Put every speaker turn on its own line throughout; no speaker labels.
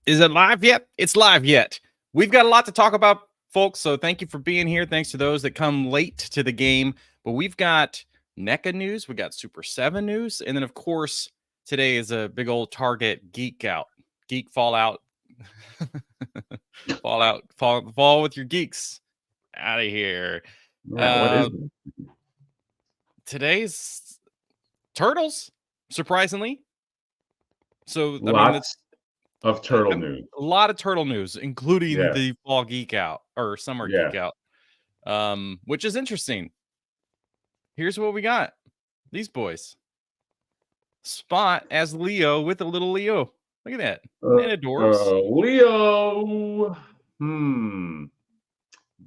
Is it live yet? It's live yet. We've got a lot to talk about, folks, so thank you for being here. Thanks to those that come late to the game. But we've got NECA news, we got Super 7 news, and then, of course, today is a big old Target Geek Out. Geek Fallout. Fall with your geeks. Out of here.
Yeah, what is it?
Today's Turtles, surprisingly. So,
Lots of turtle news.
A lot of turtle news, including the fall Geek Out or summer Geek Out, which is interesting. Here's what we got. These boys. Spot as Leo with a little Leo. Look at that. And adorbs.
Leo.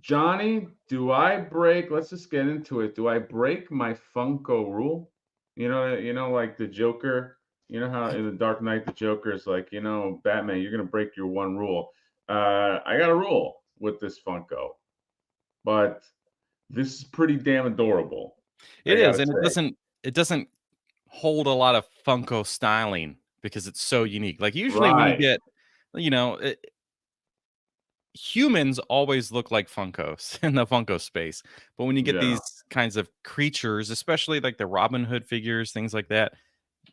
Johnny, let's just get into it. Do I break my Funko rule? You know, like the Joker. You know how in the Dark Knight, the Joker is like, Batman, you're going to break your one rule. I got a rule with this Funko, but this is pretty damn adorable.
It is, and it doesn't hold a lot of Funko styling because it's so unique. Like usually when you get, humans always look like Funkos in the Funko space, but when you get these kinds of creatures, especially like the Robin Hood figures, things like that,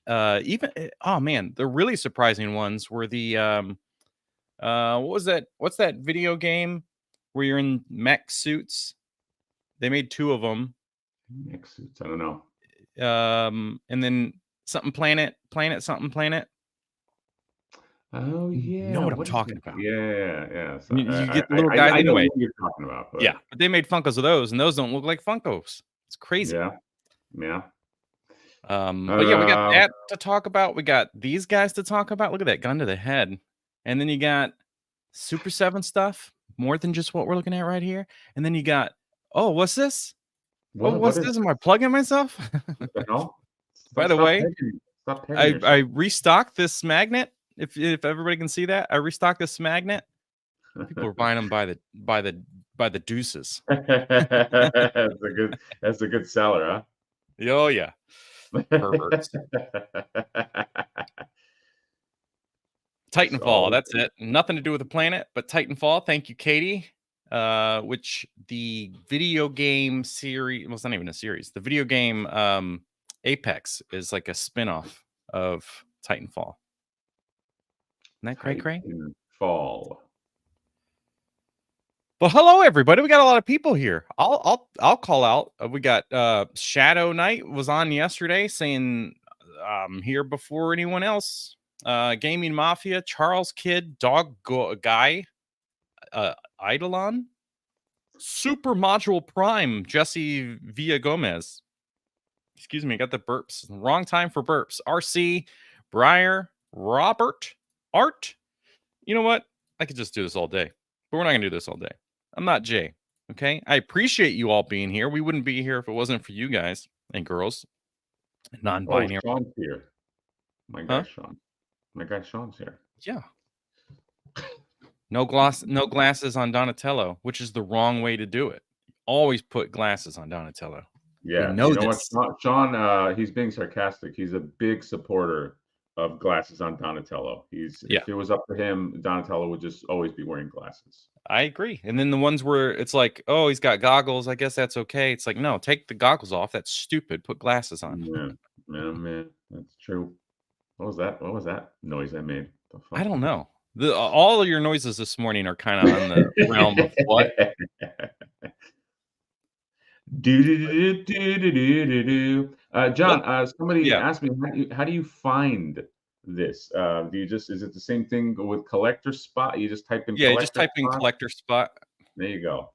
the really surprising ones were the what's that video game where you're in mech suits? They made 2 of them.
Mech suits, I don't know.
And then something planet.
Oh yeah,
you know what I'm talking about.
Yeah.
So, you get the little guys anyway.
I know what you're talking about.
But... Yeah, but they made Funkos of those, and those don't look like Funkos. It's crazy.
Yeah.
But yeah, we got that to talk about. We got these guys to talk about. Look at that gun to the head, and then you got Super 7 stuff, more than just what we're looking at right here. And then you got, what's this? What's this? Am I plugging myself?
What the hell?
By the way, I restocked this magnet. If everybody can see that, I restocked this magnet. People are buying them by the deuces.
That's a good seller, huh?
Oh yeah, perverts. Titanfall. That's it. Nothing to do with the planet, but Titanfall. Thank you, Katie. Which the video game series, well, it's not even a series. The video game Apex is like a spin-off of Titanfall. Isn't that cray-cray?
Titanfall.
Well, hello everybody. We got a lot of people here. I'll call out. We got Shadow Knight was on yesterday saying I'm here before anyone else. Gaming Mafia, Charles Kidd, Dog Guy, Eidolon, Super Module Prime, Jesse Villa Gomez. Excuse me, I got the burps. Wrong time for burps. RC, Briar, Robert, Art. You know what? I could just do this all day, but we're not going to do this all day. I'm not Jay, okay? I appreciate you all being here. We wouldn't be here if it wasn't for you guys and girls. Non-binary.
Sean's here. My guy Sean. My guy Sean's here.
Yeah. No glasses on Donatello, which is the wrong way to do it. Always put glasses on Donatello.
Yeah, you know what, Sean? He's being sarcastic. He's a big supporter of glasses on Donatello. If it was up to him, Donatello would just always be wearing glasses.
I agree. And then the ones where it's like, oh, he's got goggles, I guess that's okay. It's like, no, take the goggles off. That's stupid. Put glasses on.
Yeah, man, that's true. What was that noise I made?
I don't know. All of your noises this morning are kind of on the realm of what?
John, somebody asked me, how do you find this? Is it the same thing with collector spot? You just type in
you just type in collector spot.
There you go.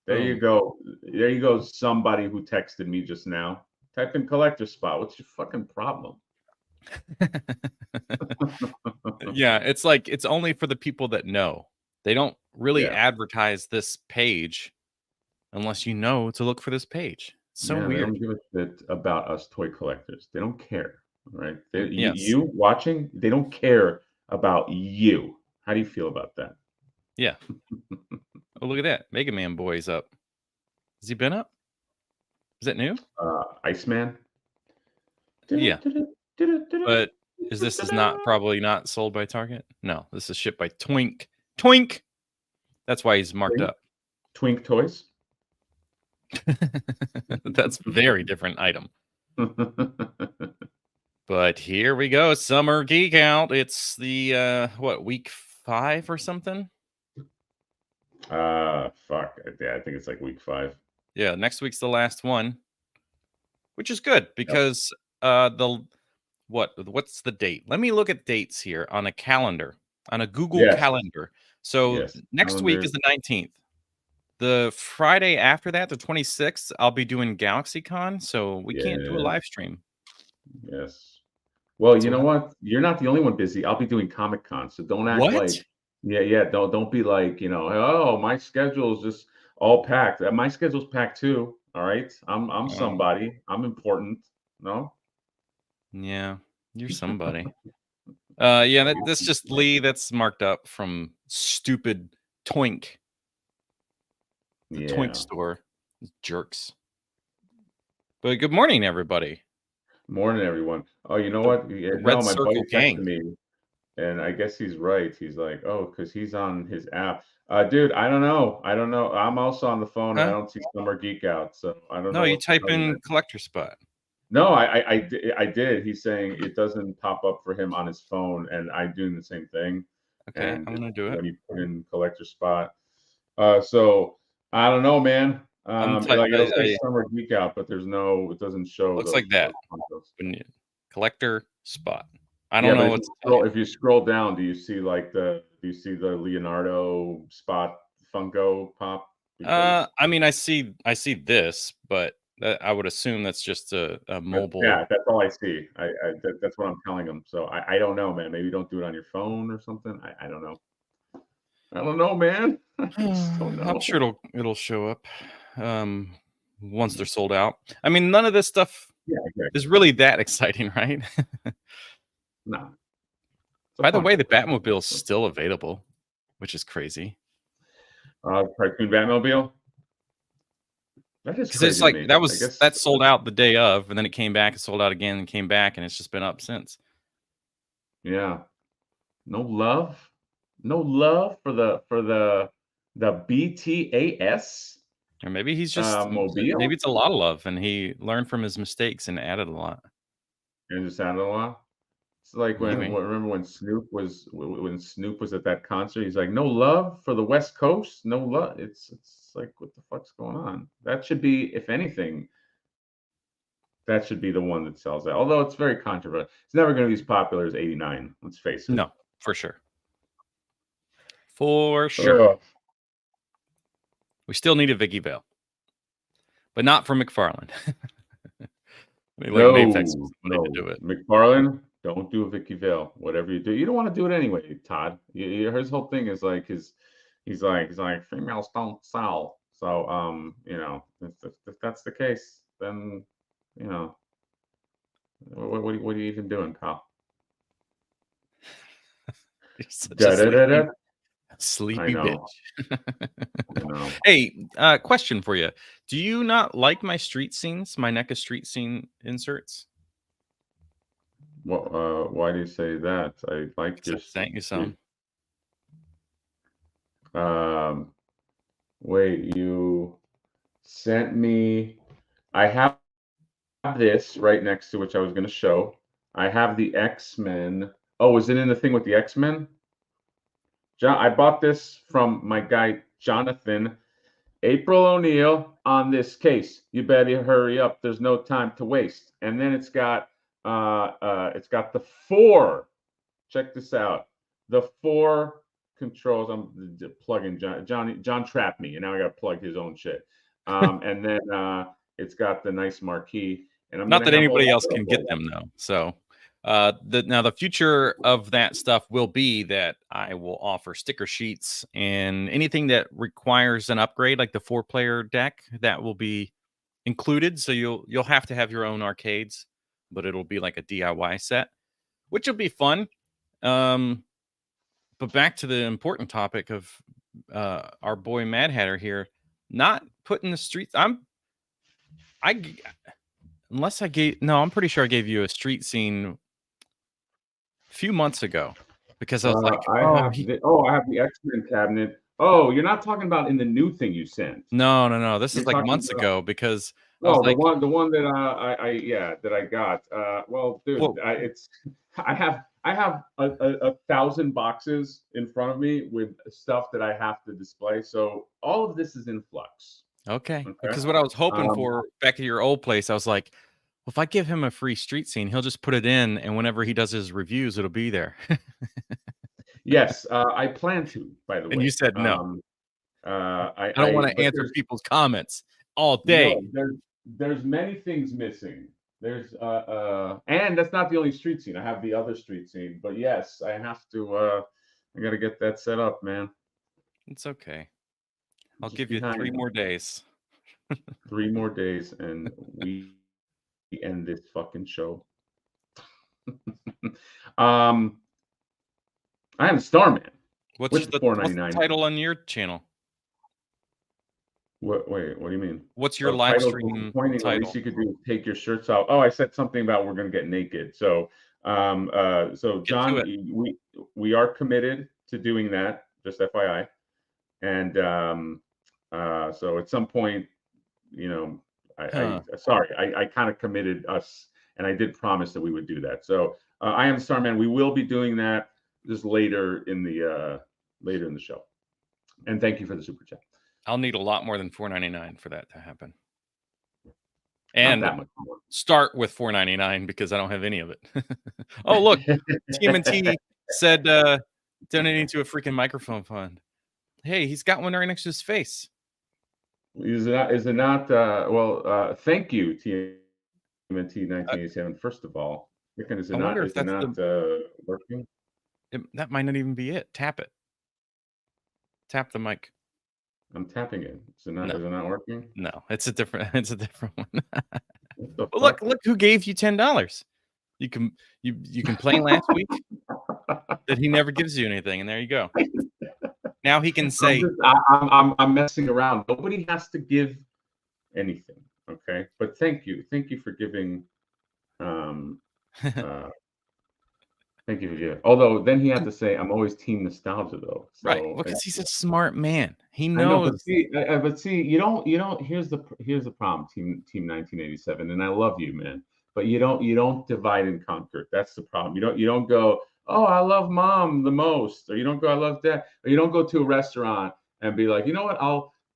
There you go. Somebody who texted me just now. Type in collector spot. What's your fucking problem?
Yeah, it's like it's only for the people that know. They don't really advertise this page unless you know to look for this page. It's so weird.
They don't give a shit about us toy collectors. They don't care, right? You watching, they don't care about you. How do you feel about that?
Yeah. Oh, look at that. Mega Man Boy's up. Has he been up? Is that new?
Iceman?
Yeah. But Is not probably not sold by Target? No, this is shipped by Twink. Twink. That's why he's marked up.
Twink Toys.
That's a very different item. But here we go. Summer Geek Out. It's the week 5 or something?
Fuck. Yeah, I think it's like week 5.
Yeah, next week's the last one. Which is good because what's the date? Let me look at dates here on a calendar, on a Google calendar. So next week is the 19th. The Friday after that, the 26th, I'll be doing GalaxyCon, so we can't do a live stream.
Yes. Well, you know what? You're not the only one busy. I'll be doing Comic-Con, so don't act like don't be like, oh, my schedule's just all packed. My schedule's packed too. All right. I'm somebody. I'm important. No?
Yeah, you're somebody. Yeah, that's just Lee. That's marked up from stupid Twink. The Twink store. Jerks. But good morning, everybody.
Morning, everyone. Oh, you know what?
Red
my
Circle
buddy
gang.
texted me, and I guess he's right. He's like, oh, because he's on his app. Dude, I don't know. I'm also on the phone, and I don't see Summer Geek Out, so I don't know.
No, you type in collector spot.
No, I did. He's saying it doesn't pop up for him on his phone, and I'm doing the same thing.
Okay, I'm gonna do it.
When you put in collector spot. So I don't know, man. It'll say Summer Geek Out, but it doesn't show.
Looks like that. Collector spot. I don't know what.
If you scroll down, do you see the Leonardo spot Funko Pop?
I mean, I see this, but I would assume that's just a mobile.
Yeah, that's all I see. That's what I'm telling them. So I don't know, man. Maybe don't do it on your phone or something. I don't know. I don't know, man. I just don't know.
I'm sure it'll show up once they're sold out. I mean, none of this stuff is really that exciting, right?
No.
By the way, the Batmobile's still available, which is crazy.
Cartoon Batmobile? That is crazy.
It's like that sold out the day of, and then it came back and sold out again and came back, and it's just been up since.
Yeah. No love for the BTAS.
Or maybe he's just
mobile.
Maybe it's a lot of love, and he learned from his mistakes and added a lot.
And just added a lot. It's like remember when Snoop was at that concert? He's like, no love for the West Coast, no love. It's like, what the fuck's going on? That should be, if anything, that should be the one that sells out. Although it's very controversial. It's never going to be as popular as 89. Let's face it.
No, for sure. For sure. We still need a Vicky Vale, but not from McFarlane.
No, to do it. McFarlane, don't do a Vicky Vale. Whatever you do, you don't want to do it anyway, Todd. His whole thing is like he's like females don't sell. So if that's the case, then what are you even doing, Kyle?
You're such a sleepy bitch. Hey, question for you. Do you not like my street scenes, my NECA street scene inserts?
Well, why do you say that? I like your
sent you some.
Wait, you sent me. I have this right next to which I was going to show. I have the X-Men. Oh, is it in the thing with the X-Men? I bought this from my guy Jonathan. April O'Neil on this case. You better hurry up. There's no time to waste. And then it's got the 4. Check this out. The 4 controls. I'm plugging John trapped me, and now I got to plug his own shit. And then it's got the nice marquee. And I'm
not that anybody else can get them though. So now the future of that stuff will be that I will offer sticker sheets and anything that requires an upgrade, like the 4-player deck, that will be included. So you'll have to have your own arcades, but it'll be like a DIY set, which will be fun. But back to the important topic of our boy Mad Hatter here, not putting the streets. I'm pretty sure I gave you a street scene few months ago because I was like,
I have the X-Men cabinet. Oh, you're not talking about in the new thing you sent.
no. This
You're
is like
talking
months
about,
ago because I was
well,
like,
the one that that I got. Well, dude,
well,
it's I have a thousand boxes in front of me with stuff that I have to display. So all of this is in flux.
okay.
Okay.
Because what I was hoping
Um,
for back at your old place, I was like, well, if I give him a free street scene, he'll just put it in, and whenever he does his reviews, it'll be there.
yes, I plan to. By the
And you
way,
said no. I don't want to
but
answer
there's
people's comments all day.
no, there's many things missing. There's and that's not the only street scene. I have the other street scene, but yes, I have to. I got to get that set up, man.
It's okay. I'll
Just
give you 3
behind
more days.
3 more days, and we end this fucking show. um, I am Starman
What's
with the
what's the
4.99.
title on your channel?
What? Wait, what do you mean?
What's your
Oh,
live
title
stream
disappointing. At least
title?
you could do take your shirts off. Oh, I said something about we're gonna get naked. So, so
Get to
John,
it.
we are committed to doing that. Just FYI. And so at some point, you know,
Huh.
sorry, I kind of committed us, and I did promise that we would do that. So I am Starman. We will be doing that just later in the show. And thank you for the super chat.
I'll need a lot more than $4.99 for that to happen.
Not
And
that much more.
start with $4.99 because I don't have any of it. Oh, look, TMNT said donating to a freaking microphone fund. Hey, he's got one right next to his face.
Is it not thank you, TMNT 1987. First of all, is
I
it
wonder
not
if that's
working?
that might not even be it. Tap it. Tap the mic.
I'm tapping it.
No.
Is it not working?
No, it's a different one.
What the
Well,
fuck?
look who gave you $10. You complained last week that he never gives you anything, and there you go. Now he can say,
I'm messing around. Nobody has to give anything, okay? But thank you for giving. Thank you for giving. Although then he had to say, "I'm always team nostalgia," though.
right,
So
because he's a smart man. He
I know,
knows.
but see, you don't. Here's the problem, team 1987, and I love you, man. But you don't divide and conquer. That's the problem. You don't go, oh, I love mom the most, or you don't go, I love dad, or you don't go to a restaurant and be like, you know what,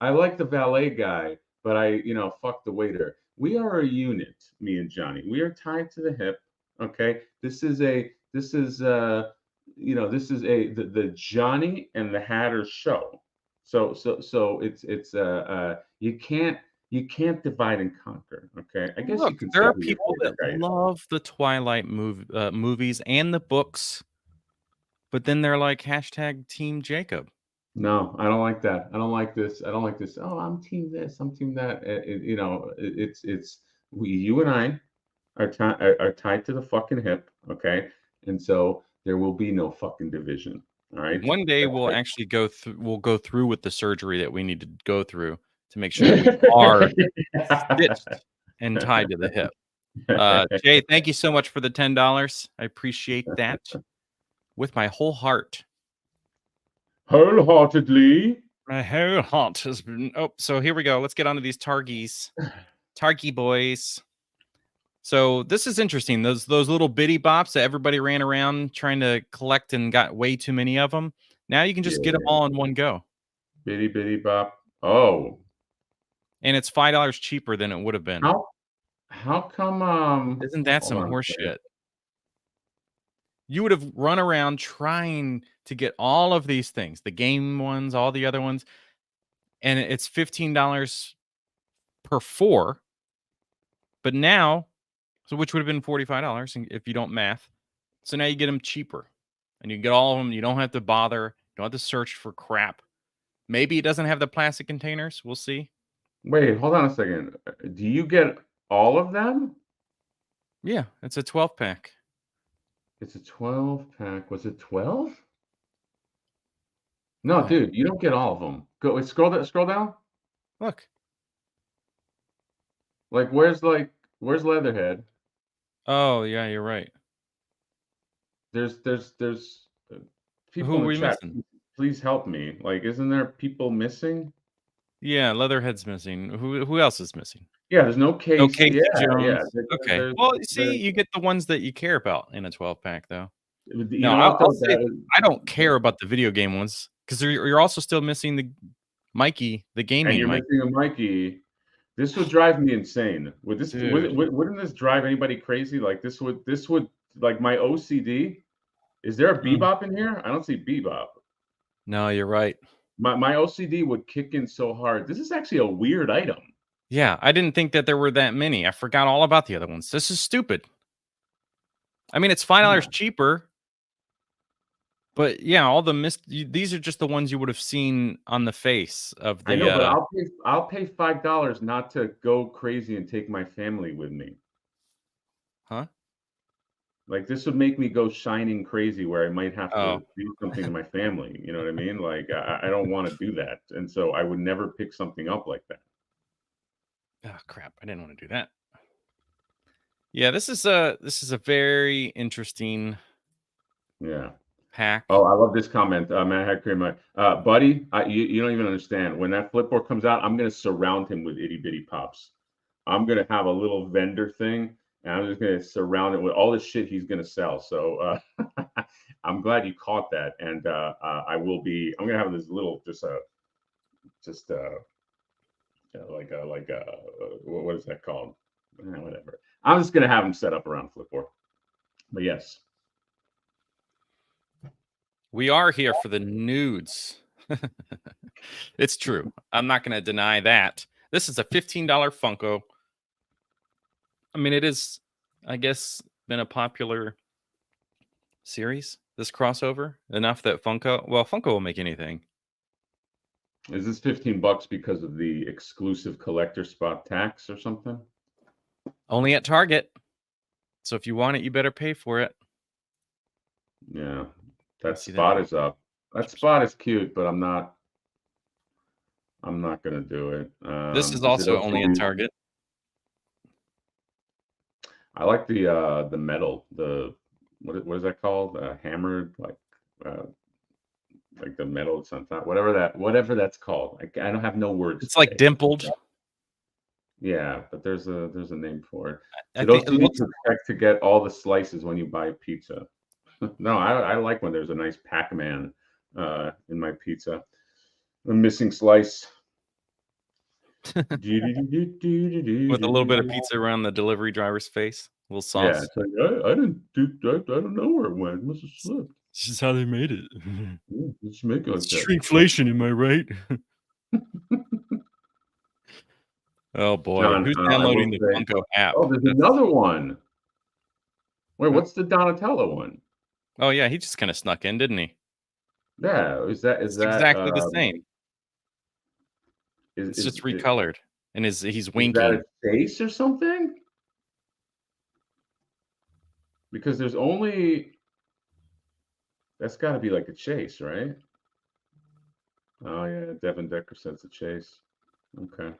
I like the valet guy, but fuck the waiter. We are a unit, me and Johnny. We are tied to the hip. Okay, this is the Johnny and the Hatter show. So it's you can't divide and conquer. Okay, I guess
Look,
you can
there
say
are
who your
people that
favorite guy is.
love the Twilight movies and the books, but then they're like hashtag Team Jacob.
No, I don't like that. I don't like this. I don't like this. Oh, I'm team this. I'm team that. You and I are tied to the fucking hip. Okay, and so there will be no fucking division. All right.
One day we'll actually we'll go through with the surgery that we need to go through to make sure that we are stitched and tied to the hip. Jay, thank you so much for the $10. I appreciate that with my whole heart.
Wholeheartedly.
My whole heart has been. Oh, so here we go. Let's get on to these Targies. Targy boys. So this is interesting. Those little bitty bops that everybody ran around trying to collect and got way too many of them. Now you can just get them all in one go.
Bitty bitty bop. Oh.
And it's $5 cheaper than it would have been.
How come
Isn't that some horseshit? You would have run around trying to get all of these things, the game ones, all the other ones, and it's $15 per 4. But now, so which would have been $45 if you don't math. So now you get them cheaper, and you get all of them. You don't have to bother. You don't have to search for crap. Maybe it doesn't have the plastic containers. We'll see.
Wait, hold on a second. Do you get all of them?
Yeah, it's a 12-pack.
It's a 12-pack. Was it 12? No, dude, you don't get all of them. Go scroll down.
Look.
Where's Leatherhead?
Oh, yeah, you're right.
there's people
Who
in
are
the
we
chat.
missing?
Please help me. Like, isn't there people missing?
Yeah, Leatherhead's missing. Who else is missing?
Yeah, there's no
No
case.
Casey
Yeah, yeah.
Jones. Okay. Well, you see, you get the ones that you care about in a 12-pack, though.
You
No,
know what
I'll
though?
say I don't care about the video game ones because you're also still missing the Mikey, the
And
gaming
you're
Mikey.
missing a Mikey. This would drive me insane.
Dude.
Wouldn't this drive anybody crazy? Like this would like my OCD. Is there a Bebop in here? I don't see Bebop.
No, you're right.
My OCD would kick in so hard. This is actually a weird item.
Yeah, I didn't think that there were that many. I forgot all about the other ones. This is stupid. I mean, it's $5 cheaper. But yeah, all the these are just the ones you would have seen on the face of the
I know, but I'll pay $5 not to go crazy and take my family with me.
Huh?
Like this would make me go shining crazy where I might have
Oh.
to do something to my family. You know what I mean? Like I don't want to do that. And so I would never pick something up like that.
Oh crap, I didn't want to do that. Yeah, this is a very interesting hack.
Oh, I love this comment. Man, I cream buddy, you don't even understand. When that flipboard comes out, I'm gonna surround him with itty bitty pops. I'm gonna have a little vendor thing, and I'm just gonna surround it with all the shit he's gonna sell. So I'm glad you caught that, and I will be. I'm gonna have this little what is that called? Whatever. I'm just gonna have him set up around flipboard. But yes.
We are here for the nudes. It's true. I'm not going to deny that. This is a $15 Funko. I mean, it is, I guess, been a popular series, this crossover, enough that Funko will make anything.
Is this $15 because of the exclusive collector spot tax or something?
Only at Target. So if you want it, you better pay for it.
Yeah. That spot is up. That spot is cute, but I'm not gonna do it.
This is also only in Target.
I like the metal, what is that called? Hammered, like the metal that's on top, whatever that's called. I don't have no words.
It's like dimpled.
Yeah, but there's a name for it. So those you need to expect to get all the slices when you buy pizza. No, I like when there's a nice Pac-Man in my pizza. A missing slice.
With a little bit of pizza around the delivery driver's face, a little sauce.
Yeah, it's like, I don't know where it went. It must have slipped.
This is how they made it.
Yeah, let's make it like that.
Shrinkflation, am I right? Oh boy,
John,
who's downloading the Funko app?
Oh, there's another one. Wait, what's the Donatello one?
Oh yeah, he just kind of snuck in, didn't he?
Yeah, is that
exactly the same? It's just recolored, and he's winking.
Is that a face or something? Because there's only that's got to be like a chase, right? Oh yeah, Devin Decker says a chase. Okay.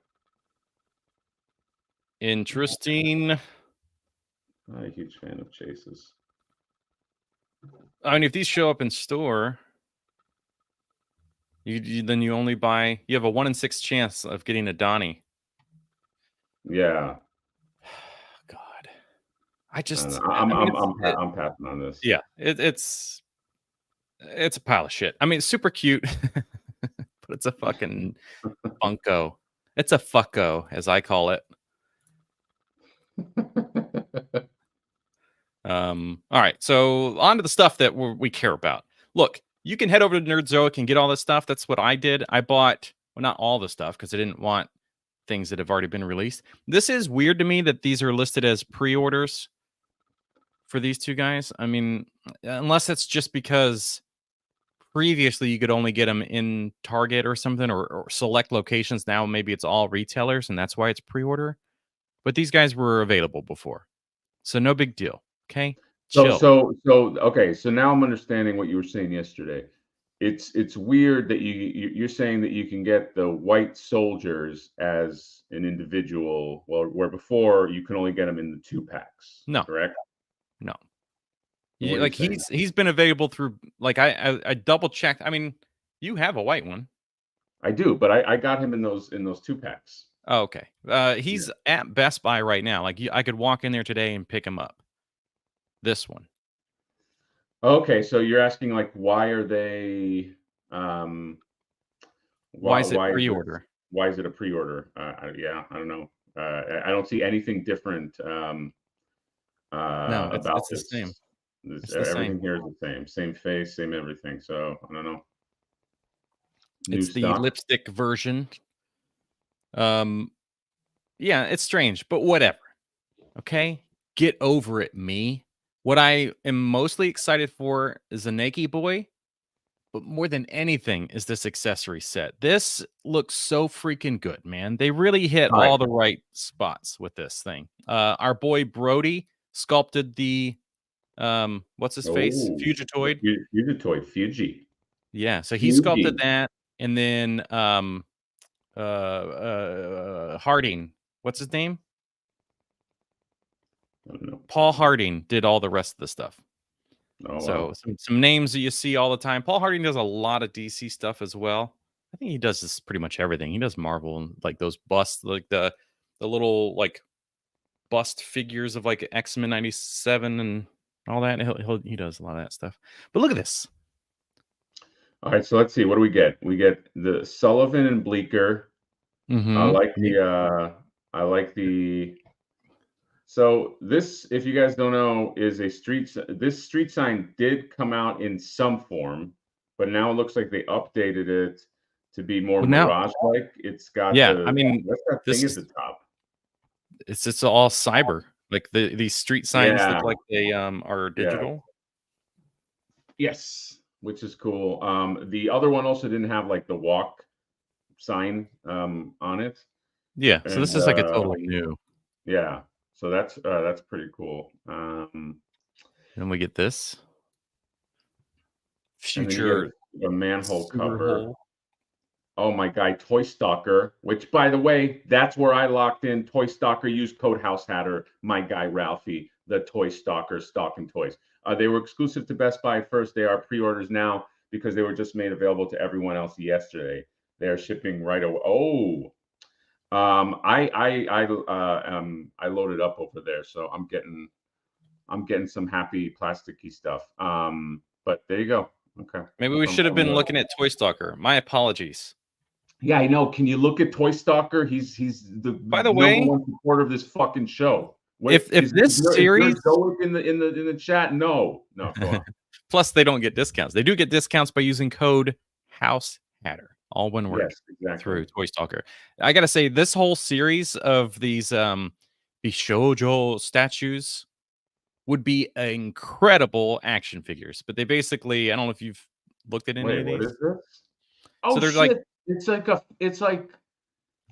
Interesting.
Not a huge fan of chases.
I mean, if these show up in store, then you only buy. You have a 1 in 6 chance of getting a Donnie.
Yeah.
God,
I'm passing on this.
Yeah, it's a pile of shit. I mean, it's super cute, but it's a fucking Funko. It's a fucko, as I call it. All right, so on to the stuff that we care about. Look, you can head over to Nerdzoic and get all this stuff. That's what I did. I bought, well, not all the stuff because I didn't want things that have already been released. This is weird to me that these are listed as pre-orders for these two guys. I mean, unless it's just because previously you could only get them in Target or something, or select locations. Now maybe it's all retailers, and that's why it's pre-order. But these guys were available before, so no big deal. Okay.
So okay. So now I'm understanding what you were saying yesterday. It's weird that you're saying that you can get the white soldiers as an individual, well, where before you can only get them in the 2-packs.
No.
Correct?
No.
What are you saying?
He's been available through like I double checked. I mean, you have a white one.
I do, but I got him in those 2-packs.
Oh, okay. He's at Best Buy right now. Like I could walk in there today and pick him up. This one.
Okay, so you're asking like why are they
Why is it
why is it
pre-order?
a pre-order? Yeah, I don't know. I don't see anything different
No,
about
it's the same.
this.
It's the same.
Everything here is the same face, same everything. So I don't know. New
It's the
stock.
lipstick version. Yeah, it's strange, but whatever. Okay? Get over it, me. What I am mostly excited for is a Nike boy, but more than anything is this accessory set. This looks so freaking good, man. They really hit
All right.
all the right spots with this thing. Our boy Brody sculpted the what's his face?
Oh,
Fugitoid.
Fugitoid, Fuji.
Yeah, so he
Fuji.
sculpted that, and then Harding. What's his name?
I don't know.
Paul Harding did all the rest of the stuff.
Oh,
So
wow.
some names that you see all the time. Paul Harding does a lot of DC stuff as well. I think he does this pretty much everything. He does Marvel and like those busts, like the little like bust figures of like X-Men 97 and all that. He does a lot of that stuff. But look at this.
All right, so let's see. What do we get? We get the Sullivan and Bleecker. I like the. So this, if you guys don't know, is a this street sign did come out in some form, but now it looks like they updated it to be more
Well, now-
Mirage-like. It's got
Yeah, I mean,
what's that
this
thing
is-
at the top?
It's all cyber. Like these street signs
Yeah.
look like they are digital.
Yes, which is cool. The other one also didn't have like the walk sign on it.
Yeah, so this is like a
And,
totally new.
Yeah, so that's pretty cool.
And we get this
And then you
future
get a manhole
sewer
cover.
hole.
Oh my God, Toy Stalker, which by the way, that's where I locked in Toy Stalker, use code House Hatter, my guy Ralphie, the Toy Stalker, stalking toys. They were exclusive to Best Buy at first. They are pre-orders now because they were just made available to everyone else yesterday. They're shipping right away. Oh, I loaded up over there, so I'm getting some happy plasticky stuff. But there you go. Okay.
Maybe we should have been looking at Toy Stalker. My apologies.
Yeah, I know. Can you look at Toy Stalker? He's the
By the way,
number one supporter of this fucking show.
If this series
in the chat, no, go on.
Plus, they don't get discounts. They do get discounts by using code House Hatter, all one word,
Yes, exactly.
through Toy Stalker. I gotta say, this whole series of these shoujo statues would be incredible action figures. But they basically, I don't know if you've looked at any of these.
What is this? Oh,
so they're
shit.
like
it's like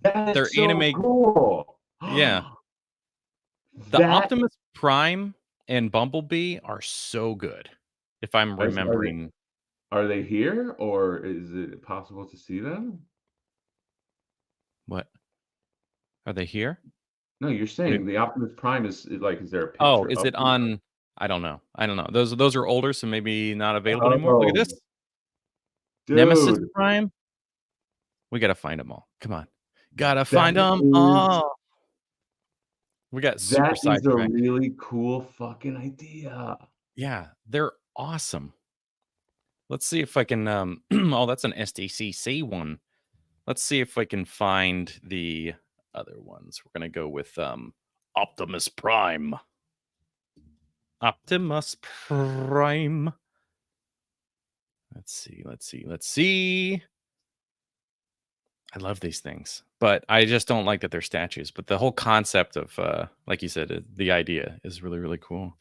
that
they're
is so
anime.
Cool.
Yeah. The Optimus Prime and Bumblebee are so good. If I'm remembering.
Are they here, or is it possible to see them?
What? Are they here?
No, you're saying the Optimus Prime is like, is there a picture?
Oh, is it on? I don't know. Those are older, so maybe not available anymore. Look at this.
Dude.
Nemesis Prime. We gotta find them all. Come on. Gotta find them all. We got super sidetracked.
That is a really cool fucking idea.
Yeah, they're awesome. Let's see if I can oh, that's an SDCC one. Let's see if I can find the other ones. We're gonna go with Optimus Prime. Optimus Prime. Let's see. I love these things, but I just don't like that they're statues. But the whole concept of, like you said, the idea is really, really cool.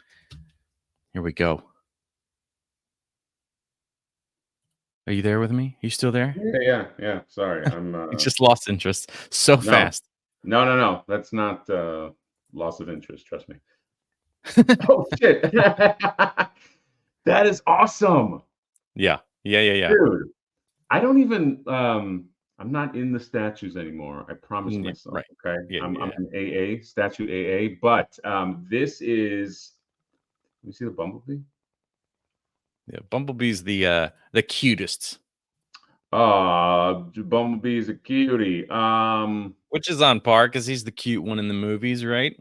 Here we go. Are you there with me? You still there?
Yeah. Sorry, I'm.
You just lost interest so fast.
No. That's not loss of interest. Trust me. Oh shit! That is awesome.
Yeah.
Dude, I don't even. I'm not in the statues anymore. I promise myself.
Right.
Okay.
Yeah,
I'm an AA statue AA, but this is. Let me see the Bumblebee.
Yeah, Bumblebee's the cutest.
Bumblebee's a cutie.
Which is on par because he's the cute one in the movies, right?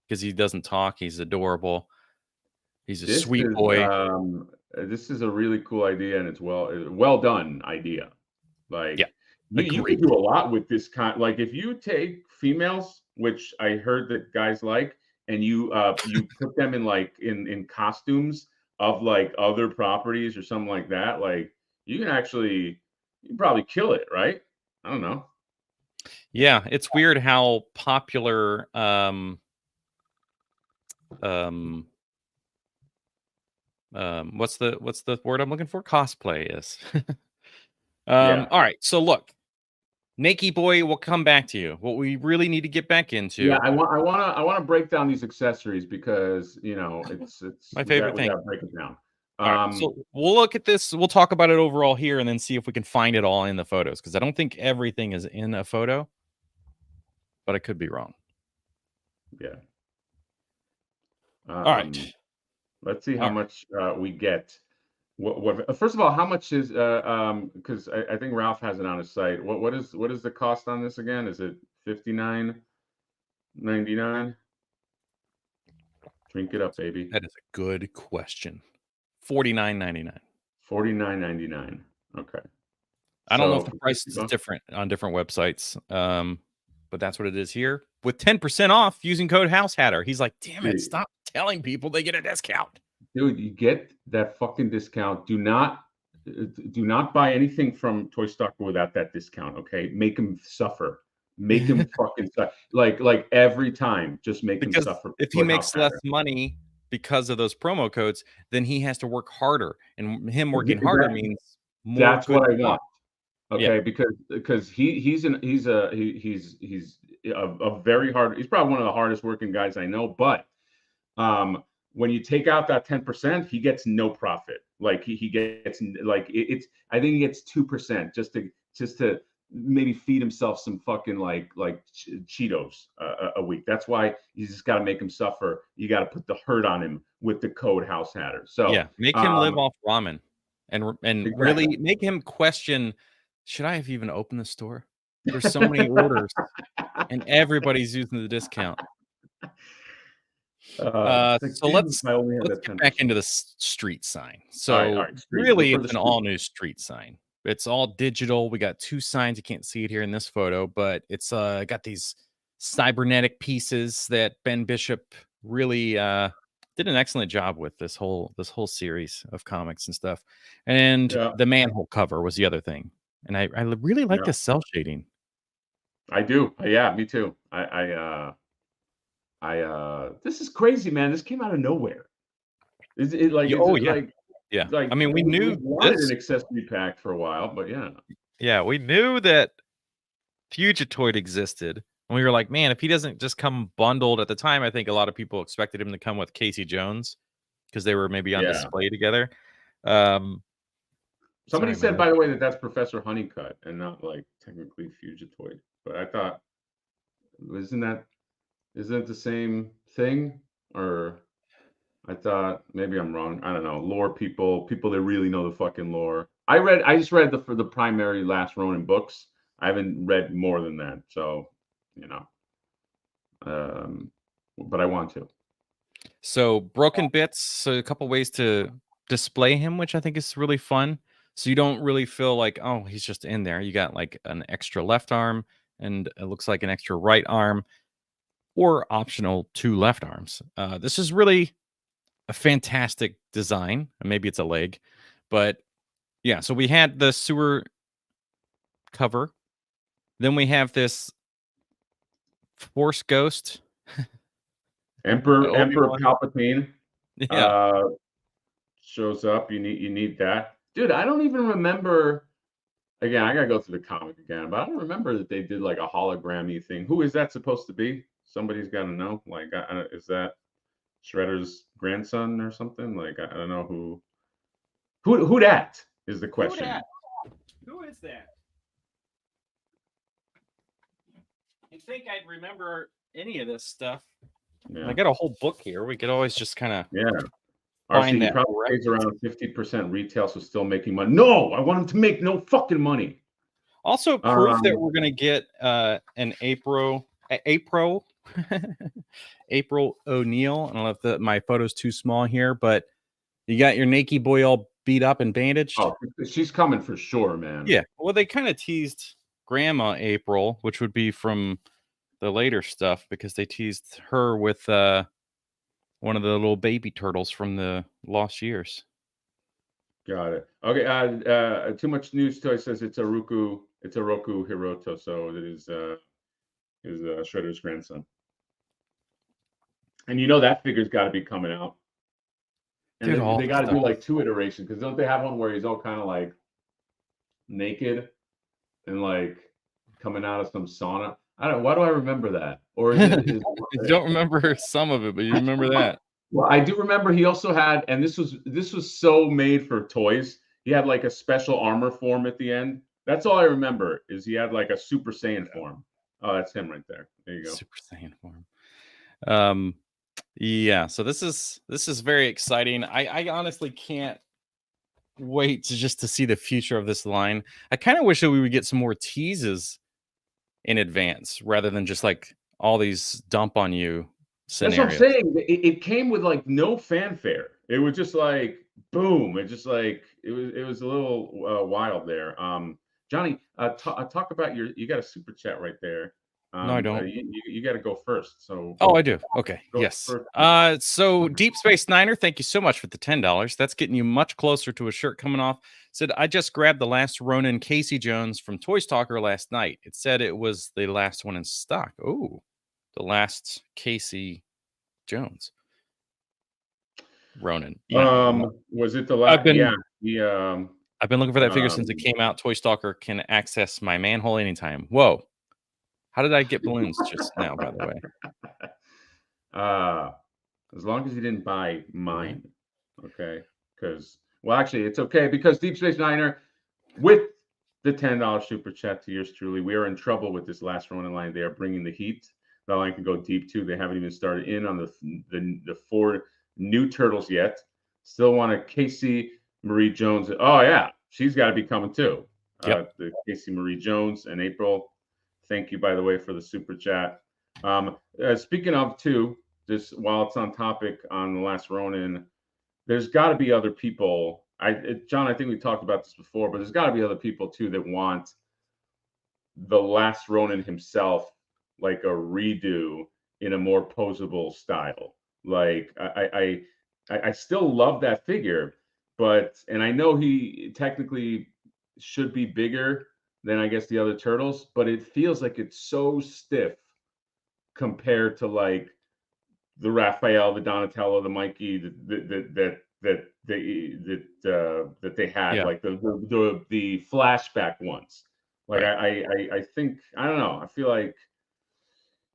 Because he doesn't talk, he's adorable. He's a sweet boy.
This is a really cool idea, and it's well done idea.
Yeah,
Like you could
agreed.
do a lot with this kind. Like if you take females, which I heard that guys like, and you put them in like in costumes of like other properties or something like that, like you can probably kill it, right? I don't know.
Yeah, it's weird how popular um what's the word I'm looking for? Cosplay is.
Yeah.
All right. So look, Nakey Boy, we'll come back to you. What we really need to get back
Yeah,
into,
I wanna break down these accessories because, it's
my favorite
we
thing.
gotta break it down.
All right. So we'll look at this. We'll talk about it overall here and then see if we can find it all in the photos. Because I don't think everything is in a photo, but I could be wrong.
Yeah.
All right.
Let's see how
All right.
much we get. What first of all, how much is because I think Ralph has it on his site. What is the cost on this again? Is it 59.99? Drink it up, baby.
That is a good question. $49.99.
49.99. Okay.
I don't know
So
if the
for
price
50
is
bucks.
different on different websites, but that's what it is here with 10% off using code HouseHatter. He's like, damn it,
Dude,
stop telling people they get a discount.
dude, you get that fucking discount. Do not buy anything from Toy Stalker without that discount, okay? Make him suffer. Make him fucking suffer. Like every time, just make him
Because
suffer.
if he
Put House
makes less
Hatter.
money because of those promo codes, then he has to work harder. And him working harder
That,
means more
that's
good
what I
stuff.
want.
Yeah.
Okay, because he's a very hard. He's probably one of the hardest working guys I know. But when you take out that 10%, he gets no profit. Like he gets like it's. I think he gets 2% just to maybe feed himself some fucking like Cheetos a week. That's why you just got to make him suffer. You got to put the hurt on him with the code House Hatter. So
Yeah. Make him live off ramen and really
exactly.
make him question, should I have even opened the store? There's so many orders and everybody's using the discount.
It's like,
So
Jesus, I only have
let's
that
get back
10%.
into the street sign.
All
So
right, street. Go
really,
for the
it's an
street.
all new street sign. It's all digital. We got two signs. You can't see it here in this photo, but it's got these cybernetic pieces that Ben Bishop really did an excellent job with this whole series of comics and stuff. And
Yeah,
the manhole cover was the other thing. And I really like
yeah,
the cell shading.
I do. Yeah, me too. This is crazy, man. This came out of nowhere. Is
Oh
it
yeah, yeah. I mean, we
we
knew
wanted an
this.
accessory pack for a while, but yeah,
Yeah, we knew that Fugitoid existed. And we were like, man, if he doesn't just come bundled at the time, I think a lot of people expected him to come with Casey Jones because they were maybe on
yeah.
display together. Um,
Somebody
sorry,
said,
man.
by the way, that that's Professor Honeycutt and not like technically Fugitoid. But I thought, isn't that isn't it the same thing? Or I thought maybe I'm wrong. I don't know. Lore people that really know the fucking lore. I just read the primary Last Ronin books. I haven't read more than that. So, you know. Um, but I want to.
So broken bits. So a couple ways to display him, which I think is really fun. So you don't really feel like, oh, he's just in there. You got like an extra left arm and it looks like an extra right arm or optional two left arms. This is really a fantastic design. Maybe it's a leg, but yeah. So we had the sewer cover. Then we have this Force Ghost.
Emperor
Obi-Wan.
Palpatine
Yeah.
uh shows up. You need that. Dude, I don't even remember again, I gotta go through the comic again, but I don't remember that they did like a hologrammy thing. Who is that supposed to be? Somebody's got to know. Like, is that Shredder's grandson or something? Like, I don't know who that is the
Who
question.
that? Who is that? You'd think I'd remember any of this stuff.
Yeah,
I got a whole book here. We could always just kind of.
yeah.
find
RC
that
probably pays around 50% retail, so still making money. No, I want him to make no fucking money.
Also, proof that we're gonna get an April April O'Neil. I don't know if my photo's too small here, but you got your Nike boy all beat up and bandaged.
Oh, she's coming for sure, man.
Yeah. Well, they kind of teased Grandma April, which would be from the later stuff, because they teased her with one of the little baby turtles from the Lost Years.
Got it. Okay. Too Much News Toy says it's a Roku Hiroto, so it is Shredder's grandson. And you know that figure's got to be coming out. And
Dude,
they got to do like 2 iterations, because don't they have one where he's all kind of like naked and like coming out of some sauna? I don't. Why do I remember that? Or is it?
You don't remember some of it, but you remember that.
Well, I do remember he also had, and this was so made for toys. He had like a special armor form at the end. That's all I remember, is he had like a Super Saiyan form. Oh, that's him right there. There you go.
Super Saiyan form. Yeah, so this is very exciting. I honestly can't wait to see the future of this line. I kind of wish that we would get some more teases in advance, rather than just like all these dump on you scenarios.
That's what I'm saying. It came with like no fanfare. It was just like boom. It just like it was a little wild there. Johnny, talk about you got a super chat right there.
No, I don't.
You got to go first. So.
Oh, I do. Okay. Yes.
First.
So Deep Space Niner, thank you so much for the $10. That's getting you much closer to a shirt coming off. Said, I just grabbed the Last Ronin Casey Jones from Toy Stalker last night. It said it was the last one in stock. Oh, the last Casey Jones. Ronin. Yeah.
Was it the last? I've
been looking for that figure since it came out. Toy Stalker can access my manhole anytime. Whoa. How did I get balloons just now, by the way?
As long as you didn't buy mine, okay? Because, well, actually, it's okay, because Deep Space Niner, with the $10 super chat to yours truly, we are in trouble with this Last Ronin line. They are bringing the heat. That line can go deep too. They haven't even started in on the 4 new turtles yet. Still want a Casey Marie Jones. Oh yeah, she's got to be coming too.
Yep.
The Casey Marie Jones and April. Thank you, by the way, for the super chat. Speaking of too, just while it's on topic on the Last Ronin, there's got to be other people. John, I think we talked about this before, but there's got to be other people too that want the Last Ronin himself, like a redo in a more posable style. Like I still love that figure, and I know he technically should be bigger than I guess the other turtles, but it feels like it's so stiff compared to like the Raphael, the Donatello, the Mikey that they had, like the flashback ones. Like I think, I don't know. I feel like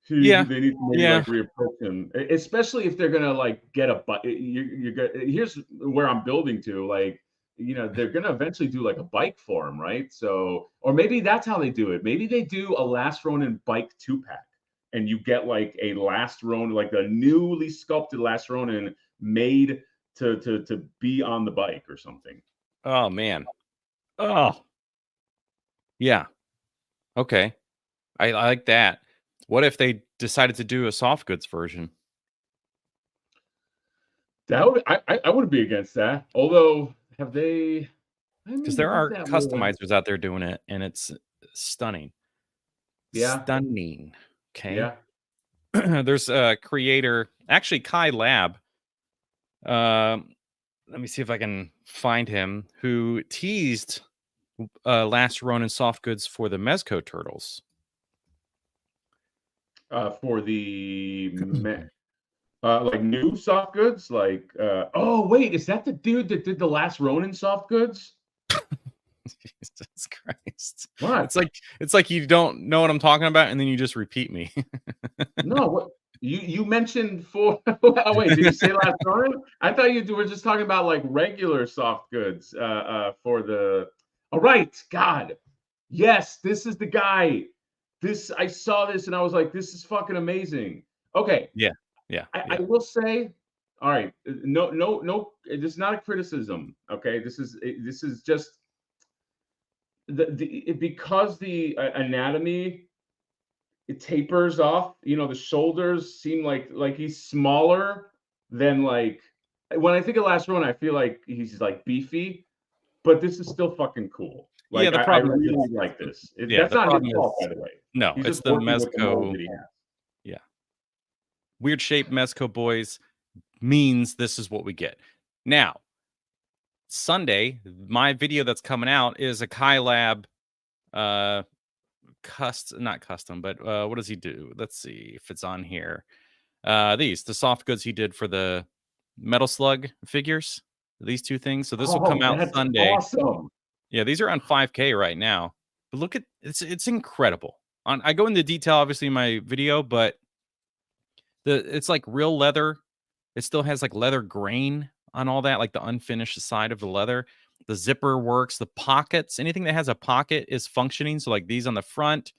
they need to maybe like reapproach him, especially if they're gonna like get a here's where I'm building to, like, you know, they're gonna eventually do like a bike for him, right? So, or maybe that's how they do it. Maybe they do a Last Ronin bike 2-pack, and you get like a Last Ronin, like a newly sculpted Last Ronin made to be on the bike or something.
Oh man. Oh yeah. Okay. I like that. What if they decided to do a soft goods version?
That would, I wouldn't be against that. Although, have they?
Because there are customizers out there doing it, and it's stunning.
Yeah.
Stunning. Okay.
Yeah.
There's a creator, actually Kai Lab. Let me see if I can find him, who teased Last Ronin soft goods for the Mezco Turtles.
For the like new soft goods, like oh wait, is that the dude that did the Last Ronin soft goods?
Jesus Christ!
What?
It's like you don't know what I'm talking about, and then you just repeat me.
No, what you mentioned for? Oh wait, did you say Last Ronin? I thought you were just talking about like regular soft goods for the. All right, God, yes, this is the guy. I saw this and I was like, this is fucking amazing. Okay.
Yeah.
I will say, all right, no. This is not a criticism. Okay, this is just because the anatomy it tapers off. You know, the shoulders seem like he's smaller than like when I think of Last Ronin, I feel like he's like beefy, but this is still fucking cool.
Yeah,
Like
the
I
problem is,
really like this.
yeah,
That's
the
not his
problem
fault, by
is,
the way.
no,
He's
it's
just
the
working with the mold
Mezco.
that he has.
Yeah, weird shaped Mezco boys means this is what we get. Now, Sunday, my video that's coming out is a Kai Lab not custom, but what does he do? Let's see if it's on here. The soft goods he did for the Metal Slug figures, these two things. So this will come
Oh,
out
that's
Sunday.
awesome.
Yeah, these are on 5K right now. But look at it's incredible. I go into detail obviously in my video, but it's like real leather. It still has like leather grain on all that, like the unfinished side of the leather. The zipper works, the pockets, anything that has a pocket is functioning. So like these on the front.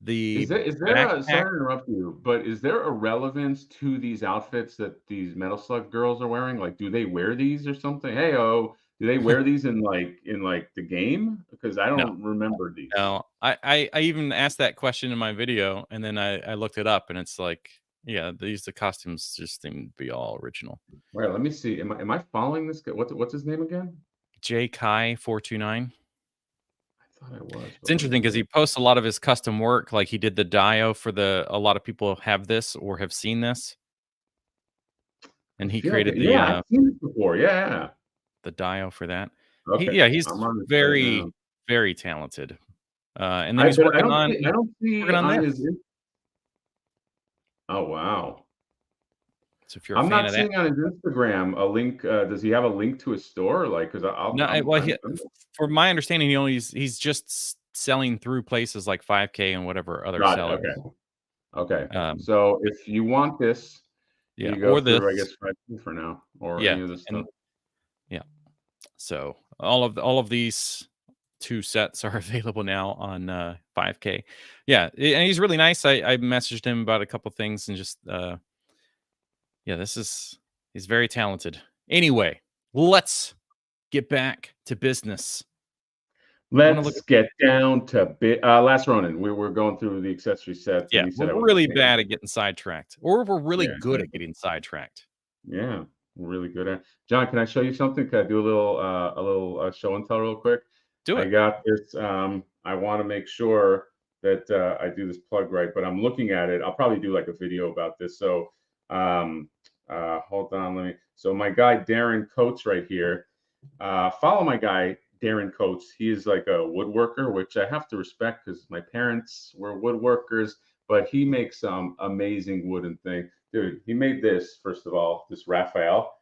The
Is there a
backpack.
sorry to interrupt you, but is there a relevance to these outfits that these Metal Slug girls are wearing? Like, do they wear these or something? Hey, oh, do they wear these in the game? Because I
No,
don't remember these.
no. I even asked that question in my video, and then I looked it up, and it's like, yeah, the costumes just seem to be all original.
Wait, let me see. Am I following this guy? What's his name again?
J Kai 429.
I thought I was,
It's
but let me
interesting because he
look.
posts a lot of his custom work. Like he did the dio for a lot of people have this or have seen this,
I
and he
feel like
created
yeah, I've seen this before. Yeah.
the dio for that.
Okay,
He's
I'm on this right
very,
now.
very talented. And then he's
I
working
don't
on
see on
this.
his. Oh wow.
So if you're a
I'm
fan
not
of that,
seeing on his Instagram a link. Does he have a link to his store? Like, because
no, well, from my understanding, he's just selling through places like 5K and whatever other
got it.
sellers.
Okay.
Um,
So
but
if you want this,
yeah,
you go
or this,
through, I guess, 5K for now, or
yeah,
any of this stuff.
and yeah. So all of these two sets are available now on 5K. Yeah, and he's really nice. I messaged him about a couple things and just yeah, he's very talented. Anyway, let's get back to business. I want to look
Let's
at
get down to Last Ronin. We were going through the accessory sets, and
yeah,
you said I
we're
was
really
okay.
bad at getting sidetracked, or we're really
Yeah,
good at getting sidetracked.
yeah, we're really good at. John, can I show you something? Can I do a little show and tell real quick?
Do
I
it.
got this. I want to make sure that I do this plug right, but I'm looking at it. I'll probably do like a video about this. So, um, hold on, let me. So my guy Darren Coates right here. Follow my guy Darren Coates. He is like a woodworker, which I have to respect because my parents were woodworkers. But he makes some amazing wooden thing, dude. He made this first of all, this Raphael,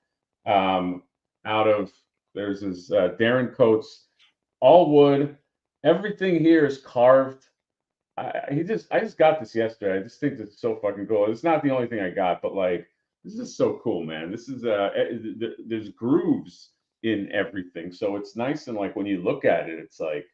out of there's this Darren Coates, all wood. Everything here is carved. I just got this yesterday. I just think it's so fucking cool. It's not the only thing I got, but like this is so cool, man. This is there's grooves in everything, so it's nice and like when you look at it, it's like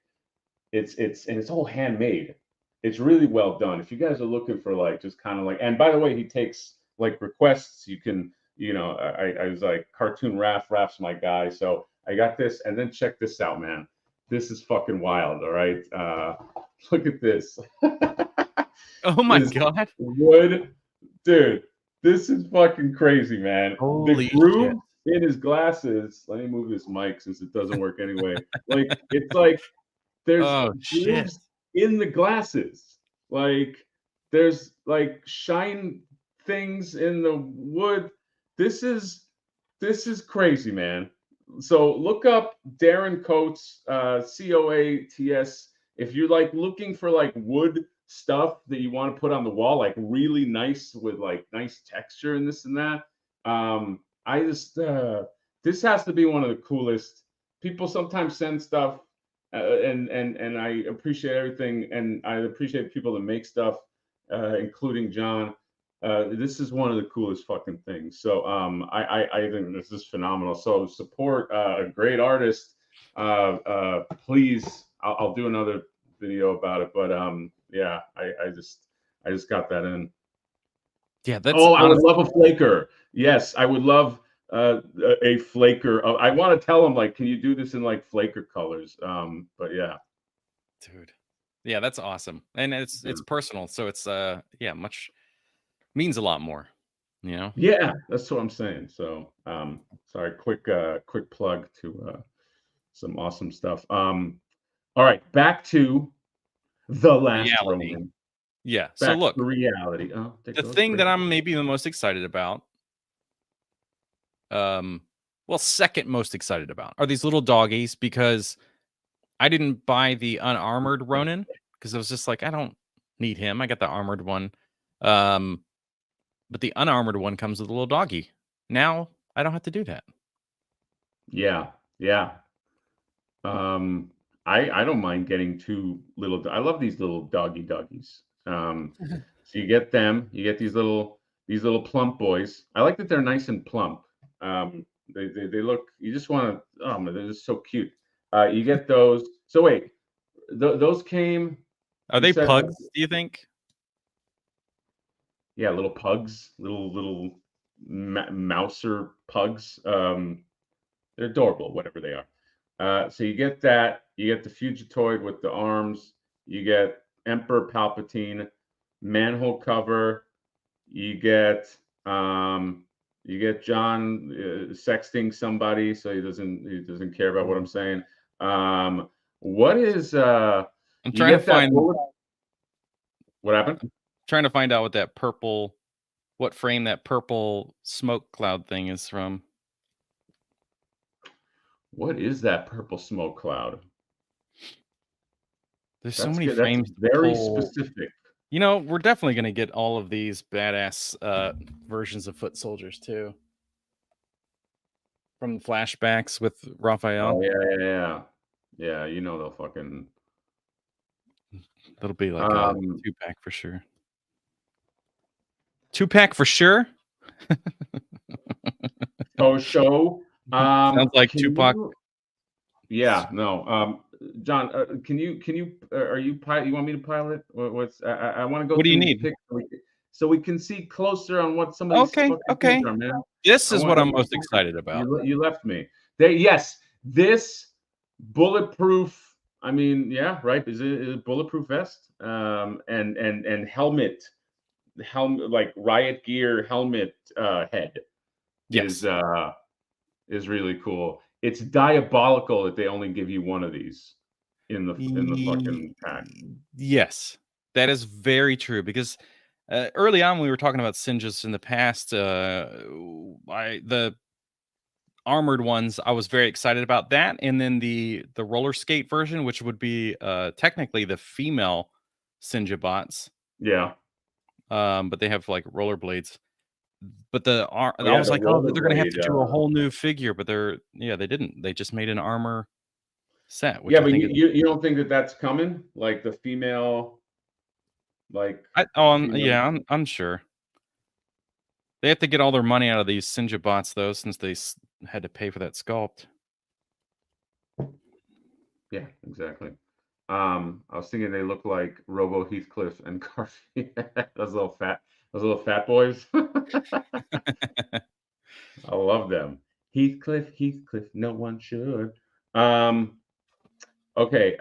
it's all handmade. It's really well done. If you guys are looking for like just kind of like, and by the way, he takes like requests. You can, I was like cartoon Raph's my guy, so I got this, and then check this out, man. This is fucking wild. All right, look at this.
Oh my
Is
god!
wood, dude. This is fucking crazy, man. The
Holy shit!
groove in his glasses. Let me move this mic since it doesn't work anyway. Like it's like there's
Oh shit!
grooves in the glasses. Like there's like shine things in the wood. This is crazy, man. So look up Darren Coates, Coats. If you're like looking for like wood stuff that you want to put on the wall, like really nice with like nice texture and this and that. I just this has to be one of the coolest. People sometimes send stuff and I appreciate everything, and I appreciate people that make stuff, including John. This is one of the coolest fucking things. So I think this is phenomenal. So support a great artist. Please, I'll do another video about it. But yeah, I just got that in.
Yeah, that's
Oh, I would
honest.
love a flaker. Yes, I would love a flaker. I want to tell them like, can you do this in like flaker colors? But yeah,
Dude. Yeah, that's awesome. And
yeah,
it's personal, so it's yeah, much means a lot more, you know?
yeah, that's what I'm saying. So, sorry, quick plug to some awesome stuff. All right, back to the Last
Reality.
Ronin.
Yeah. So
Back
look,
to reality. Oh, there
the
goes
thing that
Brady.
I'm maybe the most excited about, um, well, second most excited about are these little doggies because I didn't buy the unarmored Ronin because I was just like, I don't need him. I got the armored one. Um, but the unarmored one comes with a little doggy. Now I don't have to do that.
Yeah, yeah. Um, I don't mind getting two little. I love these little doggies. So you get them. You get these little plump boys. I like that they're nice and plump. They look. You just want to. Oh, man, they're just so cute. You get those. So wait, those came.
Are
You
they
said,
pugs, do you think?
yeah, little pugs, little mouser pugs. They're adorable, whatever they are. So you get that. You get the Fugitoid with the arms. You get Emperor Palpatine, manhole cover. You get um, you get John sexting somebody, so he doesn't care about what I'm saying. What is
I'm
you
trying to
get that
find
bullet? What happened?
trying to find out what that purple what frame that purple smoke cloud thing is from.
What is that purple smoke cloud?
There's so
That's
many
good. That's
frames to
very
pull.
specific.
You know, we're definitely gonna get all of these badass versions of foot soldiers too. From the flashbacks with Raphael.
Oh yeah, yeah, yeah. Yeah, you know they'll fucking
That'll be like a
um
2-pack for sure. 2-pack for sure?
show.
Sounds like
Can
Tupac.
you yeah, no. John, can you are you pilot? You want me to pilot? What's I want to go
What do you
through these
need?
pictures so we can see closer on what some of these
Okay,
fucking things
okay.
are, man.
This
I
is what
want
I'm most excited about.
you left me. Yes, this bulletproof. I mean, yeah, right. Is it bulletproof vest? And helmet like riot gear helmet head is
Yes.
uh is really cool. It's diabolical that they only give you one of these in the fucking pack.
Yes. That is very true because early on we were talking about Sinjas in the past. The armored ones, I was very excited about that, and then the roller skate version, which would be technically the female Sinja bots,
Yeah.
but they have like rollerblades. But
Oh
I
yeah,
was
the
like, oh, they're gonna have
rollerblade.
to do a whole new figure, but they didn't. They just made an armor set, which
Yeah,
I
but
think
you,
is
you you don't think that that's coming? Like the female, like female.
yeah, I'm sure they have to get all their money out of these Sinja bots though, since they had to pay for that sculpt.
Yeah, exactly. I was thinking they look like Robo Heathcliff and Garfield. those little fat boys. I love them. Heathcliff, no one should. Um, okay.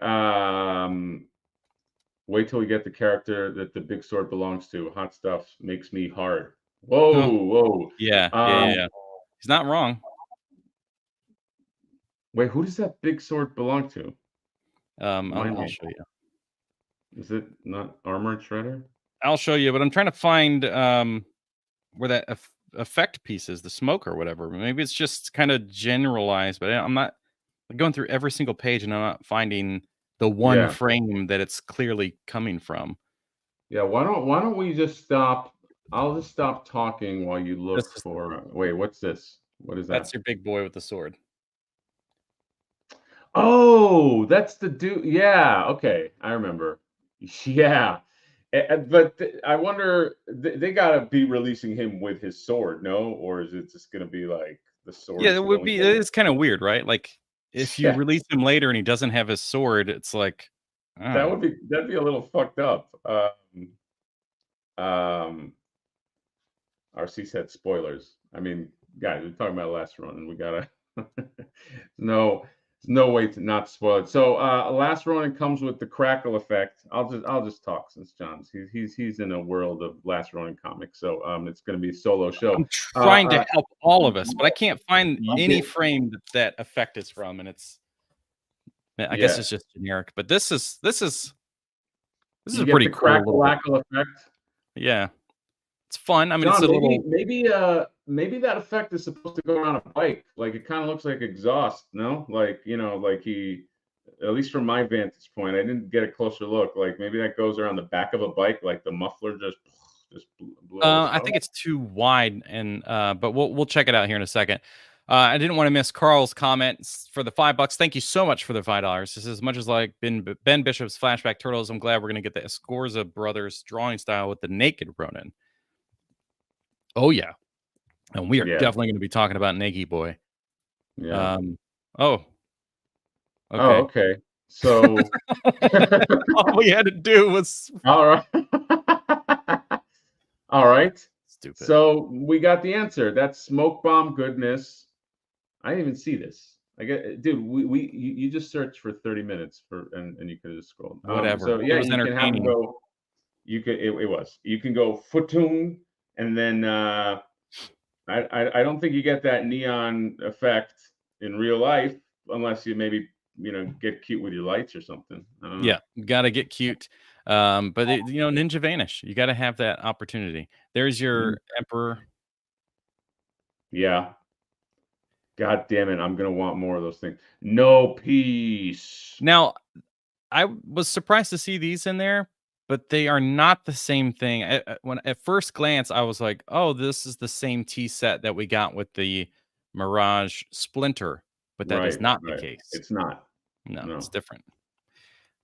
Wait till we get the character that the big sword belongs to. Hot stuff makes me hard.
Oh,
Whoa, whoa.
yeah, yeah, yeah,
Um,
yeah. He's not wrong.
wait, who does that big sword belong to?
I'll,
Remind
I'll
me.
show you.
Is it not Armored Shredder?
I'll show you, but I'm trying to find where that effect piece is, the smoke or whatever. Maybe it's just kind of generalized, but I'm not going through every single page and I'm not finding the one
Yeah.
frame that it's clearly coming from.
Yeah. Why don't we just stop? I'll just stop talking while you
This
look
is
for wait, what's this? What is
That's
that?
your big boy with the sword.
Oh, that's the dude. Yeah, okay. I remember. Yeah. But I wonder they gotta be releasing him with his sword, no? Or is it just gonna be like the
Yeah,
sword's
it would
going
be.
over?
It's kind of weird, right? Like if you
Yeah,
release him later and he doesn't have his sword, it's like, oh,
that'd be a little fucked up. Um, RC said spoilers. I mean, guys, we're talking about Last Ronin. We gotta. no, there's no way to not spoil it. So, Last Ronin comes with the crackle effect. I'll just talk since he's in a world of Last Ronin comics. So, it's going to be a solo show.
I'm trying to help all of us, but I can't find any frame that effect is from, and it's. I guess it's just generic, but this is a pretty cool
crackle effect.
Yeah, it's fun. I mean,
John,
it's a little
maybe that effect is supposed to go around a bike. Like it kind of looks like exhaust. No, like like he, at least from my vantage point, I didn't get a closer look. Like maybe that goes around the back of a bike, like the muffler just blew.
I think it's too wide, and but we'll check it out here in a second. I didn't want to miss Carl's comments for the $5. Thank you so much for the $5. This is as much as like Ben Bishop's Flashback Turtles. I'm glad we're going to get the Escorza brothers drawing style with the Naked Ronin. Oh yeah, and we are definitely going to be talking about Naked Boy.
Yeah.
Oh. Okay.
Oh, okay. So
all we had to do was
all right. All right.
Stupid.
So we got the answer. That's smoke bomb goodness. I didn't even see this. I get, dude. You just searched for 30 minutes and you could have just scrolled.
Whatever.
So yeah,
it was
you can have them go. You could. It was. You can go Futung, and then I don't think you get that neon effect in real life unless you maybe get cute with your lights or something. I don't know.
Yeah, got to get cute. But Ninja Vanish. You got to have that opportunity. There's your Emperor.
Yeah. God damn it! I'm gonna want more of those things. No peace.
Now, I was surprised to see these in there, but they are not the same thing. When at first glance, I was like, "Oh, this is the same tea set that we got with the Mirage Splinter," but that is not the case.
It's not.
No, it's different.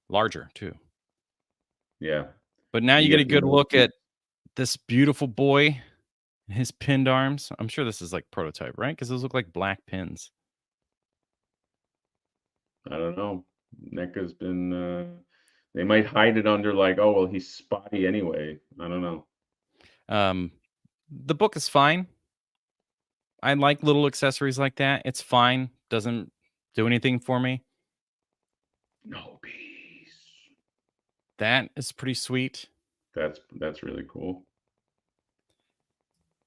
Larger too.
Yeah.
But now you get a good look at this beautiful boy. His pinned arms. I'm sure this is like prototype, right? Because those look like black pins.
I don't know. NECA's been. They might hide it under like, oh well, he's spotty anyway. I don't know.
The book is fine. I like little accessories like that. It's fine. Doesn't do anything for me.
No peace.
That is pretty sweet.
That's really cool.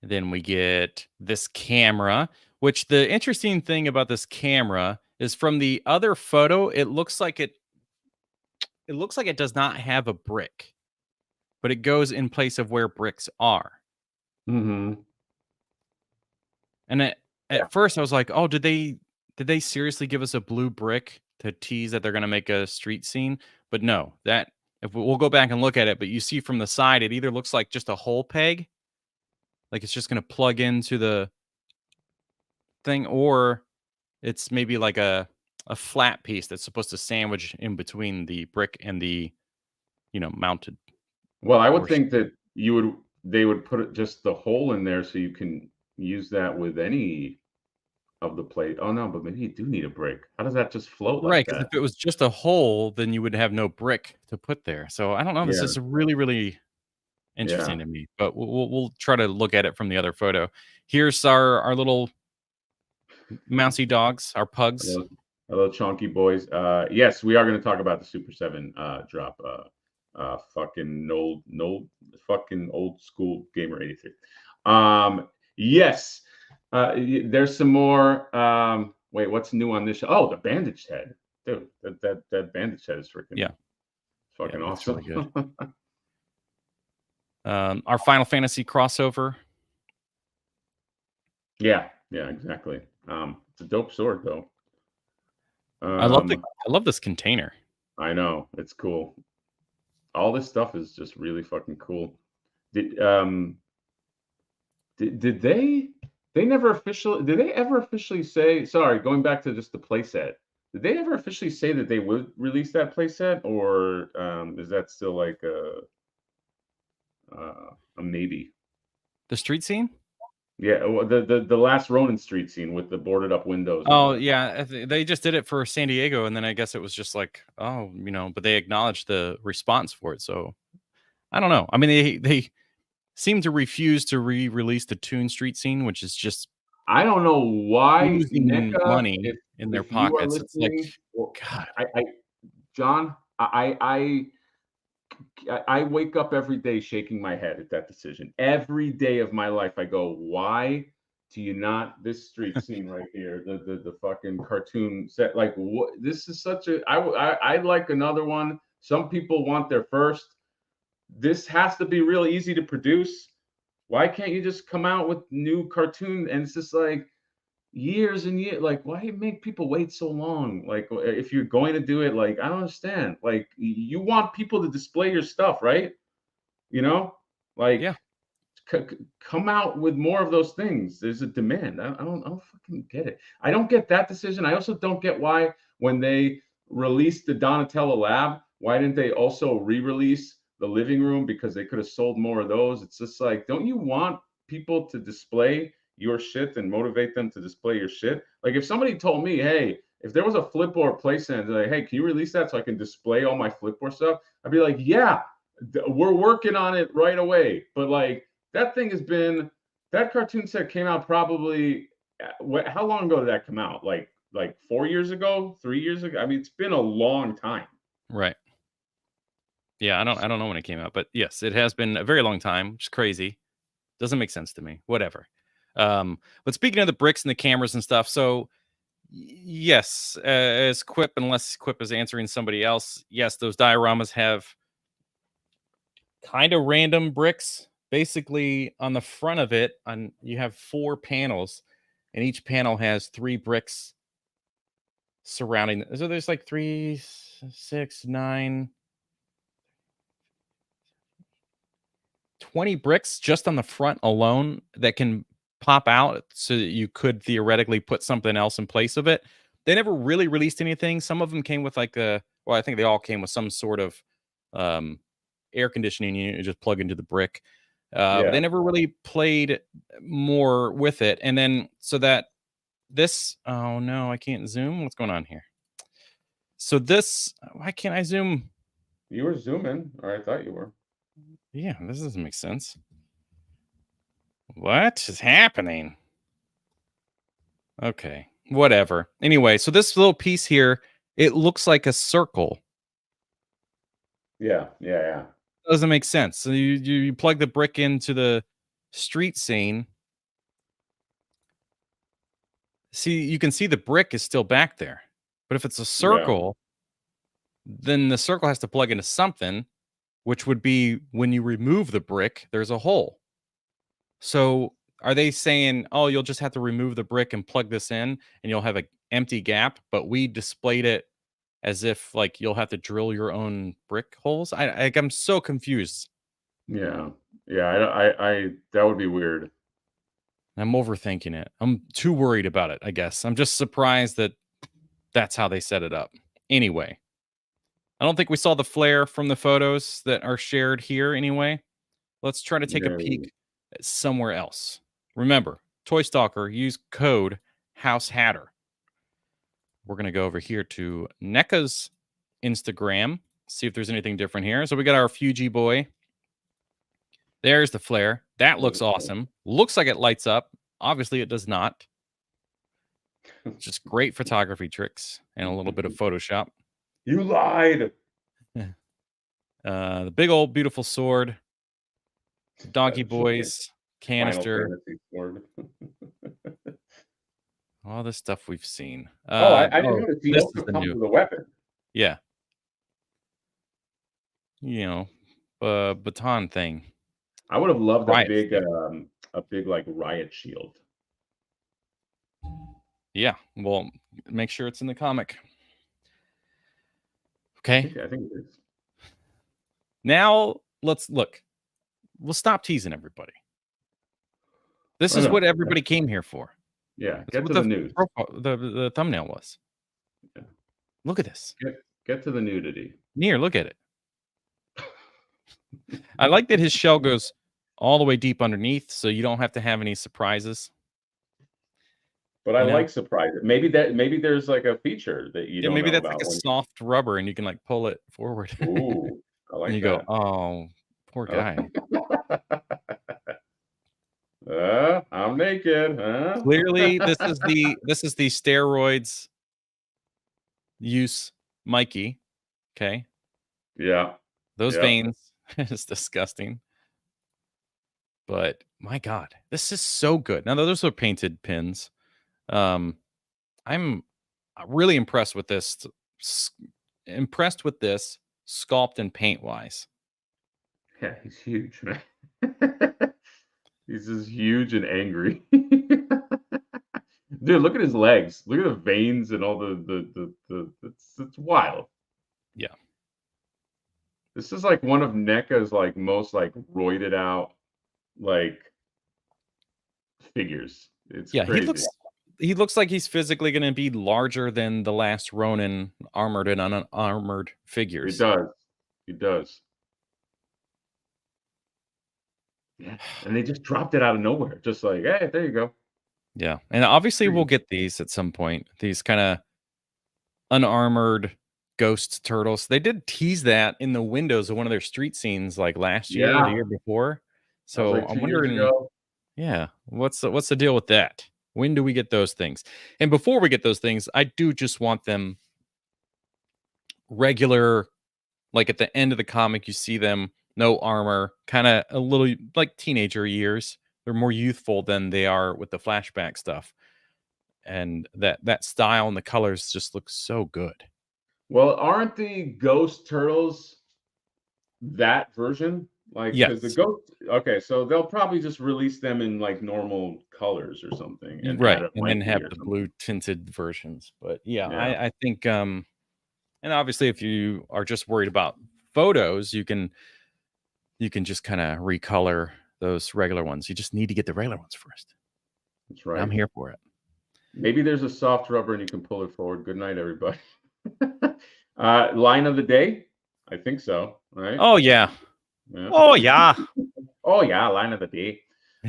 Then we get this camera, which the interesting thing about this camera is from the other photo, it looks like it does not have a brick, but it goes in place of where bricks are.
Mm-hmm.
And at first I was like, oh, did they seriously give us a blue brick to tease that they're going to make a street scene? But no, that if we'll go back and look at it, but you see from the side, it either looks like just a hole peg, like it's just going to plug into the thing, or it's maybe like a flat piece that's supposed to sandwich in between the brick and the mounted.
Well, I would think that they would put just the hole in there so you can use that with any of the plate. Oh no, but maybe you do need a brick. How does that just float like that?
Because if it was just a hole, then you would have no brick to put there. So I don't know. This is really, really interesting to me. But we'll try to look at it from the other photo. Here's our little mousy dogs, our pugs.
Hello, chunky boys. Yes, we are going to talk about the Super 7 drop. Fucking old school gamer 83. Yes. There's some more. Wait, what's new on this show? Oh, the bandaged head, dude. That bandaged head is freaking fucking awesome.
Really good. Our Final Fantasy crossover.
Yeah, exactly. It's a dope sword though.
I love this container.
I know, it's cool. All this stuff is just really fucking cool. Did they ever officially say, sorry, going back to just the playset, did they ever officially say that they would release that playset, or is that still like a maybe?
The street scene?
Yeah, the Last Ronin street scene with the boarded up windows.
Oh yeah, they just did it for San Diego, and then I guess it was just like, oh, but they acknowledged the response for it. So I don't know. I mean, seem to refuse to re-release the Toon Street scene, which is just
I don't know why
losing
NECA,
money in their
if you are
pockets. It's like,
listening, well,
God,
John, I wake up every day shaking my head at that decision. Every day of my life, I go, why do you not this street scene right here, the fucking cartoon set? Like, what? This is such a. I'd like another one. Some people want their first. This has to be really easy to produce. Why can't you just come out with new cartoon? And it's just like years and years. Like, why make people wait so long? Like, if you're going to do it, like, I don't understand. Like, you want people to display your stuff, right? You know, like,
yeah.
come out with more of those things. There's a demand. I don't fucking get it. I don't get that decision. I also don't get why when they released the Donatello Lab, why didn't they also re-release the living room? Because they could have sold more of those. It's just like, don't you want people to display your shit and motivate them to display your shit? Like if somebody told me, hey, if there was a Flipboard play stand, like, hey, can you release that so I can display all my Flipboard stuff? I'd be like, yeah, we're working on it right away. But like that thing has been, that cartoon set came out probably, how long ago did that come out? Like 4 years ago, 3 years ago? I mean, it's been a long time.
Right. Yeah, I don't know when it came out, but yes, it has been a very long time, which is crazy. Doesn't make sense to me. Whatever. But speaking of the bricks and the cameras and stuff, so yes, as Quip, unless Quip is answering somebody else, yes, those dioramas have kind of random bricks. Basically, on the front of it, you have 4 panels, and each panel has 3 bricks surrounding. So there's like 3, 6, 9, 20 bricks just on the front alone that can pop out so that you could theoretically put something else in place of it. They never really released anything. Some of them came with like well, I think they all came with some sort of air conditioning unit you just plug into the brick. But they never really played more with it. And then so that this, oh no, I can't zoom. What's going on here? So this, why can't I zoom?
You were zooming, or I thought you were.
Yeah, this doesn't make sense. What is happening? Okay, whatever. Anyway, so this little piece here, it looks like a circle.
Yeah.
Doesn't make sense. So you plug the brick into the street scene. See, you can see the brick is still back there. But if it's a circle, then the circle has to plug into something, which would be when you remove the brick, there's a hole. So are they saying, oh, you'll just have to remove the brick and plug this in and you'll have an empty gap, but we displayed it as if like you'll have to drill your own brick holes? I'm so confused.
Yeah. I that would be weird.
I'm overthinking it. I'm too worried about it, I guess. I'm just surprised that that's how they set it up. Anyway, I don't think we saw the flare from the photos that are shared here anyway. Let's try to take a peek somewhere else. Remember, Toy Stalker, use code House Hatter. We're going to go over here to NECA's Instagram, see if there's anything different here. So we got our Fuji boy. There's the flare. That looks awesome. Looks like it lights up. Obviously, it does not. Just great photography tricks and a little bit of Photoshop.
You lied.
The big old beautiful sword. Donkey Boys canister. All the stuff we've seen.
I didn't notice he also comes with a weapon.
Yeah. You know, baton thing.
I would have loved a big like riot shield.
Yeah, well, make sure it's in the comic. Okay.
I think it is.
Now let's look. We'll stop teasing everybody. This is what everybody came here for.
Yeah, get to the news.
The thumbnail was.
Yeah.
Look at this.
Get to the nudity.
Near, look at it. I like that his shell goes all the way deep underneath, so you don't have to have any surprises.
But I like surprises. Maybe there's like a feature that you don't know
that's
about.
Like a soft rubber, and you can like pull it forward.
Ooh, I like
and you
that.
Go, oh, poor guy.
I'm naked, huh?
Clearly, this is the steroids use Mikey. Okay.
Yeah.
Those
Yeah.
veins is disgusting. But my God, this is so good. Now, those are painted pins. I'm really impressed with this. Impressed with this sculpt and paint wise.
Yeah, he's huge, man. He's just huge and angry. Dude, look at his legs. Look at the veins and all the it's wild.
Yeah.
This is like one of NECA's like most like roided out like figures. It's
Yeah,
crazy.
he looks like he's physically going to be larger than the Last Ronin armored and unarmored
He
figures.
does. He does. Yeah. And they just dropped it out of nowhere. Just like, hey, there you go.
Yeah, and obviously we'll
Free.
get these at some point. These kind of unarmored ghost turtles. They did tease that in the windows of one of their street scenes like last year or the
Yeah.
year before.
That was
So
like
I'm
2 years
wondering,
ago.
yeah, what's the deal with that? When do we get those things? And before we get those things, I do just want them regular, like at the end of the comic, you see them no armor, kind of a little like teenager years. They're more youthful than they are with the flashback stuff. And that style and the colors just look so good.
Well, aren't the Ghost Turtles that version? Like, because the
Yes.
Ghost, okay, so they'll probably just release them in like normal colors or something and add
Right,
a
and then
Mikey
have
or
the
something.
blue tinted versions. But yeah,
Yeah.
I think and obviously if you are just worried about photos, you can just kind of recolor those regular ones. You just need to get the regular ones first.
That's
I'm
right.
here for it.
Maybe there's a soft rubber and you can pull it forward. Good night, everybody. Line of the day? I think so, right?
Oh yeah.
Yeah.
Oh yeah.
Oh, yeah, line of the day.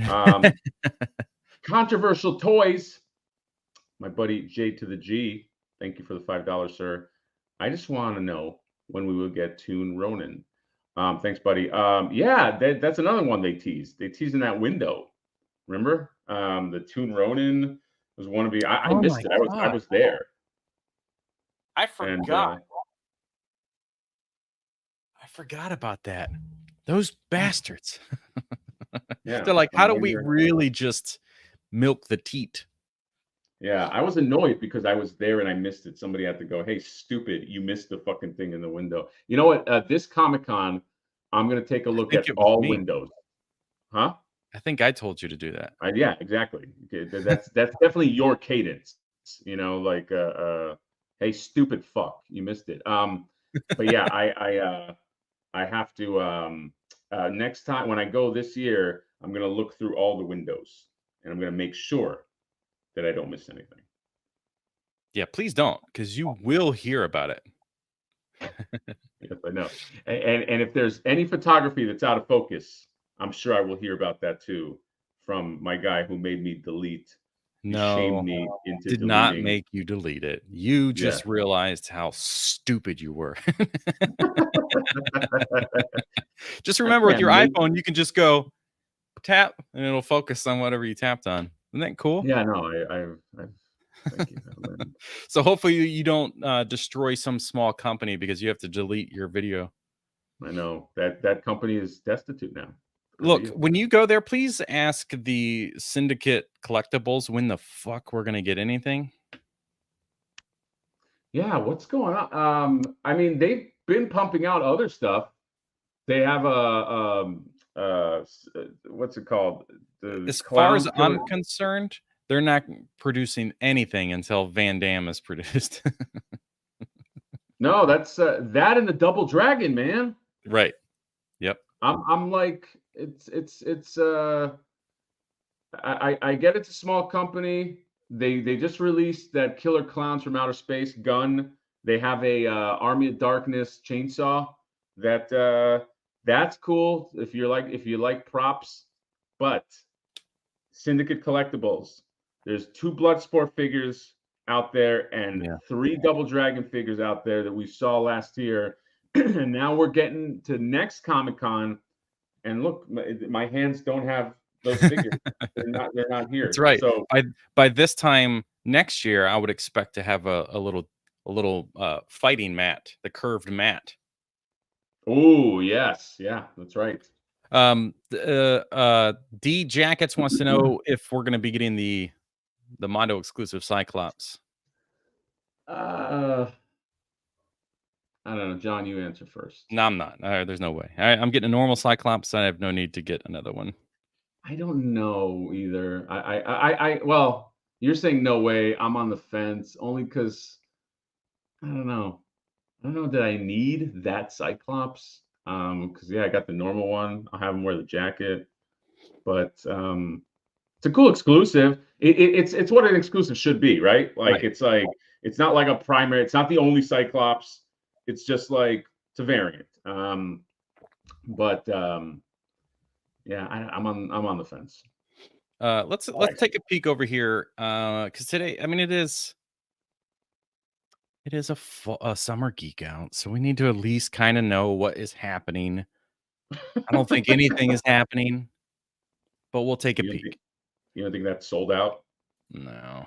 Um, controversial toys. My buddy J to the G, thank you for the $5, sir. I just want to know when we will get Toon Ronin. Thanks, buddy. Yeah, that's another one they teased. They teased in that window. Remember? The Toon Ronin was one of the. I
Oh my
missed it. I
god.
was there,
I
and
forgot. I forgot about that. Those bastards.
yeah,
They're like,
I'm
how do we
wondering.
really just milk the teat?
Yeah, I was annoyed because I was there and I missed it. Somebody had to go, "Hey, stupid, you missed the fucking thing in the window." You know what? This Comic Con, I'm gonna take a
I
look
think
at
it was
all
me.
windows. Huh?
I think I told you to do that.
Yeah, exactly. Okay, that's definitely your cadence. Like hey, stupid fuck, you missed it. But yeah, I have to next time when I go this year, I'm gonna look through all the windows and I'm gonna make sure that I don't miss anything.
Yeah, please don't, because you will hear about it.
Yes, I know. And if there's any photography that's out of focus, I'm sure I will hear about that too from my guy who made me delete. He shamed
No,
me into
did not
deleting.
make you delete it. You
Yeah.
just realized how stupid you were. Just
I
remember with
can't
your
make.
iPhone, you can just go tap and it'll focus on whatever you tapped on. Isn't that cool?
Yeah, no, I thank you. Man.
So hopefully you don't destroy some small company because you have to delete your video.
I know that company is destitute now because of
Look,
you.
when you go there, please ask the Syndicate collectibles when the fuck we're gonna get anything.
Yeah, what's going on? I mean, they've been pumping out other stuff. They have what's it called? The
As far as
clown killer.
I'm concerned, they're not producing anything until Van Damme is produced.
No, that's that and the Double Dragon, man.
Right. Yep.
I'm like it's I get it's a small company. They just released that Killer Clowns from Outer Space gun. They have a Army of Darkness chainsaw that that's cool if you like props. But Syndicate Collectibles, there's 2 Bloodsport figures out there and
Yeah.
3 Double Dragon figures out there that we saw last year. And now we're getting to next Comic Con. And look, my hands don't have those figures. They're not here.
That's right.
So
By this time next year, I would expect to have a little fighting mat, the curved mat.
oh yes, yeah, that's right.
D Jackets wants to know if we're going to be getting the Mondo exclusive Cyclops.
I don't know, John. You answer first.
No, I'm not. There's no way. I'm getting a normal Cyclops. I have no need to get another one.
I don't know either. Well, you're saying no way. I'm on the fence only because I don't know. I don't know that I need that Cyclops. Because yeah, I got the normal one. I'll have him wear the jacket, but it's a cool exclusive. It's what an exclusive should be, right? Like it's not like a primary. It's not the only Cyclops. It's just like it's a variant. But yeah, I'm on the fence.
Let's take a peek over here because today, I mean, it is a summer geek out, so we need to at least kind of know what is happening. I don't think anything is happening, but we'll take a peek.
You don't think that's sold out?
No.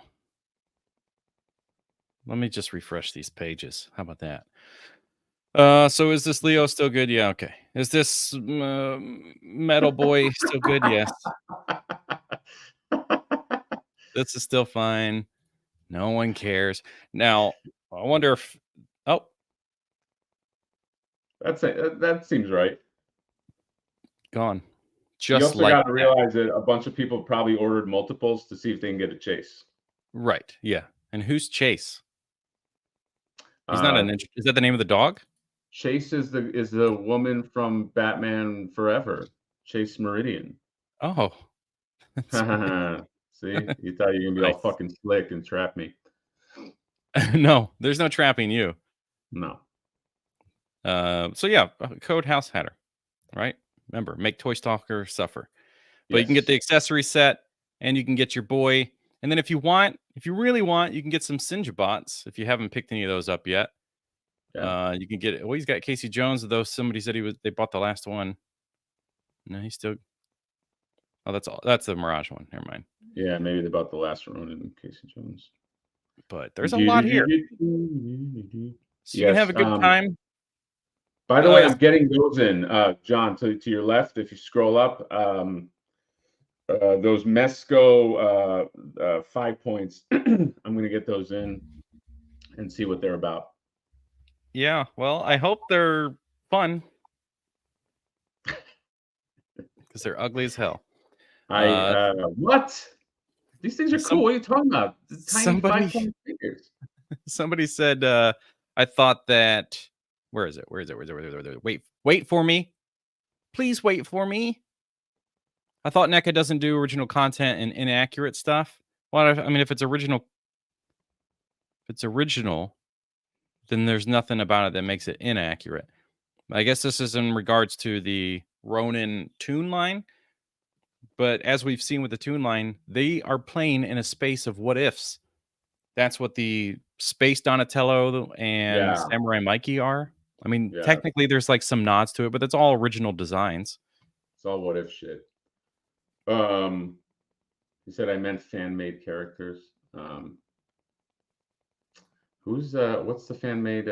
Let me just refresh these pages. How about that? So is this Leo still good? Yeah, okay. Is this Metal Boy still good? Yes. This is still fine. No one cares. Now, I wonder if
that seems right.
Gone.
You also got to realize that a bunch of people probably ordered multiples to see if they can get a Chase.
Right. Yeah. And who's Chase? He's not an. Is that the name of the dog?
Chase is the woman from Batman Forever, Chase Meridian.
Oh.
See, you thought you were gonna be all fucking slick and trap me.
No, there's no trapping you.
No.
So yeah, code House Hatter, right? Remember, make Toy Stalker suffer. But you can get the accessory set, and you can get your boy. And then if you really want, you can get some Syndicate if you haven't picked any of those up yet. Yeah. You can get it. Well, he's got Casey Jones, though somebody said they bought the last one. No, he's still. Oh, that's the Mirage one. Never mind.
Yeah, maybe they bought the Last Ronin and Casey Jones.
But there's a lot here. So you can have a good time.
By the way, I'm getting those in, John, to your left. If you scroll up, those Mesco 5 points, I'm going to get those in and see what they're about.
Yeah, well, I hope they're fun because they're ugly as hell.
What? These things are cool. What are you talking about? Tiny 5 point figures.
Somebody said, I thought that. Where is it? Wait for me. Please wait for me. I thought NECA doesn't do original content and inaccurate stuff. Well, I mean, if it's original, then there's nothing about it that makes it inaccurate. I guess this is in regards to the Ronin Toon line. But as we've seen with the Toon line, they are playing in a space of what ifs. That's what the Space Donatello and Samurai Mikey are. I mean, technically there's like some nods to it, but that's all original designs.
It's all what if shit. He said I meant fan-made characters. What's the fan-made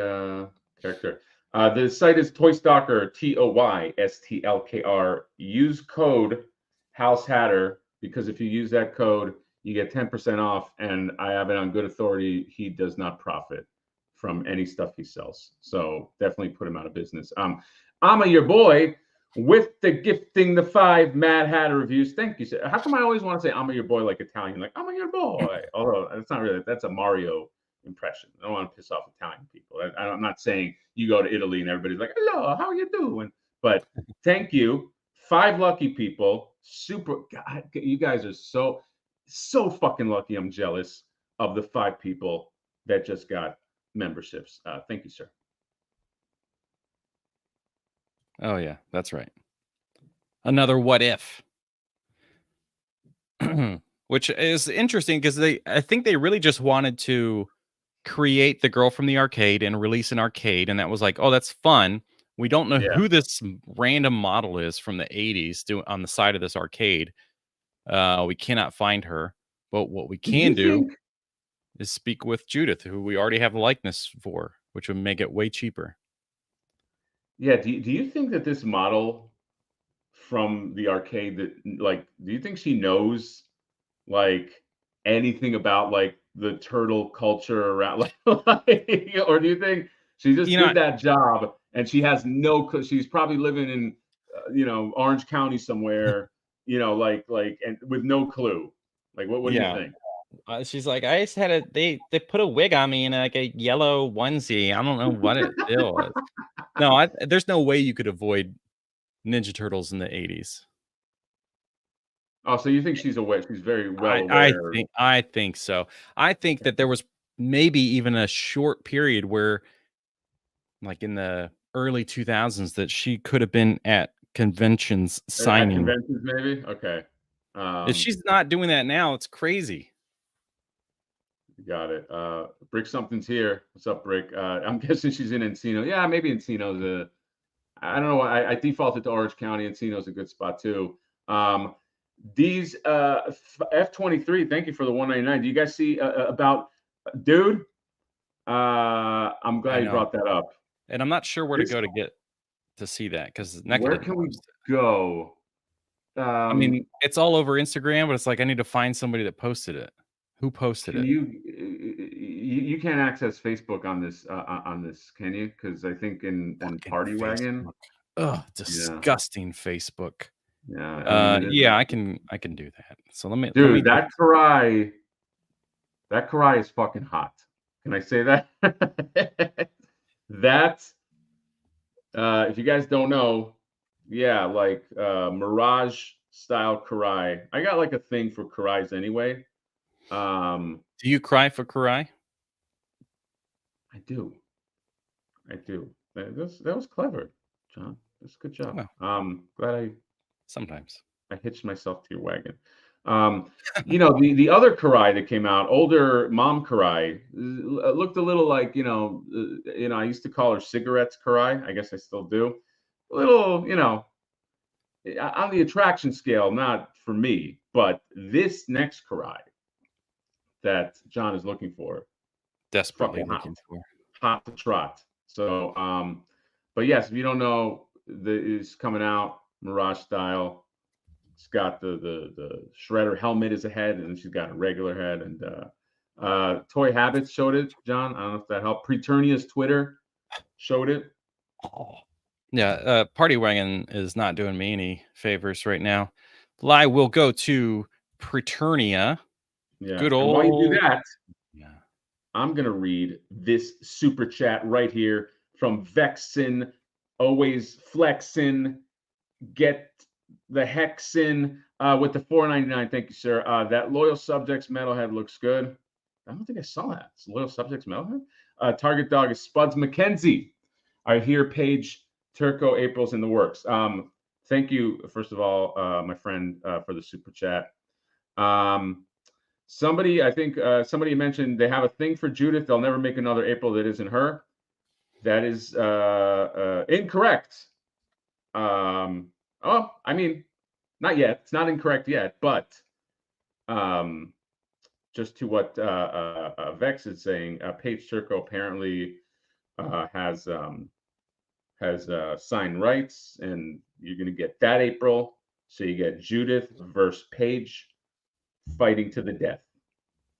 character? The site is Toy Stalker, TOYSTLKR. Use code House Hatter because if you use that code, you get 10% off. And I have it on good authority. He does not profit from any stuff he sells. So definitely put him out of business. I'm your boy with the gifting the 5 Mad Hatter reviews. Thank you, sir. How come I always want to say I'm your boy like Italian? Like, I'm your boy. Although it's not really, that's a Mario impression. I don't want to piss off Italian people. I'm not saying you go to Italy and everybody's like, hello, how are you doing? But thank you. 5 lucky people. Super. God, you guys are so fucking lucky. I'm jealous of the 5 people that just got memberships. Thank you, sir.
Oh yeah, that's right. Another what if. Which is interesting because I think they really just wanted to create the girl from the arcade and release an arcade, and that was like, oh, that's fun. We don't know who this random model is from the 80s on the side of this arcade. We cannot find her, but what we
Do
can
you
do
think?
is speak with Judith, who we already have the likeness for, which would make it way cheaper.
Yeah. Do you think that this model from the arcade that like? Do you think she knows like anything about like the turtle culture around or do you think she just
You know,
did that job and she has no she's probably living in Orange County somewhere, and with no clue. Like what do you
yeah.
think?
She's like, I just had they put a wig on me in like a yellow onesie. I don't know what it was. No, there's no way you could avoid Ninja Turtles in the 80s.
Oh, so you think she's aware, she's very well aware.
I think so. I think that there was maybe even a short period where, like in the early 2000s, that she could have been at conventions
At
signing.
conventions maybe? Okay.
If she's not doing that now, it's crazy.
Got it. Brick something's here. What's up, Brick? I'm guessing she's in Encino. Yeah, maybe Encino's I don't know. I defaulted to Orange County. Encino's a good spot too. These F23. Thank you for the 199. Do you guys see about, dude? I'm glad you brought that up.
And I'm not sure where to go to get to see that because NECA
Where
didn't
can we
post it.
go?
I mean, it's all over Instagram, but it's like I need to find somebody that posted it. Who posted
Can
it?
you can't access Facebook on this, can you? Because I think in Party Wagon.
Oh, disgusting Facebook.
Yeah, I mean,
yeah, I can do that. So let me,
dude, that Karai is fucking hot. Can I say that? That if you guys don't know, yeah, like Mirage style Karai. I got like a thing for Karais anyway.
Do you cry for Karai?
I do. That was clever, John. That's a good job.
Well,
Glad
sometimes
I hitched myself to your wagon. The other Karai that came out, older mom Karai, looked a little like I used to call her cigarettes Karai. I guess I still do. A little, on the attraction scale, not for me. But this next Karai that John is looking for,
desperately
fucking
looking for.
hot to trot. So, but yes, if you don't know, it's coming out Mirage style. It's got the shredder helmet is a head, and she's got a regular head. And Toy Habits showed it, John. I don't know if that helped. Preternia's Twitter showed it.
Oh. Yeah, Party Wagon is not doing me any favors right now. I will go to Preternia.
Yeah.
Good
And while you do
old.
that,
Yeah.
I'm gonna read this super chat right here from Vexin, always flexin, get the hexin with the $4.99. Thank you, sir. That Loyal Subjects Metalhead looks good. I don't think I saw that. It's Loyal Subjects Metalhead. Target dog is Spuds McKenzie. I hear Paige Turco April's in the works. Thank you, first of all, my friend, for the super chat. Somebody mentioned they have a thing for Judith. They'll never make another April that isn't her. That is incorrect. I mean, not yet. It's not incorrect yet, but just to what Vex is saying, Paige Turco apparently has signed rights, and you're going to get that April. So you get Judith versus Paige fighting to the death.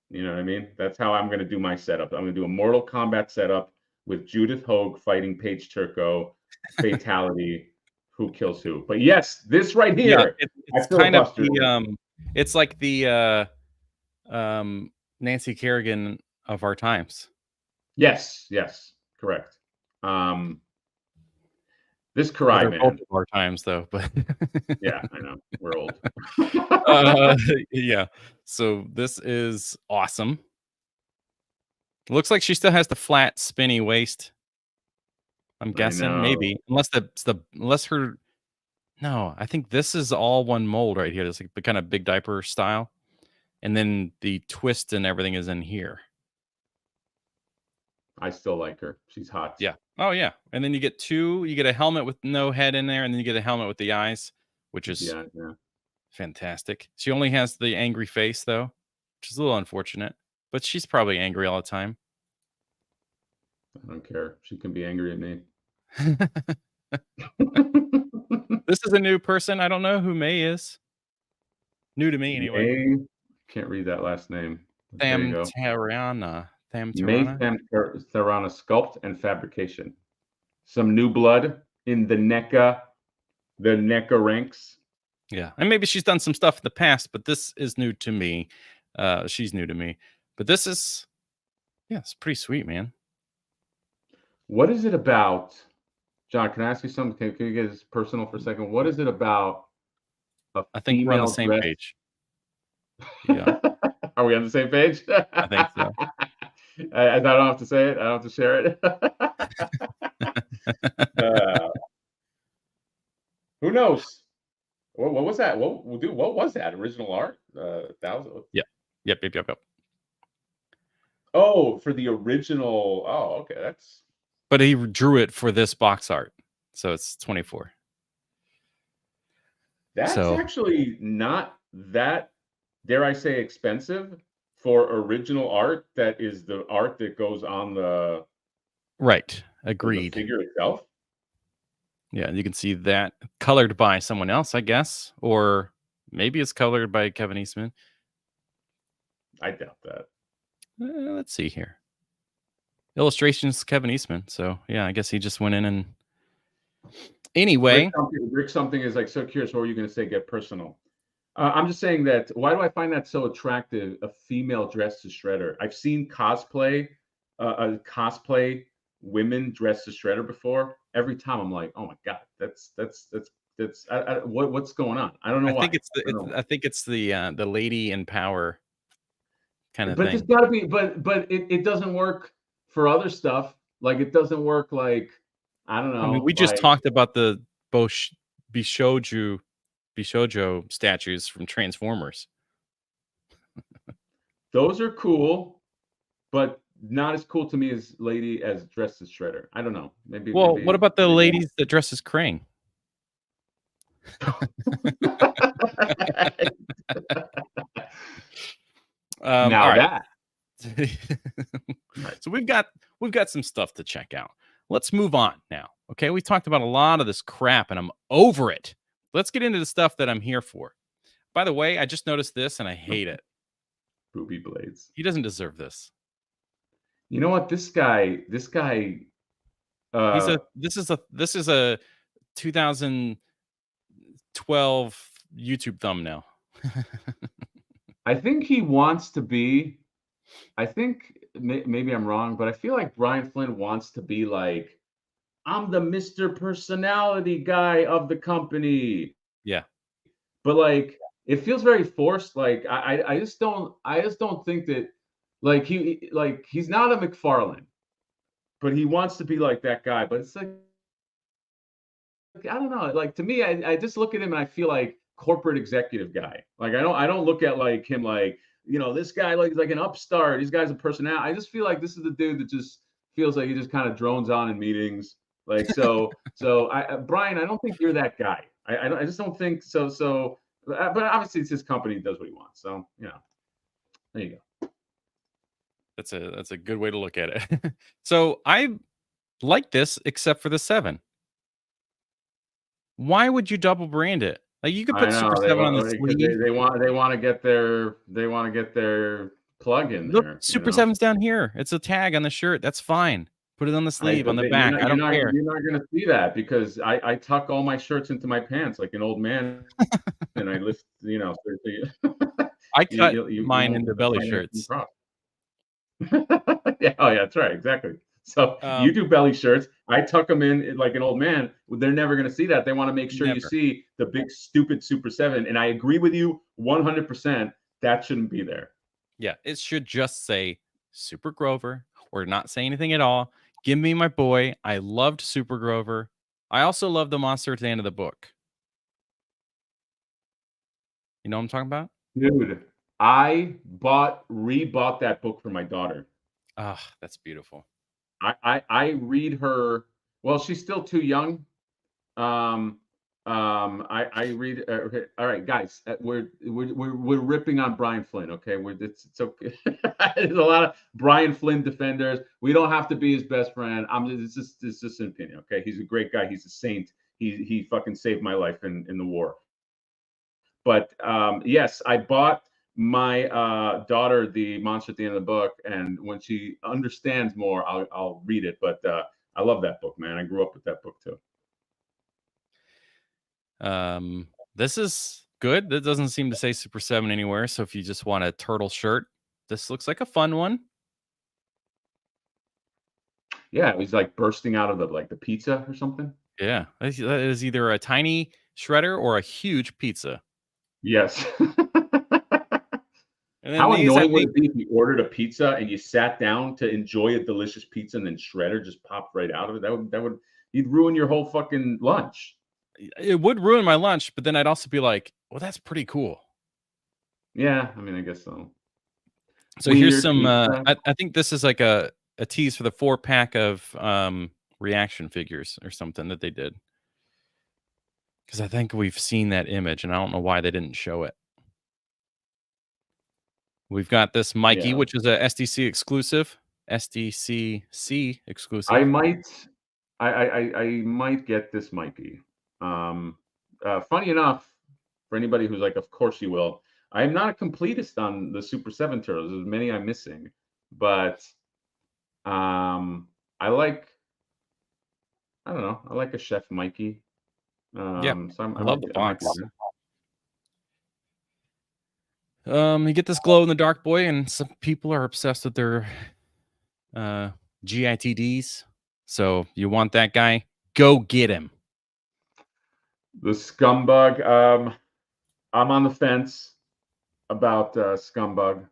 You know what I mean? That's how I'm going to do my setup. I'm going to do a Mortal Kombat setup with Judith Hogue fighting Paige Turco, fatality. Who kills who? But yes, this right here.
Yeah, it's kind of the it's like the Nancy Kerrigan of our times.
Yes, correct. This Karai, man.
Both of our times, though, but
yeah, I know we're old.
Yeah, so this is awesome. Looks like she still has the flat, spinny waist. I'm guessing maybe, unless her. No, I think this is all one mold right here. It's like the kind of big diaper style, and then the twist and everything is in here.
I still like her. She's hot.
Yeah. Oh yeah. And then you get a helmet with no head in there, and then you get a helmet with the eyes, which is fantastic. She only has the angry face though, which is a little unfortunate. But she's probably angry all the time.
I don't care. She can be angry at me.
This is a new person. I don't know who May is. New to me anyway.
May, can't read that last name. There you go.
Thamtarana.
May Thamtarana Sculpt and Fabrication. Some new blood in the NECA ranks.
Yeah, and maybe she's done some stuff in the past, but this is new to me. She's new to me, but this is, yeah, it's pretty sweet, man.
What is it about, John? Can I ask you something? Can you get this personal for a second? What is it about
I think we're on the same page.
Yeah. Are we on the same page?
I think so.
I don't have to say it. I don't have to share it. Who knows? What was that? What was that? Original art? 1,000?
Yep.
Oh, for the original. Oh, okay. That's.
But he drew it for this box art, so it's 24.
That's actually not that, dare I say, expensive for original art. That is the art that goes on the.
Right. Agreed.
The figure itself.
Yeah, you can see that colored by someone else, I guess, or maybe it's colored by Kevin Eastman.
I doubt that.
Let's see here. Illustrations, Kevin Eastman. So yeah, I guess he just went in and. Anyway,
Rick something is like so curious. What were you going to say? Get personal. I'm just saying that. Why do I find that so attractive? A female dressed as Shredder. I've seen cosplay women dressed as Shredder before. Every time I'm like, oh my god, that's what's going on? I don't know why.
I think it's the lady in power kind of
thing.
But
there's got to be. But it doesn't work for other stuff. Like it doesn't work like. I don't know.
I mean, we just talked about the Bishojo statues from Transformers.
Those are cool, but not as cool to me as lady as dressed as Shredder. I don't know. Maybe.
Well, what about the ladies that dress as Krang?
Now that.
So we've got some stuff to check out. Let's move on now. Okay, we talked about a lot of this crap and I'm over it. Let's get into the stuff that I'm here for. By the way, I just noticed this and I hate it.
Booby blades.
He doesn't deserve this.
You know what? This guy. This
is a 2012 YouTube thumbnail.
I think he wants to be. I think maybe I'm wrong, but I feel like Brian Flynn wants to be like, I'm the Mr. Personality guy of the company.
Yeah.
But like, it feels very forced. Like I just don't think that like he's not a McFarlane, but he wants to be like that guy. But it's like I don't know. Like to me, I just look at him and I feel like corporate executive guy. Like I don't look at like him like, you know, this guy like an upstart. These guys are personality. I just feel like this is the dude that just feels like he just kind of drones on in meetings. Like so Brian, I don't think you're that guy. I just don't think so. But obviously it's his company, does what he wants. So you know, there you go.
That's a good way to look at it. So I like this, except for the 7. Why would you double brand it? Like you could put Super 7 on the sleeve.
They want to get their plug in
Look,
there.
Super 7's down here. It's a tag on the shirt. That's fine. Put it on the sleeve, on the back. I don't care.
You're not going to see that because I tuck all my shirts into my pants like an old man, and I lift. You know,
I cut mine into belly shirts.
Yeah, oh yeah, that's right, exactly. So you do belly shirts. I tuck them in like an old man. They're never going to see that. They want to make sure you see the big stupid Super 7. And I agree with you 100%. That shouldn't be there.
Yeah, it should just say Super Grover or not say anything at all. Give me my boy. I loved Super Grover. I also love the monster at the end of the book. You know what I'm talking about?
Dude, I rebought that book for my daughter.
Ah, that's beautiful.
I read her. Well, she's still too young. I read. Okay. All right, guys, we're ripping on Brian Flynn. Okay, it's okay. There's a lot of Brian Flynn defenders. We don't have to be his best friend. It's just an opinion. Okay, he's a great guy. He's a saint. He fucking saved my life in the war. But yes, I bought my daughter the monster at the end of the book, and when she understands more, I'll read it. But I love that book, man. I grew up with that book too.
This is good. That doesn't seem to say Super 7 anywhere. So if you just want a turtle shirt, this looks like a fun one.
Yeah, it was like bursting out of the pizza or something.
Yeah, that is either a tiny shredder or a huge pizza.
Yes.
And then
How
these, I
annoying would
think,
it be if you ordered a pizza and you sat down to enjoy a delicious pizza and then shredder just popped right out of it? That would you'd ruin your whole fucking lunch.
it would ruin my lunch, but then I'd also be like, well, that's pretty cool.
Yeah, I mean, I guess so.
So here's
Weird
some,
pizza.
I think this is like a tease for the 4-pack of reaction figures or something that they did. Because I think we've seen that image, and I don't know why they didn't show it. We've got this Mikey,
Yeah.
which is a SDC exclusive, SDCC
I
exclusive.
might I might get this Mikey. Funny enough, for anybody who's like, of course you will. I am not a completist on the Super 7 Turtles. There's many I'm missing, but I like I don't know. I like a Chef Mikey.
Yeah,
So
I love the
I might
box.
do that.
You get this glow in the dark boy, and some people are obsessed with their GITDs. So you want that guy? Go get him.
The Scumbug. I'm on the fence about Scumbug.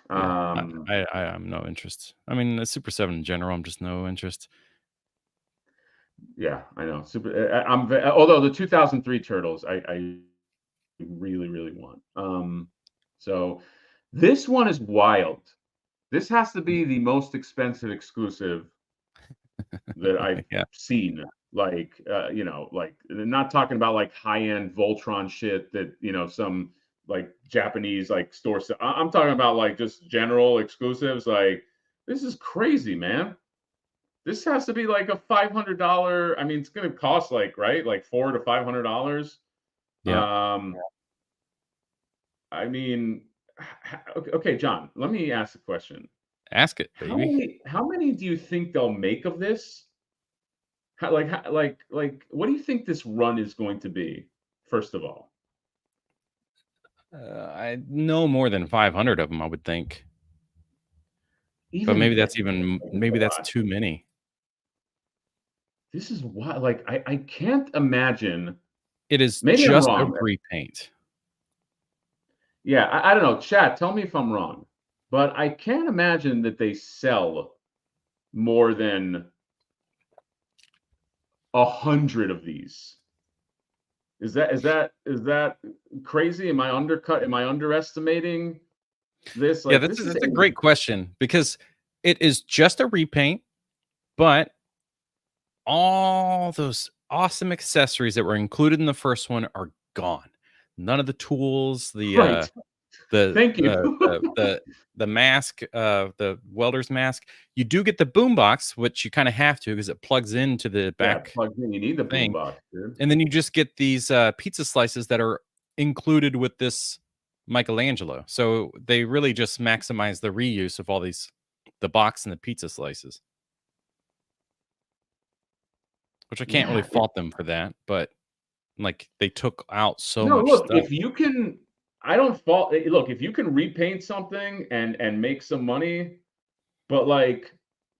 Yeah, I am no interest. I mean, the Super 7 in general, I'm just no interest.
Yeah, I know. Although the 2003 Turtles, I really, really want. So this one is wild. This has to be the most expensive exclusive that I've
Yeah,
seen. Like, like not talking about like high-end Voltron shit that, some like Japanese like store. I'm talking about like just general exclusives. Like, this is crazy, man. This has to be like a $500. I mean, it's going to cost like, right? Like $400 to $500.
yeah.
I mean, okay, John, let me ask a question.
Ask it,
How
baby.
many how many do you think they'll make of this? What do you think this run is going to be, first of all?
I know more than 500 of them, I would think. But
Even
maybe
then,
that's
it's a lot.
too many.
This is why, like, I can't imagine.
It is
Maybe I'm
just a
wrong.
repaint.
Yeah, I don't know. Chat, tell me if I'm wrong, but I can't imagine that they sell more than 100 of these. Is that crazy? Am I undercut? Am I underestimating this?
Yeah,
Like, this is
that's a great question because it is just a repaint, but all those awesome accessories that were included in the first one are gone. None of the tools,
right.
the
Thank you.
the mask, the welder's mask. You do get the boombox, which you kind of have to because it plugs into the
Yeah,
back
plugged in. You need the
thing.
boombox, dude.
And then you just get these pizza slices that are included with this Michelangelo. So they really just maximize the reuse of all the box and the pizza slices, which I can't really
Yeah.
fault them for that. But like they took out so
No,
much
look,
stuff.
if you can, I don't fault. Look, if you can repaint something and make some money, but like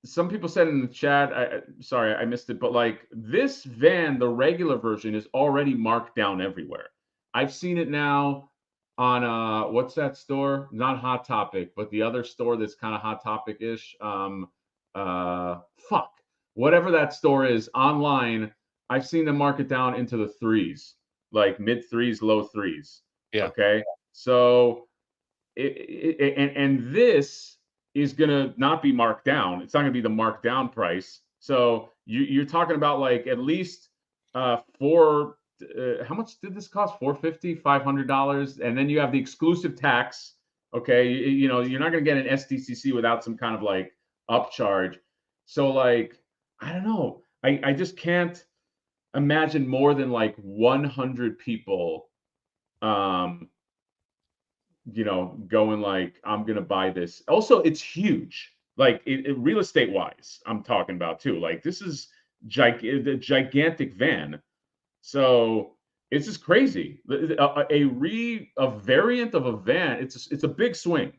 some people said in the chat, sorry, I missed it, but like this van, the regular version is already marked down everywhere. I've seen it now on what's that store? Not Hot Topic, but the other store that's kind of Hot Topic-ish. Fuck. Whatever that store is online, I've seen them mark it down into the threes, like mid threes, low threes.
Yeah.
Okay. So and this is going to not be marked down. It's not going to be the marked down price. So you're talking about like at least 4 how much did this cost? $450, $500, and then you have the exclusive tax. Okay, you know, you're not going to get an SDCC without some kind of like upcharge. So like, I don't know. I just can't imagine more than like 100 people, you know, going like, I'm gonna buy this. Also, it's huge. Like real estate wise, I'm talking about too. Like this is the gigantic van. So it's just crazy. A variant of a van. It's a big swing.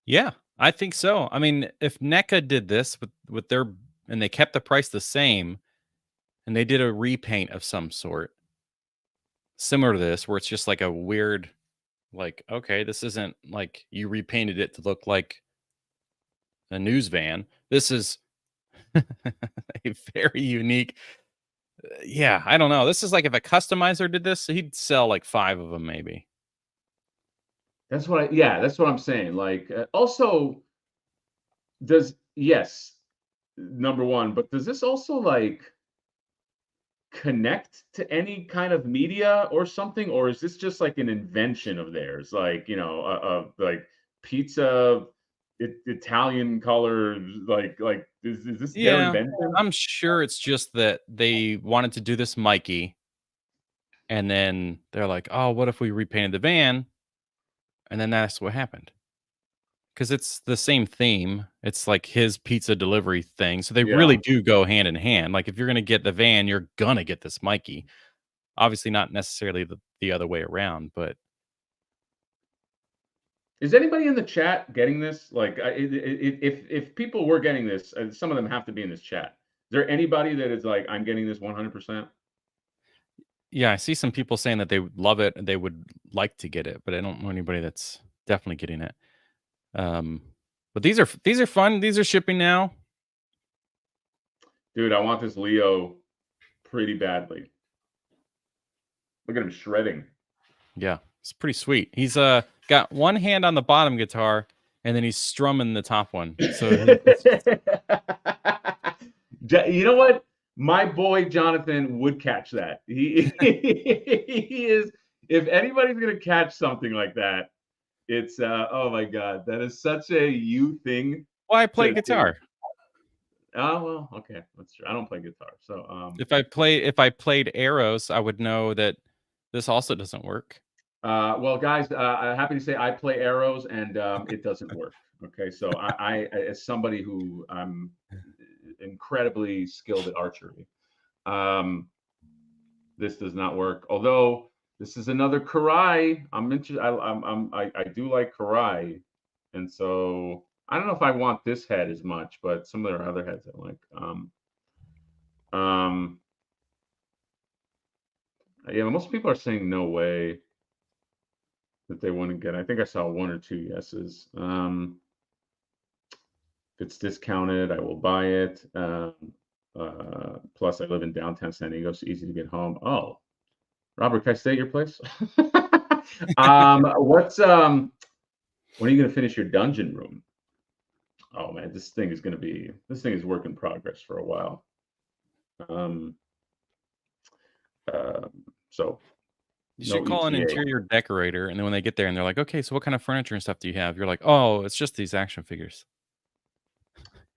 Yeah, I think so. I mean, if NECA did this with their and they kept the price the same and they did a repaint of some sort similar to this where it's just like a weird like okay, this isn't like you repainted it to look like a news van. This is a very unique yeah, I don't know. This is like if a customizer did this, he'd sell like 5 of them maybe.
Yeah, that's what I'm saying. Like, also, yes, number one, but does this also like connect to any kind of media or something, or is this just like an invention of theirs? Like, you know, like pizza, Italian color, like is this their
Yeah,
invention?
I'm sure it's just that they wanted to do this Mikey, and then they're like, "Oh, what if we repainted the van?" And then that's what happened. Because it's the same theme. It's like his pizza delivery thing, so they
Yeah.
really do go hand in hand. Like, if you're gonna get the van, you're gonna get this Mikey. Obviously, not necessarily the other way around, but
Is anybody in the chat getting this? Like, if people were getting this, some of them have to be in this chat. Is there anybody that is like, I'm getting this 100%?
yeah, I see some people saying that they would love it and they would like to get it, but I don't know anybody that's definitely getting it. Um, but these are fun. These are shipping now.
Dude, I want this Leo pretty badly. Look at him shredding.
Yeah, it's pretty sweet. He's got one hand on the bottom guitar and then he's strumming the top one. So
You know what? My boy Jonathan would catch that. He is. If anybody's gonna catch something like that, it's oh my god, that is such a you thing
well, I play
to do.
guitar.
Oh well, okay, that's true. I don't play guitar, so
If I played arrows, I would know that this also doesn't work.
well, guys, I'm happy to say I play arrows and it doesn't work. Okay, so as somebody who I'm incredibly skilled at archery, this does not work. Although this is another Karai. I'm interested. I do like Karai, and so I don't know if I want this head as much, but some of their other heads I like. Yeah, most people are saying no way that they wouldn't get. I think I saw 1 or 2 yeses. If it's discounted, I will buy it. Plus, I live in downtown San Diego, so easy to get home. Oh, Robert, can I stay at your place? When are you going to finish your dungeon room? Oh man, this thing is work in progress for a while. So
You
no
should call an
ETA.
interior decorator, and then when they get there and they're like, "Okay, so what kind of furniture and stuff do you have?" You're like, "Oh, it's just these action figures."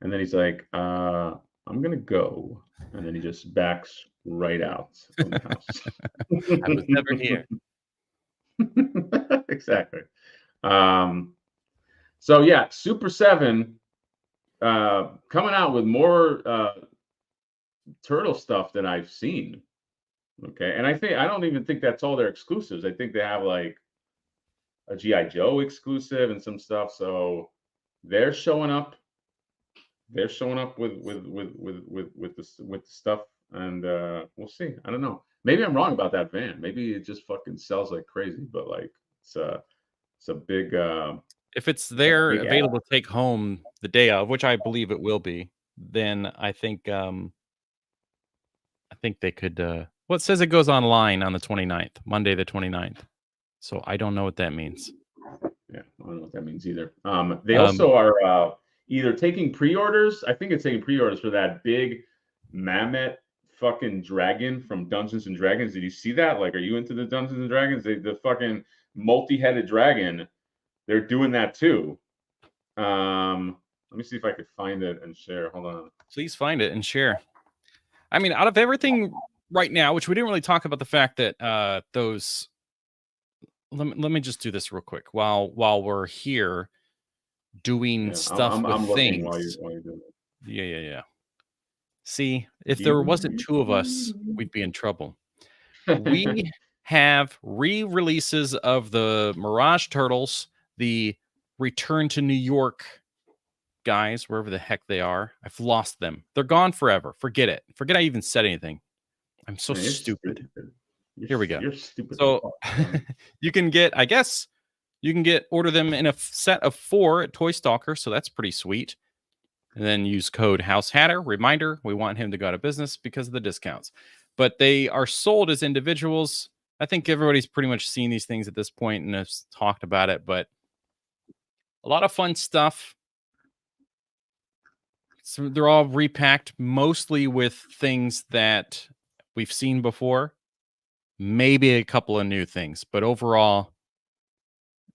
And then he's like, I'm gonna go. And then he just backs right out of the house.
I was never here.
Exactly. So yeah, Super 7 coming out with more turtle stuff than I've seen. Okay. And I don't even think that's all their exclusives. I think they have like a G.I. Joe exclusive and some stuff. So they're showing up. They're showing up with the stuff, and we'll see. I don't know. Maybe I'm wrong about that van. Maybe it just fucking sells like crazy. But like, it's a big
If it's there
big ad.
available to take home the day of, which I believe it will be, then I think they could, well, it says it goes online on the 29th, Monday the 29th. So I don't know what that means.
Yeah, I don't know what that means either. They also are either taking pre-orders. I think it's taking pre-orders for that big Mammoth fucking dragon from Dungeons and Dragons. Did you see that? Like, are you into the Dungeons and Dragons? The fucking multi-headed dragon. They're doing that too. Let me see if I could find it and share. Hold on.
Please find it and share. I mean, out of everything right now, which we didn't really talk about the fact that those. Let me just do this real quick while we're here doing stuff
I'm
with
looking
things.
while you're doing it.
Yeah. See, if there wasn't two of us, we'd be in trouble. We have re-releases of the Mirage Turtles, the Return to New York guys, wherever the heck they are. I've lost them. They're gone forever. Forget it. Forget I even said anything. I'm so stupid. Here we go.
You're stupid.
So you can get, I guess, order them in a set of 4 at Toy Stalker. So that's pretty sweet. And then use code HouseHatter. Reminder, we want him to go out of business because of the discounts. But they are sold as individuals. I think everybody's pretty much seen these things at this point and has talked about it. But a lot of fun stuff. So they're all repacked, mostly with things that we've seen before. Maybe a couple of new things. But overall,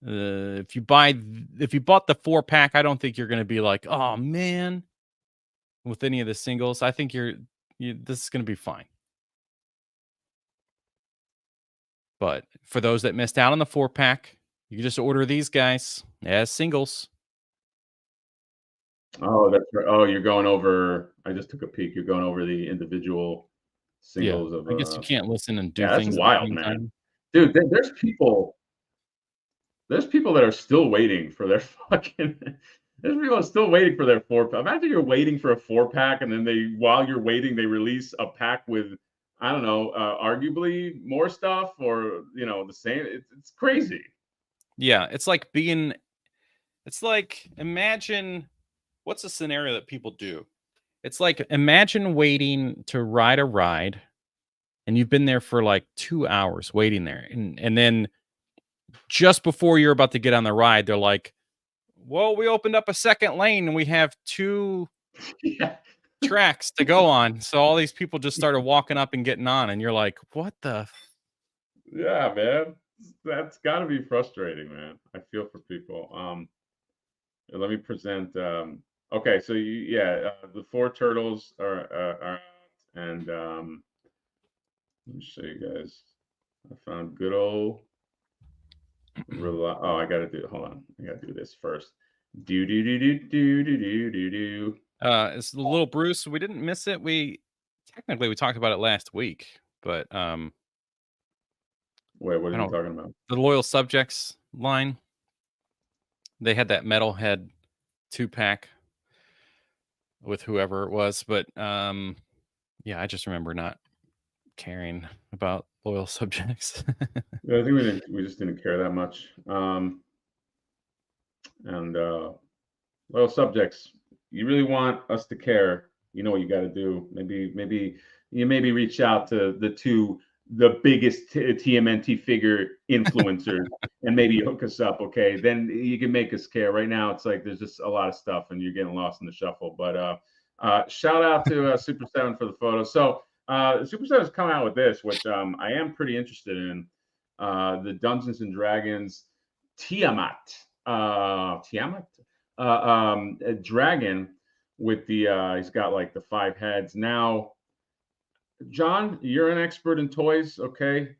if you bought the 4-pack, I don't think you're going to be like, oh man, with any of the singles. I think this is going to be fine. But for those that missed out on the 4-pack, you can just order these guys as singles.
Oh, that's right. Oh, you're going over. I just took a peek. You're going over the individual singles of.
I guess you can't listen and do
that's
things.
wild, man. Time. Dude, there's people that are still waiting for their fucking. There's people still waiting for their 4-pack. Imagine you're waiting for a 4-pack, and then while you're waiting, they release a pack with, I don't know, arguably more stuff, or the same. It's crazy.
Yeah, it's like imagine what's a scenario that people do. It's like imagine waiting to ride a ride, and you've been there for like 2 hours waiting there, and then just before you're about to get on the ride, they're like, well, we opened up a second lane and we have 2 tracks to go on. So all these people just started walking up and getting on, and you're like, what the?
Yeah, man. That's got to be frustrating, man. I feel for people. Let me present. Okay, so the 4 turtles are and let me show you guys. I found good old. Oh, I gotta do. Hold on, I gotta do this first. Do.
It's the little Bruce. We didn't miss it. We talked about it last week, but
wait, what are you talking about?
The Loyal Subjects line. They had that Metalhead 2-pack with whoever it was, but yeah, I just remember not caring about Loyal Subjects.
Yeah, I think we just didn't care that much. And Loyal Subjects, you really want us to care, you know what you got to do. Maybe reach out to the biggest TMNT figure influencers and maybe hook us up. Okay, then you can make us care. Right now, it's like there's just a lot of stuff and you're getting lost in the shuffle. But shout out to Super 7 for the photo. So Super 7's come out with this, which I am pretty interested in. The Dungeons and Dragons Tiamat. A dragon with the he's got like the 5 heads. Now, John, you're an expert in toys, okay?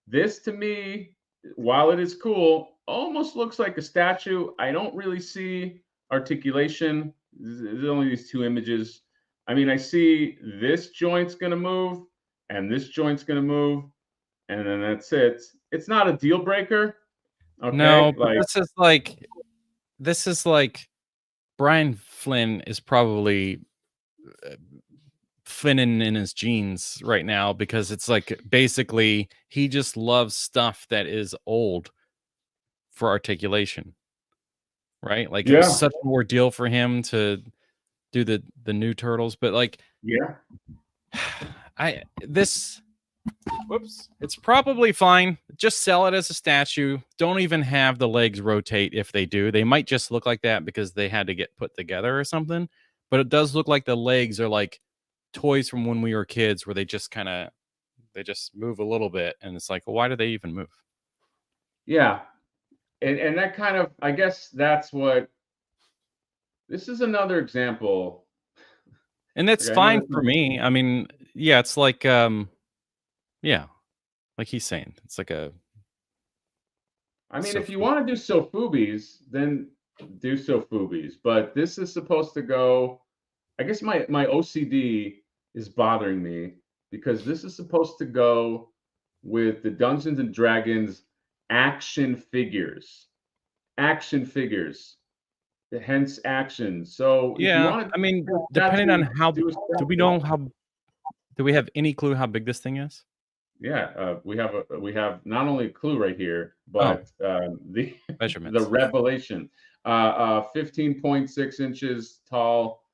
This to me, while it is cool, almost looks like a statue. I don't really see articulation. There's only these 2 images. I mean, I see this joint's gonna move and this joint's gonna move, and then that's it. It's not a deal breaker. Okay,
no, but this is like Brian Flynn is probably Flynning in his jeans right now, because it's like basically he just loves stuff that is old for articulation, right? Like it was such an ordeal for him to do the new Turtles, but like it's probably fine. Just sell it as a statue. Don't even have the legs rotate. If they do, they might just look like that because they had to get put together or something. But it does look like the legs are like toys from when we were kids where they just move a little bit, and it's like, well, why do they even move?
Yeah, and that kind of, I guess that's what. This is another example.
And that's
Okay, I know
fine
that's
for
not.
me. I mean, yeah, it's like yeah, like he's saying, it's like a
I mean,
so
if you want to do Sofubies, then do Sofubies. But this is supposed to go. I guess my OCD is bothering me because this is supposed to go with the Dungeons and Dragons action figures. Action figures. Hence action. So if you
yeah.
want
I
to
mean,
do
depending on how
do a
do we
statue.
know how do we have any clue how big this thing is?
Yeah, we have not only a clue right here,
Oh,
but the the
measurements.
revelation. 15.6 inches tall,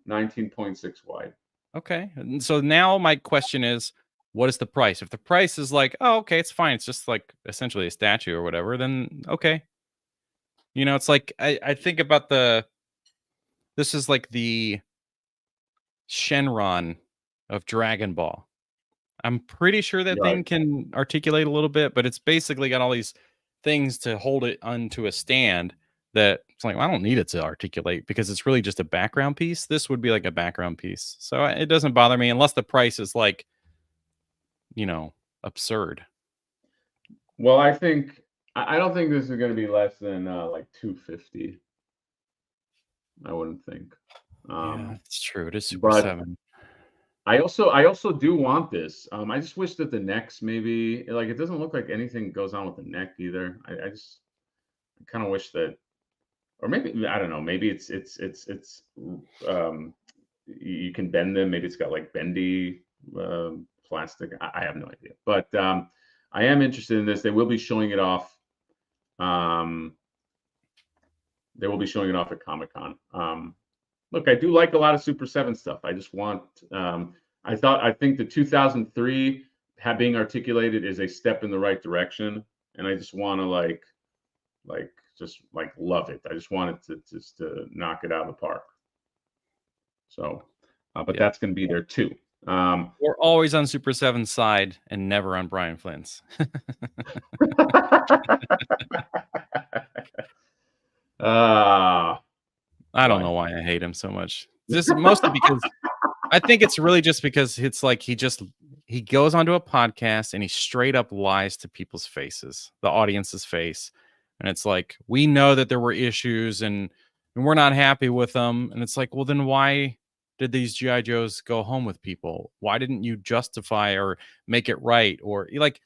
19.6 wide.
Okay. And so now my question is, what is the price? If the price is like, oh, okay, it's fine. It's just like essentially a statue or whatever, then okay. It's like I think about this is like the Shenron of Dragon Ball. I'm pretty sure that
Right.
thing can articulate a little bit, but it's basically got all these things to hold it onto a stand that it's like, well, I don't need it to articulate because it's really just a background piece. This would be like a background piece. So it doesn't bother me unless the price is like, you know, absurd.
Well, I don't think this is going to be less than like 250. I wouldn't think.
Yeah,
Um,
it's true. It is Super
but
7.
I also do want this. I just wish that the necks maybe like it doesn't look like anything goes on with the neck either. I just kind of wish that, or maybe I don't know. Maybe it's you can bend them. Maybe it's got like bendy plastic. I have no idea. But I am interested in this. They will be showing it off. Um, they will be showing it off at Comic Con. Look, I do like a lot of Super 7 stuff. I just want, I think the 2003 being articulated is a step in the right direction. And I just want to just like love it. I just want it to knock it out of the park. So, but
Yeah.
that's going to be there too.
We're always on Super 7's side and never on Brian Flynn's.
Ah,
I don't
why?
know why I hate him so much. This is mostly because I think it's really just because it's like he goes onto a podcast and he straight up lies to people's faces, the audience's face. And it's like, we know that there were issues and we're not happy with them. And it's like, well, then why did these GI Joes go home with people? Why didn't you justify or make it right? Or like,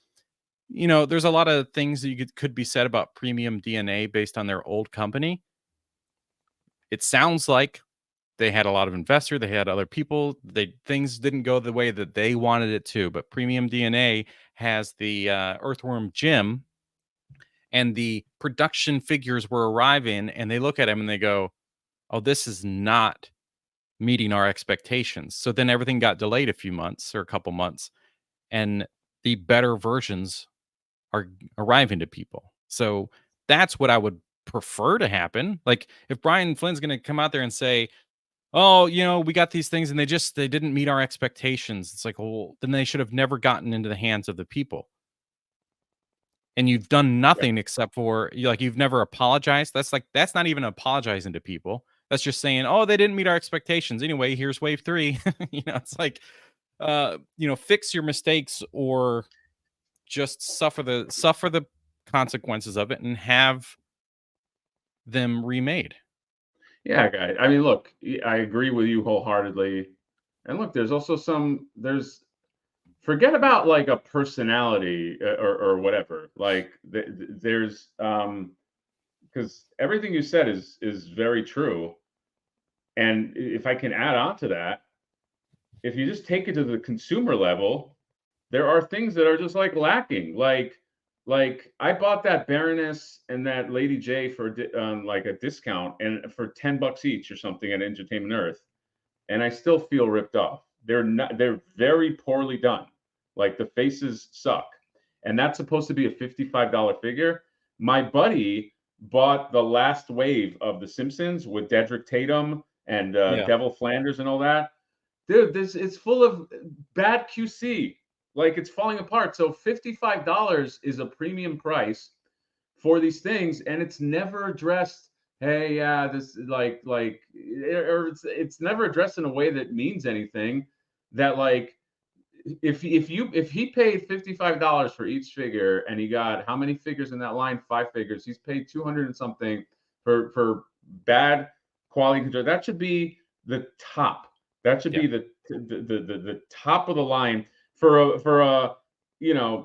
there's a lot of things that could be said about Premium DNA based on their old company. It sounds like they had a lot of investor, they had other people, things didn't go the way that they wanted it to, but Premium DNA has the Earthworm Jim, and the production figures were arriving, and they look at him and they go, oh, this is not meeting our expectations. So then everything got delayed a few months or a couple months, and the better versions are arriving to people. So that's what I would prefer to happen. Like if Brian Flynn's going to come out there and say, oh, we got these things and they didn't meet our expectations. It's like, well, then they should have never gotten into the hands of the people. And you've done nothing except for you've never apologized. That's not even apologizing to people. That's just saying, oh, they didn't meet our expectations. Anyway, here's wave 3. It's like fix your mistakes or just suffer the consequences of it and have them remade.
Yeah, guy. I mean, look, I agree with you wholeheartedly. And look, there's forget about like a personality or whatever. Like there's because everything you said is very true. And if I can add on to that, if you just take it to the consumer level, there are things that are just like lacking. Like I bought that Baroness and that Lady J for like a discount and for $10 each or something at Entertainment Earth, and I still feel ripped off. They're very poorly done. Like the faces suck. And that's supposed to be a $55 figure. My buddy bought the last wave of The Simpsons with Dedrick Tatum and
Yeah.
Devil Flanders and all that. dude, it's full of bad QC. Like it's falling apart. So $55 is a premium price for these things, and it's never addressed. Hey, yeah, this or it's never addressed in a way that means anything. That like if he paid $55 for each figure and he got how many figures in that line? 5 figures. He's paid 200 and something for bad quality control. That should be the top. That should be the top of the line for a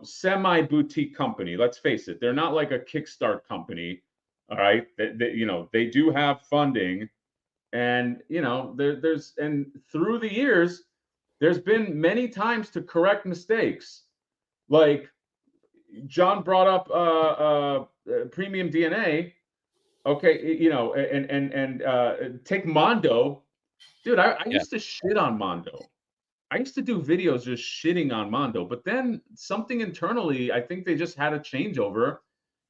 semi boutique company. Let's face it, they're not like a Kickstart company. All right, they do have funding, and there's and through the years there's been many times to correct mistakes. Like John brought up premium DNA. Okay, and take Mondo. Dude, I used to shit on Mondo. I used to do videos just shitting on Mondo, but then something internally, I think they just had a changeover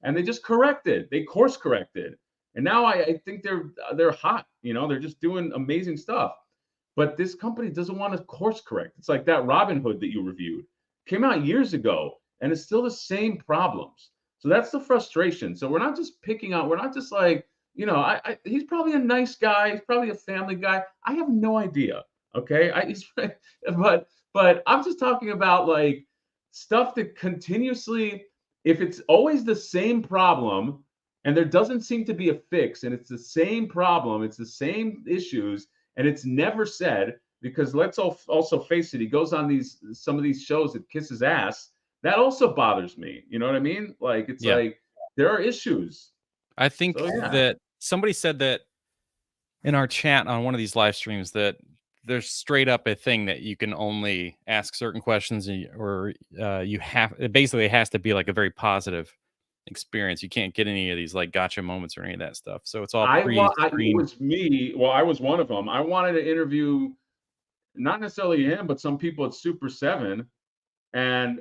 and they just corrected. They course corrected. And now I think they're hot, they're just doing amazing stuff. But this company doesn't want to course correct. It's like that Robin Hood that you reviewed. Came out years ago and it's still the same problems. So that's the frustration. So we're not just we're not just like, he's probably a nice guy. He's probably a family guy. I have no idea. Okay. But I'm just talking about like stuff that continuously, if it's always the same problem and there doesn't seem to be a fix and it's the same problem, it's the same issues, and it's never said, because let's also face it, he goes on some of these shows that kiss his ass. That also bothers me. You know what I mean? Like, it's like there are issues.
I think that somebody said that in our chat on one of these live streams that there's straight up a thing that you can only ask certain questions or you have, it basically has to be like a very positive experience. You can't get any of these like gotcha moments or any of that stuff. So it's all
it was me. Well, I was one of them. I wanted to interview not necessarily him, but some people at Super 7. And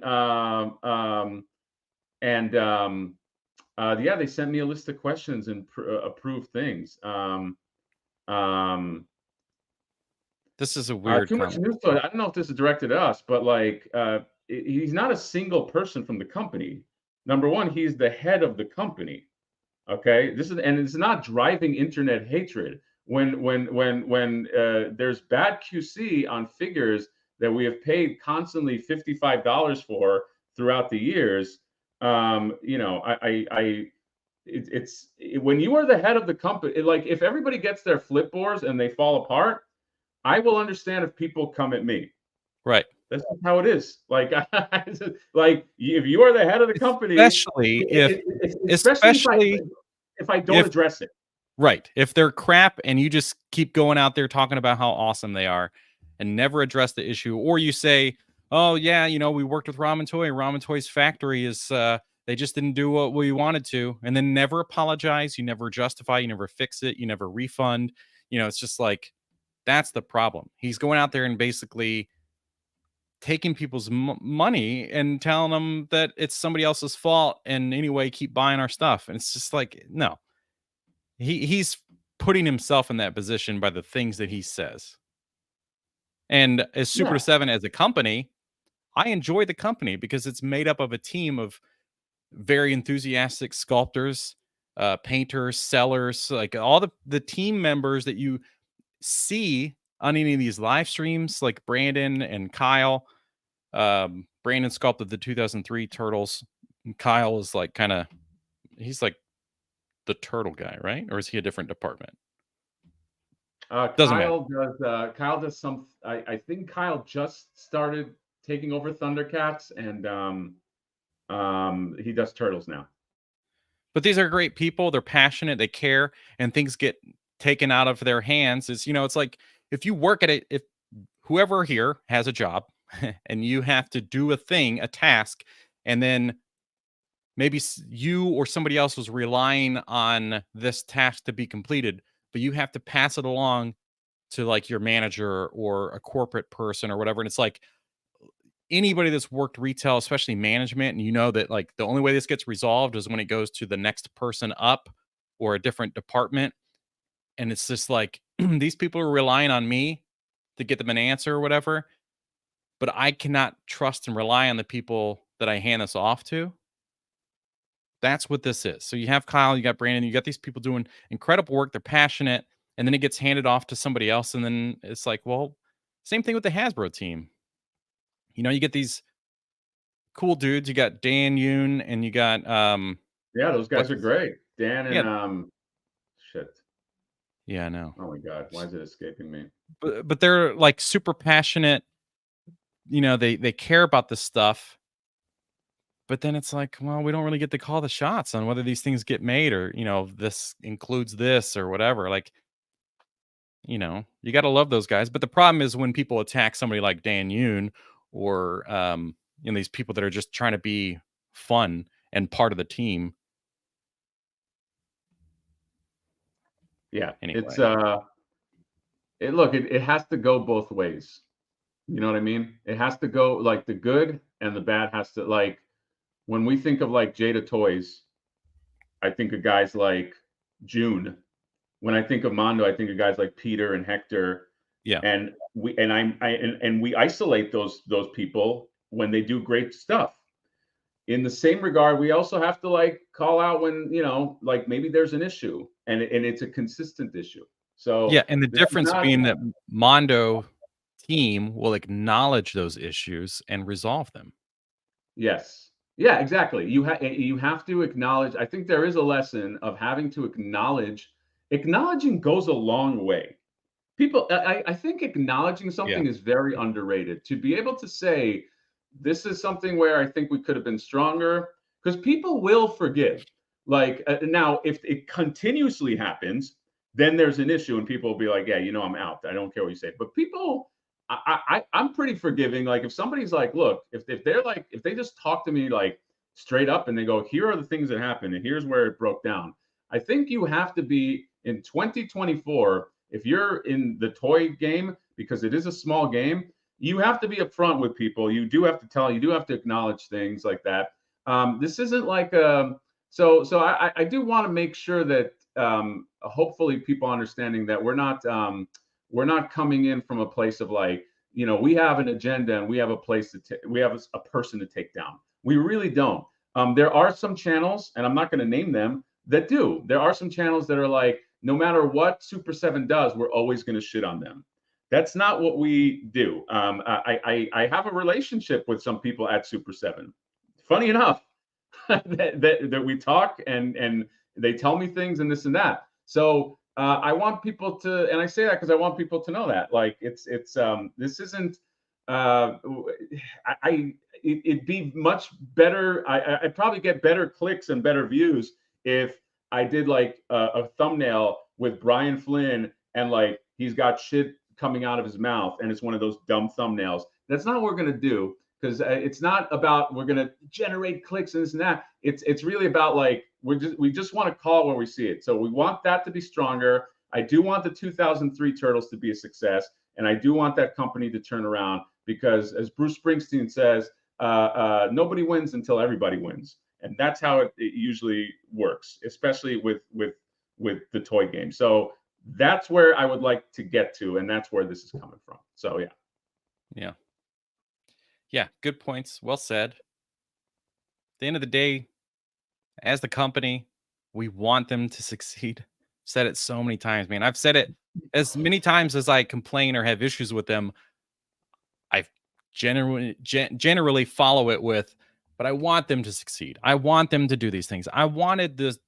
they sent me a list of questions and approved things.
This is a weird
too much news. I don't know if this is directed at us, but like he's not a single person from the company. Number one, he's the head of the company. Okay, and it's not driving internet hatred. When there's bad QC on figures that we have paid constantly $55 for throughout the years, it's when you are the head of the company, like if everybody gets their flipboards and they fall apart, I will understand if people come at me.
Right.
That's how it is. Like, like if you are the head of the company,
especially
if I don't address it.
Right. If they're crap and you just keep going out there talking about how awesome they are and never address the issue, or you say, oh yeah, we worked with Ramen Toy. Ramen Toy's factory is they just didn't do what we wanted to, and then never apologize, you never justify, you never fix it, you never refund. It's just like, that's the problem. He's going out there and basically taking people's money and telling them that it's somebody else's fault, and anyway, keep buying our stuff. And it's just like, no. He's putting himself in that position by the things that he says. And as Super 7 as a company, I enjoy the company because it's made up of a team of very enthusiastic sculptors, painters, sellers, like all the team members that you see on any of these live streams, like Brandon and Kyle. Brandon sculpted the 2003 Turtles. And Kyle is like he's like the turtle guy, right? Or is he a different department?
Kyle does some. I think Kyle just started taking over Thundercats, and he does Turtles now.
But these are great people. They're passionate. They care, and things get taken out of their hands. It's like if you work at it, if whoever here has a job and you have to do a task, and then maybe you or somebody else was relying on this task to be completed, but you have to pass it along to like your manager or a corporate person or whatever. And it's like anybody that's worked retail, especially management, and that like the only way this gets resolved is when it goes to the next person up or a different department. And it's just like, these people are relying on me to get them an answer or whatever. But I cannot trust and rely on the people that I hand this off to. That's what this is. So you have Kyle, you got Brandon, you got these people doing incredible work. They're passionate, and then it gets handed off to somebody else, and then it's like, well, same thing with the Hasbro team. You know, you get these cool dudes. You got Dan Yoon, and you got
Yeah, those guys
what's
are great. Dan
yeah,
and shit.
yeah, I know.
Oh my god, why is it escaping me?
But they're like super passionate. You know, they care about this stuff. But then it's like, well, we don't really get to call the shots on whether these things get made, or, you know, this includes this or whatever. Like, you know, you got to love those guys. But the problem is when people attack somebody like Dan Yoon, or, you know, these people that are just trying to be fun and part of the team.
Yeah, it's
Anyway.
it has to go both ways. You know what I mean? It has to go like the good and the bad has to like when we think of like Jada Toys, I think of guys like June. When I think of Mondo, I think of guys like Peter and Hector,
Yeah.
and we isolate those people when they do great stuff. In the same regard, we also have to like call out when like maybe there's an issue and it's a consistent issue.
Yeah.
So
And the
this is
difference
not.
being that Mondo team will acknowledge those issues and resolve them.
Yes. Yeah, exactly. You have to acknowledge. I think there is a lesson of having to acknowledge. Acknowledging goes a long way. People, I think acknowledging
Yeah.
something is very underrated. To be able to say, this is something where I think we could have been stronger, because people will forgive. Like now, if it continuously happens, then there's an issue, and people will be like, yeah, I'm out. I don't care what you say. But people, I'm pretty forgiving. Like if somebody's like, look, if they're like, if they just talk to me like straight up and they go, here are the things that happened and here's where it broke down. I think you have to be in 2024, if you're in the toy game, because it is a small game, you have to be upfront with people. You do have to tell, you do have to acknowledge things like that. This isn't like so I do want to make sure that hopefully people understanding that we're not coming in from a place of like, we have an agenda and we have a place we have a person to take down. We really don't. There are some channels, and I'm not going to name them, that do. There are some channels that are like, no matter what Super 7 does, we're always going to shit on them. That's not what we do. I have a relationship with some people at Super 7. Funny enough, that we talk and they tell me things and this and that. So I want people to, and I say that because I want people to know that like it's this isn't it'd be much better. I'd probably get better clicks and better views if I did like a thumbnail with Brian Flynn and like he's got shit coming out of his mouth and it's one of those dumb thumbnails. That's not what we're gonna do, because it's not about we're gonna generate clicks and this and that. It's really about like we just want to call it where we see it. So we want that to be stronger. I do want the 2003 Turtles to be a success, and I do want that company to turn around because, as Bruce Springsteen says, nobody wins until everybody wins, and that's how it usually works, especially with the toy game. So that's where I would like to get to, and that's where this is coming from. So
Yeah. Yeah. Good points. Well said. At the end of the day, as the company, we want them to succeed. Said it so many times, man. I've said it as many times as I complain or have issues with them. I generally follow it with, but I want them to succeed. I want them to do these things. I wanted the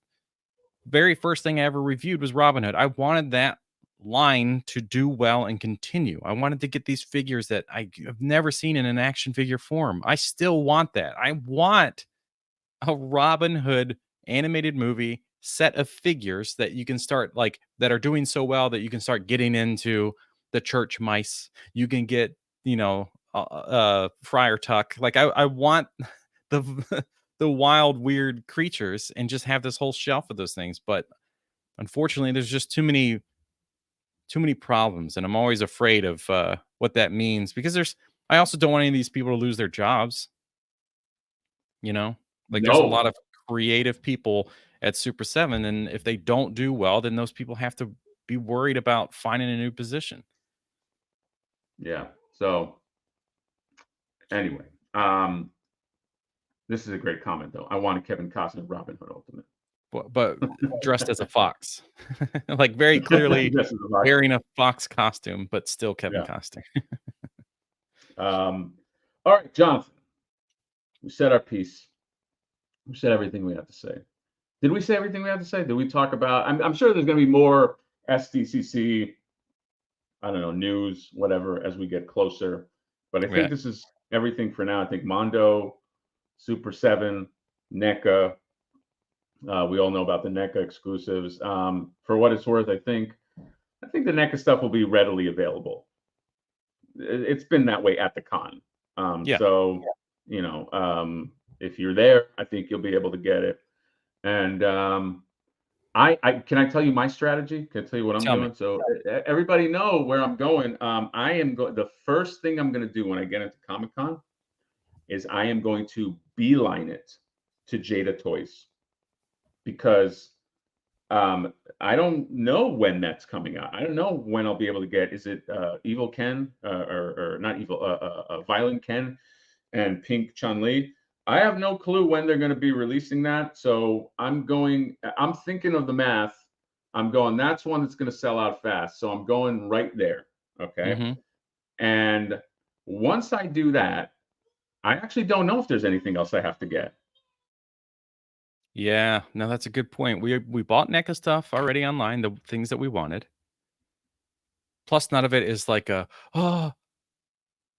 very first thing I ever reviewed was Robin Hood. I wanted that line to do well and continue. I wanted to get these figures that I have never seen in an action figure form. I still want that. I want a Robin Hood animated movie set of figures that you can start like that are doing so well that you can start getting into the church mice. You can get, Friar Tuck. Like I want the the wild weird creatures and just have this whole shelf of those things. But unfortunately, there's just too many problems, and I'm always afraid of what that means because I also don't want any of these people to lose their jobs. You know, like there's a
no.
lot of creative people at Super 7, and if they don't do well, then those people have to be worried about finding a new position.
Yeah. So anyway, this is a great comment though. I wanted Kevin Costner Robin Hood Ultimate.
But dressed as a fox, like very clearly
This is a lot.
wearing a fox costume, but still Kevin
Yeah.
Costner.
All right, Jonathan. We said our piece. We said everything we had to say. Did we say everything we had to say? Did we talk about? I'm sure there's going to be more SDCC, I don't know, news, whatever, as we get closer. But I think
Yeah.
this is everything for now. I think Mondo, Super 7, NECA. We all know about the NECA exclusives. For what it's worth, I think the NECA stuff will be readily available. It's been that way at the con.
Yeah.
So, you know, if you're there, I think you'll be able to get it. And I can I tell you my strategy? Can I tell you what I'm
Tell me.
doing? So everybody know where I'm going. I am the first thing I'm going to do when I get into Comic Con is I am going to beeline it to Jada Toys because I don't know when that's coming out. I don't know when I'll be able to get. Is it Evil Ken or not Evil? Violent Ken and Pink Chun-Li. I have no clue when they're going to be releasing that. So I'm thinking of the math. I'm going, that's one that's going to sell out fast. So I'm going right there. Okay.
Mm-hmm.
And once I do that, I actually don't know if there's anything else I have to get.
Yeah, no, that's a good point. We bought NECA stuff already online, the things that we wanted. Plus, none of it is like a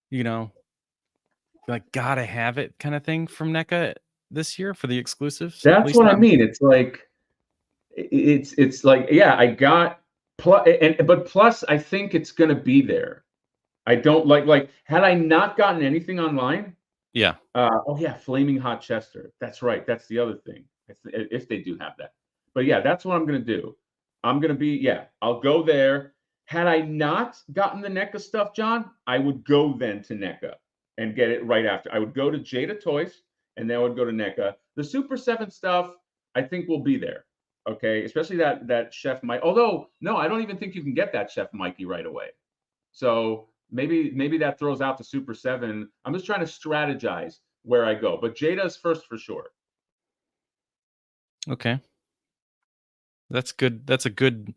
you know, like gotta have it kind of thing from NECA this year for the exclusives. At
That's
least
what I
not.
mean. It's like, it's like, yeah, I got plus, but plus I think it's going to be there. I don't like had I not gotten anything online.
Yeah.
Oh yeah, Flaming Hot Chester. That's right. That's the other thing. If they do have that. But yeah, that's what I'm gonna do. I'm gonna be, yeah, I'll go there. Had I not gotten the NECA stuff, John, I would go then to NECA and get it right after. I would go to Jada Toys and then I would go to NECA. The Super 7 stuff, I think will be there. Okay, especially that Chef Mike. Although, no, I don't even think you can get that Chef Mikey right away. So maybe that throws out the Super 7. I'm just trying to strategize where I go. But Jada's first for sure.
Okay. That's good. That's a good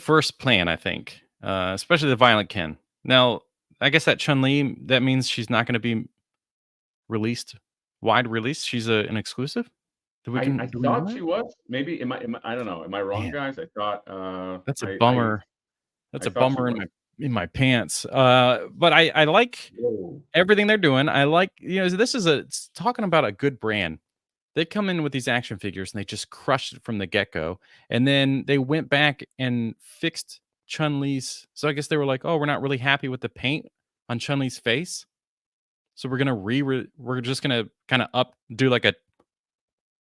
first plan, I think. Especially the Violent Ken. Now, I guess that Chun-Li, that means she's not going to be released, wide release. She's an exclusive. Do we
I
know
thought
that?
she was. Maybe am I don't know. Am I wrong,
Man,
guys? I thought
that's a
I
bummer. That's
I
a
thought she
bummer
was.
in my pants. But I like
Whoa.
everything they're doing. I like, this is it's talking about a good brand. They come in with these action figures and they just crushed it from the get-go. And then they went back and fixed Chun-Li's. So I guess they were like, "Oh, we're not really happy with the paint on Chun-Li's face. So we're just going to kind of do like a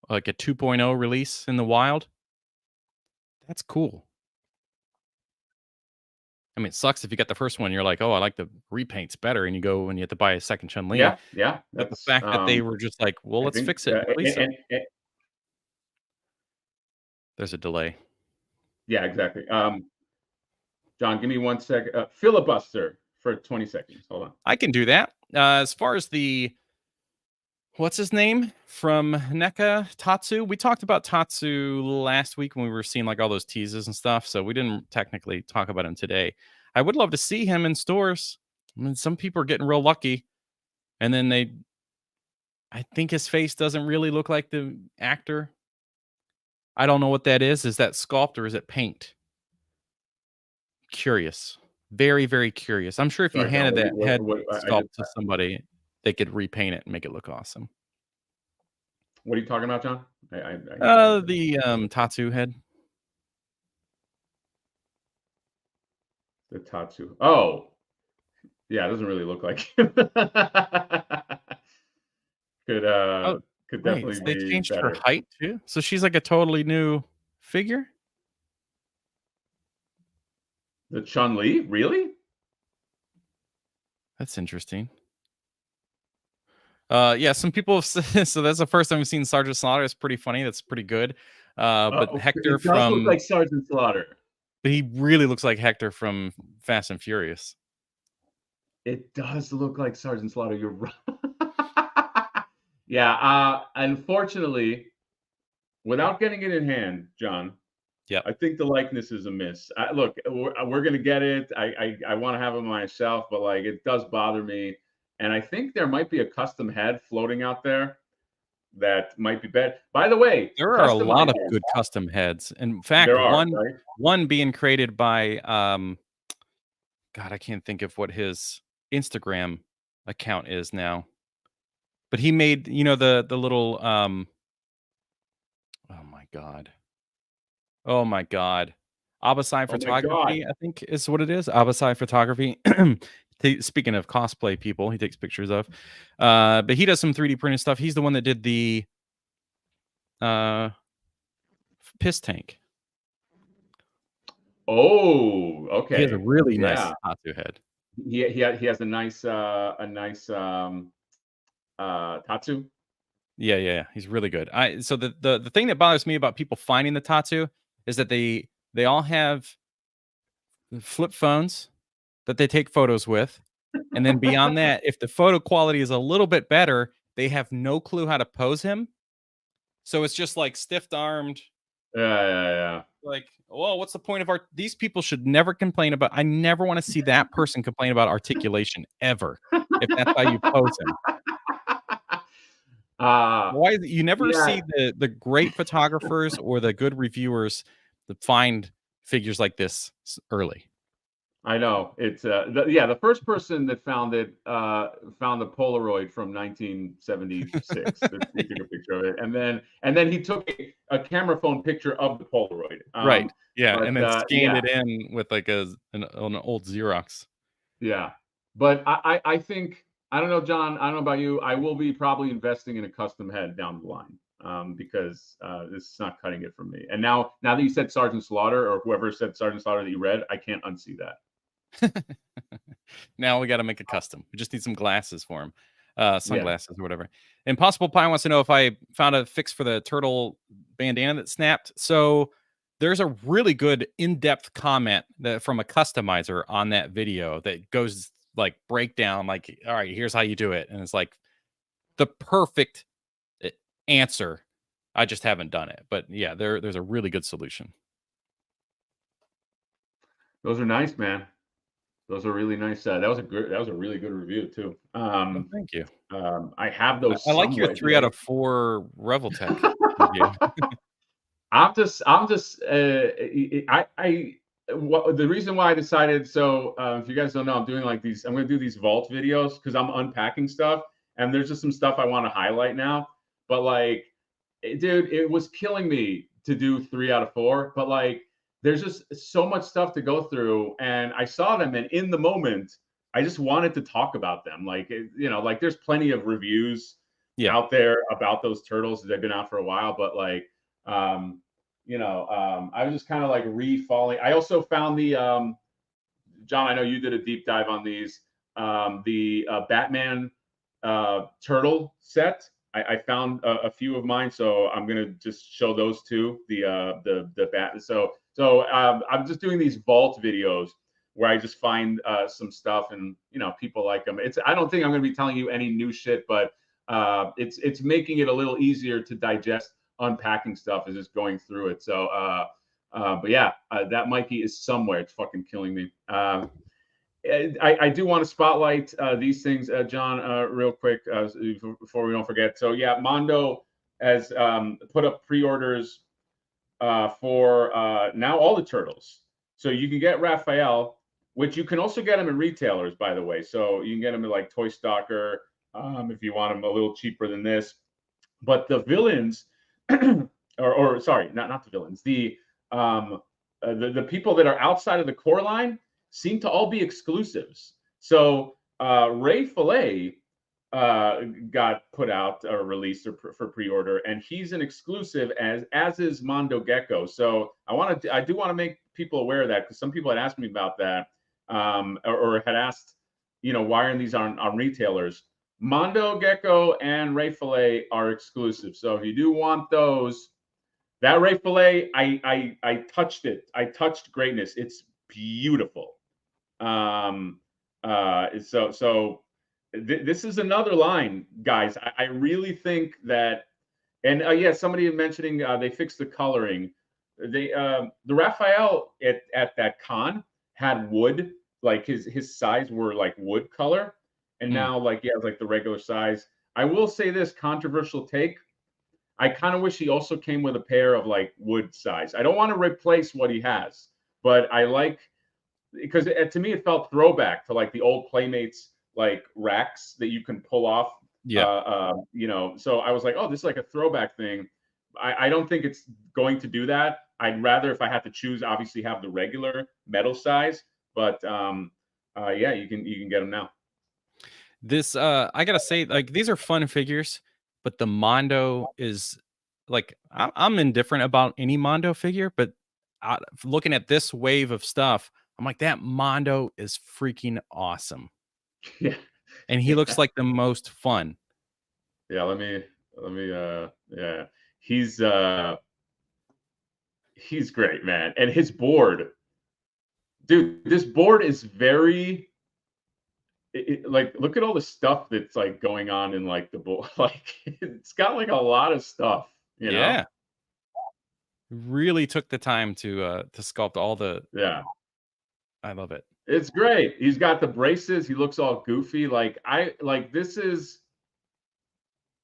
2.0 release in the wild." That's cool. I mean, it sucks if you got the first one, you're like, "Oh, I like the repaints better," and you go and you have to buy a second Chun-Li.
Yeah.
But the
That's
fact that they were just like, "Well,
I
let's
think
fix it and release it."
and
There's a delay.
yeah, exactly. John, give me 1 second. Filibuster for 20 seconds. Hold on.
I can do that. As far as the what's his name from NECA, Tatsu? We talked about Tatsu last week when we were seeing like all those teases and stuff, so we didn't technically talk about him today. I would love to see him in stores. I mean, some people are getting real lucky, and then I think his face doesn't really look like the actor. I don't know what that is. Is that sculpt or is it paint? Curious. Very, very curious. I'm sure if you
Sorry, John.
handed that head
I just
sculpt to somebody, they could repaint it and make it look awesome.
what are you talking about, John?
The Tatsu head.
The Tatsu. Oh, yeah, it doesn't really look like could
Oh,
could
wait,
definitely
they
be
changed her
better.
height too? So she's like a totally new figure?
The Chun-Li? Really?
That's interesting. Yeah, some people have said, so that's the first time we've seen Sergeant Slaughter. It's pretty funny. That's pretty good. But Hector
It does look
from
like Sergeant Slaughter.
he really looks like Hector from Fast and Furious.
It does look like Sergeant Slaughter. You're right. Yeah. Unfortunately, without getting it in hand, John,
Yep.
I think the likeness is a miss. Look, we're gonna get it. I want to have it myself, but like it does bother me, and I think there might be a custom head floating out there that might be bad. By the way,
There are a lot
customized
of
heads,
good custom heads. In fact,
there are, right?
one being created by God, I can't think of what his Instagram account is now. But he made, the little oh my god. Oh my god. Abasai
Oh my God.
Photography, I think is what it is. Abasai Photography. Speaking of cosplay people, he takes pictures of. But he does some 3D printing stuff. He's the one that did the uh piss tank.
Oh,
He has a
okay.
really nice
Yeah.
tattoo head.
He has a nice tatsu.
Yeah, yeah, yeah. He's really good. So the thing that bothers me about people finding the tattoo is that they all have flip phones that they take photos with. And then beyond that, if the photo quality is a little bit better, they have no clue how to pose him. So it's just like stiff-armed,
Yeah, yeah, yeah.
like, well, what's the point of art? These people should never complain about. I never want to see that person complain about articulation ever, if that's how you pose him.
uh
Why is it you never
yeah,
see the great photographers or the good reviewers that find figures like this early?
I know. It's the first person that found it found the Polaroid from 1976. He took a picture of it, and then he took a camera phone picture of the Polaroid.
Right. Yeah, and
But
then scanned
yeah,
it in with like an old Xerox.
yeah. But I think I don't know, John. I don't know about you. I will be probably investing in a custom head down the line because this is not cutting it for me. And now that you said Sergeant Slaughter or whoever said Sergeant Slaughter that you read, I can't unsee that.
Now we gotta make a custom. We just need some glasses for him,
Yeah.
sunglasses or whatever. Impossible Pie wants to know if I found a fix for the turtle bandana that snapped. So there's a really good in-depth comment that from a customizer on that video that goes like breakdown, like, all right, here's how you do it. And it's like the perfect eh, answer. I just haven't done it. But yeah, there's a really good solution.
Those are nice, man. Those are really nice. That was a really good review too.
Oh, thank you.
I have
I,
those
I like your
somewhere.
3 out of 4 Reveltech review.
I'm just I what the reason why I decided so if you guys don't know, I'm doing like these. I'm going to do these vault videos because I'm unpacking stuff, and there's just some stuff I want to highlight now. But like, dude, it was killing me to do 3 out of 4. But like, there's just so much stuff to go through, and I saw them, and in the moment, I just wanted to talk about them. Like, like there's plenty of reviews
Yeah.
out there about those turtles. They've been out for a while, but like I was just kind of like re-falling. I also found the John. I know you did a deep dive on these. The Batman turtle set. I found a few of mine, so I'm gonna just show those two. The bat. So I'm just doing these vault videos where I just find some stuff, and people like them. I don't think I'm gonna be telling you any new shit, but it's making it a little easier to digest unpacking stuff as just going through it. So, but yeah, that Mikey is somewhere. It's fucking killing me. I do want to spotlight these things, John, real quick before we don't forget. So yeah, Mondo has put up pre-orders for now all the turtles. So you can get Raphael, which you can also get them in retailers, by the way. So you can get them in like Toy Stalker if you want them a little cheaper than this. But the villains, or sorry, not the villains, the people that are outside of the core line seem to all be exclusives. So Ray Fillet got put out or released for pre-order, and he's an exclusive as is Mondo Gecko. So I do want to make people aware of that because some people had asked me about that or had asked, why aren't these on retailers? Mondo Gecko and Ray Fillet are exclusive. So if you do want those, that Ray Fillet, I touched it. I touched greatness. It's beautiful. This is another line, guys. I really think that, and yeah, somebody mentioning they fixed the coloring. The Raphael at that con had wood, like his size were like wood color, and now like he has like the regular size. I will say this controversial take. I kind of wish he also came with a pair of like wood size. I don't want to replace what he has, but I like, because to me it felt throwback to like the old Playmates like racks that you can pull off.
Yeah.
So I was like, oh, this is like a throwback thing. I don't think it's going to do that. I'd rather, if I had to choose, obviously have the regular metal size. But yeah, you can get them now.
This I gotta say, like, these are fun figures, but the Mondo is like, I'm indifferent about any Mondo figure, but looking at this wave of stuff, I'm like, that Mondo is freaking awesome,
Yeah,
and he looks
yeah,
like the most fun.
yeah. Yeah, he's uh he's great, man. And his board, dude, this board is very like, look at all the stuff that's like going on in like the board. Like it's got like a lot of stuff, you know?
Yeah, really took the time to sculpt all the.
Yeah.
I love it.
It's great. He's got the braces. He looks all goofy.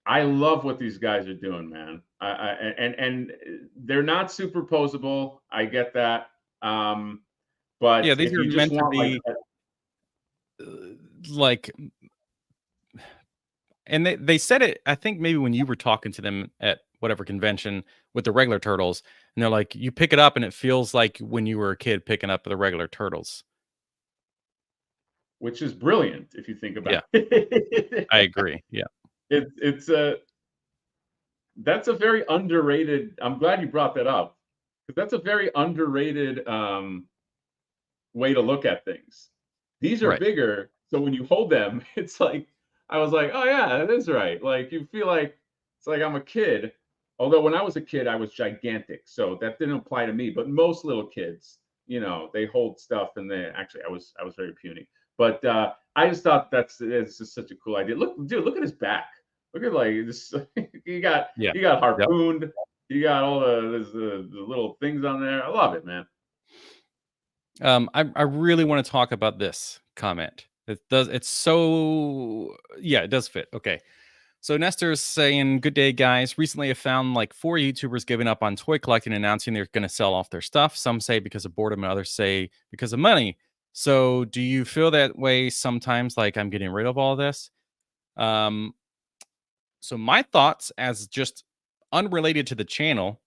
I love what these guys are doing, man. And they're not superposable. I get that.
Yeah,
But
these
if
are
you just
meant to
want like
be uh, like, and they said it, I think maybe when you were talking to them at whatever convention with the regular turtles, and they're like, you pick it up and it feels like when you were a kid picking up the regular turtles.
which is brilliant if you think about
Yeah,
it.
I agree. Yeah.
It's a That's a very underrated. I'm glad you brought that up, because that's a very underrated way to look at things. These are
Right.
bigger, so when you hold them, it's like, I was like, oh yeah, that is right. Like you feel like it's like I'm a kid. Although when I was a kid, I was gigantic, so that didn't apply to me. But most little kids, they hold stuff, and they actually, I was very puny. But I just thought it's just such a cool idea. Look, dude, look at his back. Look at like this. you got
Yeah.
you got
Yep.
harpooned. You got all the little things on there. I love it, man.
I really want to talk about this comment. It's so, yeah, it does fit. Okay. So Nestor is saying, "Good day, guys. Recently, I found like 4 YouTubers giving up on toy collecting, announcing they're going to sell off their stuff. Some say because of boredom, and others say because of money. So, do you feel that way sometimes? Like I'm getting rid of all this?" Um, so my thoughts, as just unrelated to the channel.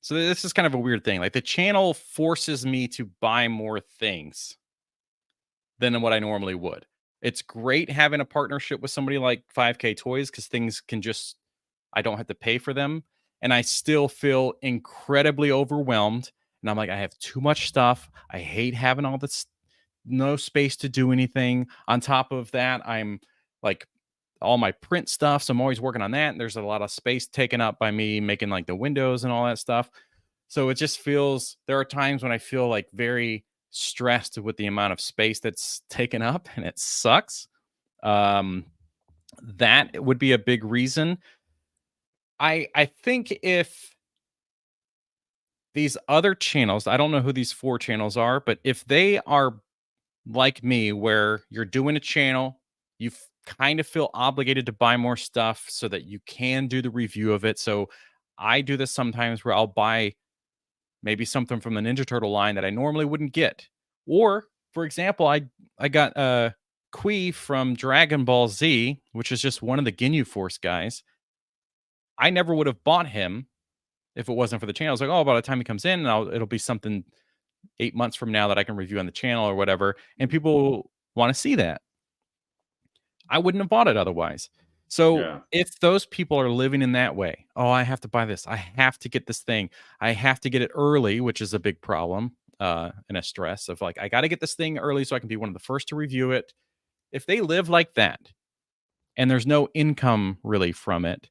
So this is kind of a weird thing. Like the channel forces me to buy more things than what I normally would. It's great having a partnership with somebody like 5K Toys because things can just, I don't have to pay for them. And I still feel incredibly overwhelmed. And I'm like, I have too much stuff. I hate having all this, no space to do anything. On top of that, I'm like all my print stuff. So I'm always working on that. And there's a lot of space taken up by me making like the windows and all that stuff. So it just feels, there are times when I feel like very stressed with the amount of space that's taken up, and it sucks. Um, that would be a big reason. I think if these other channels, I don't know who these 4 channels are, but if they are like me, where you're doing a channel, you kind of feel obligated to buy more stuff so that you can do the review of it. So I do this sometimes where I'll buy maybe something from the Ninja Turtle line that I normally wouldn't get. Or, for example, I got Kui from Dragon Ball Z, which is just one of the Ginyu Force guys. I never would have bought him if it wasn't for the channel. I was like, oh, by the time he comes in, it'll be something 8 months from now that I can review on the channel or whatever. And people want to see that. I wouldn't have bought it otherwise. So
Yeah.
if those people are living in that way, oh, I have to buy this. I have to get this thing. I have to get it early, which is a big problem and a stress of like, I got to get this thing early so I can be one of the first to review it. If they live like that and there's no income really from it,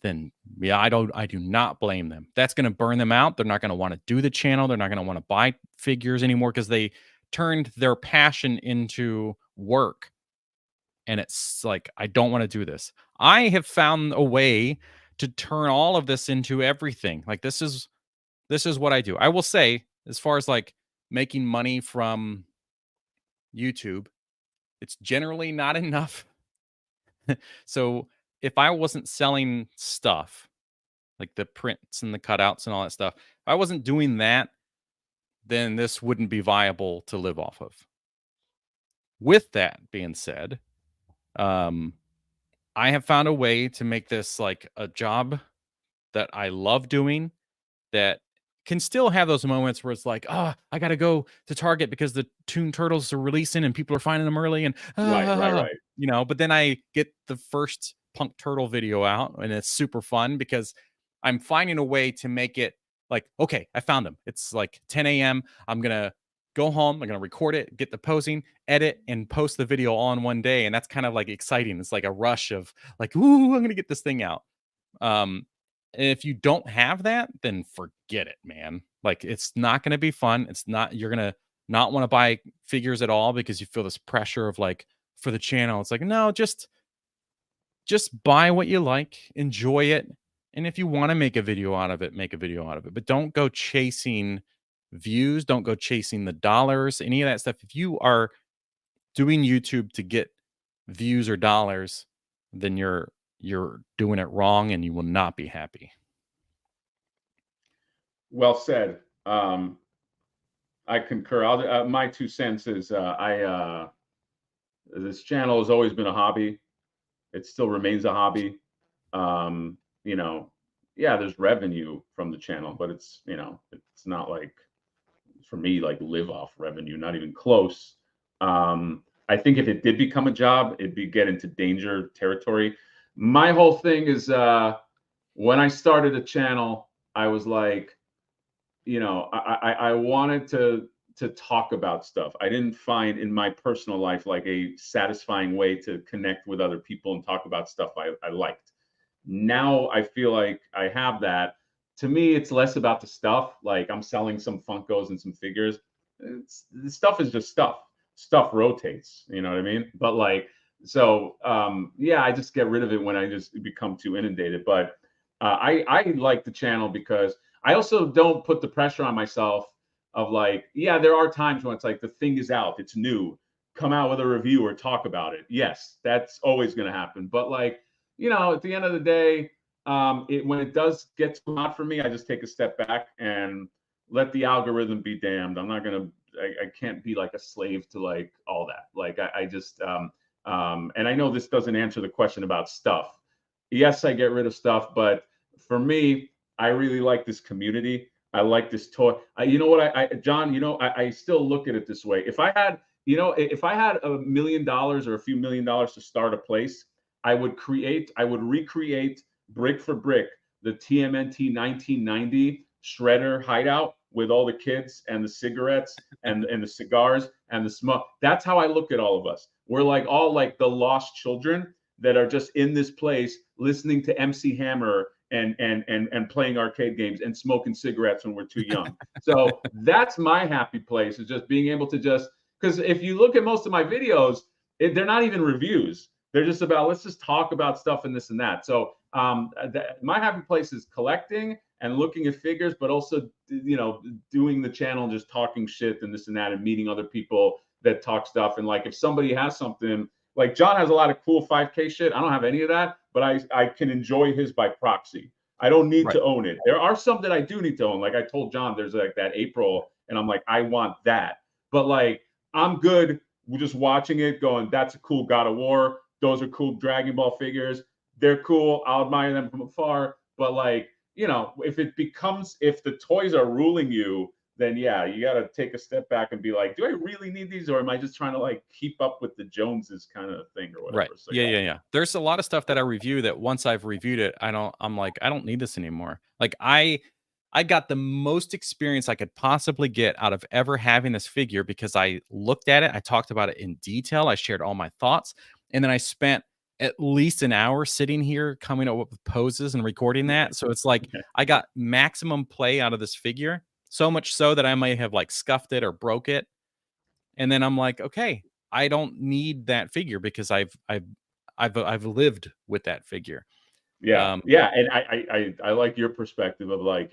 then yeah, I do not blame them. That's going to burn them out. They're not going to want to do the channel. They're not going to want to buy figures anymore because they turned their passion into work. And it's like, I don't want to do this. I have found a way to turn all of this into everything. Like this is what I do. I will say, as far as like making money from YouTube, it's generally not enough. So if I wasn't selling stuff, like the prints and the cutouts and all that stuff, if I wasn't doing that, then this wouldn't be viable to live off of. With that being said, I have found a way to make this like a job that I love doing, that can still have those moments where it's like, oh, I got to go to Target because the Toon Turtles are releasing and people are finding them early, and
Right.
you know. But then I get the first Punk Turtle video out, and it's super fun because I'm finding a way to make it like, okay, I found them. It's like 10 a.m. I'm gonna go home. I'm gonna record it, get the posing, edit, and post the video all in one day, and that's kind of like exciting. It's like a rush of like, ooh, I'm gonna get this thing out. Um, and if you don't have that, then forget it, man. Like it's not going to be fun. It's not, you're going to not want to buy figures at all because you feel this pressure of like for the channel. It's like, no, just buy what you like, enjoy it. And if you want to make a video out of it, make a video out of it. But don't go chasing views, don't go chasing the dollars, any of that stuff. If you are doing YouTube to get views or dollars, then you're doing it wrong and you will not be happy.
Well said. I concur. My 2 cents is this channel has always been a hobby. It still remains a hobby. You know, yeah, there's revenue from the channel, but it's, you know, it's not like for me like live off revenue, not even close. I think if it did become a job, it'd be get into danger territory. My whole thing is when I started a channel, I was like, you know, I wanted to talk about stuff. I didn't find in my personal life like a satisfying way to connect with other people and talk about stuff I liked. Now I feel like I have that. To me, it's less about the stuff. Like I'm selling some Funkos and some figures. The stuff is just stuff. Stuff rotates. You know what I mean? But like, so yeah, I just get rid of it when I just become too inundated. But I like the channel because I also don't put the pressure on myself of like, yeah, there are times when it's like the thing is out, it's new, come out with a review or talk about it. Yes, that's always going to happen. But like, you know, at the end of the day, when it does get too hot for me, I just take a step back and let the algorithm be damned. I'm not gonna, I can't be like a slave to like all that. Like I just, and I know this doesn't answer the question about stuff. Yes, I get rid of stuff, but for me, I really like this community. I like this toy. You know what, John, you know, I still look at it this way. If I had, you know, if I had $1 million or a few $1 million to start a place, I would recreate brick for brick the TMNT 1990 shredder hideout with all the kids and the cigarettes and the cigars and the smoke. That's how I look at all of us. We're like all like the lost children that are just in this place listening to MC Hammer and playing arcade games and smoking cigarettes when we're too young. So that's my happy place, is just being able to just, because if you look at most of my videos, they're not even reviews. They're just about, let's just talk about stuff and this and that. So my happy place is collecting and looking at figures, but also, you know, doing the channel and just talking shit and this and that and meeting other people that talk stuff. And like, if somebody has something, like John has a lot of cool 5K shit. I don't have any of that, but I can enjoy his by proxy. I don't need to own it. There are some that I do need to own. Like I told John, there's like that April, and I'm like, I want that. But like, I'm good with just watching it going, that's a cool God of War. Those are cool Dragon Ball figures. They're cool. I'll admire them from afar. But like, you know, if the toys are ruling you, then yeah, you got to take a step back and be like, do I really need these, or am I just trying to like keep up with the Joneses kind of thing or whatever?
Right.
So,
Yeah. There's a lot of stuff that I review that once I've reviewed it, I'm like, I don't need this anymore. Like I got the most experience I could possibly get out of ever having this figure because I looked at it, I talked about it in detail, I shared all my thoughts, and then I spent at least an hour sitting here coming up with poses and recording that. So it's like I got maximum play out of this figure, so much so that I may have like scuffed it or broke it. And then I'm like, okay, I don't need that figure because I've lived with that figure.
Yeah, yeah, and I like your perspective of like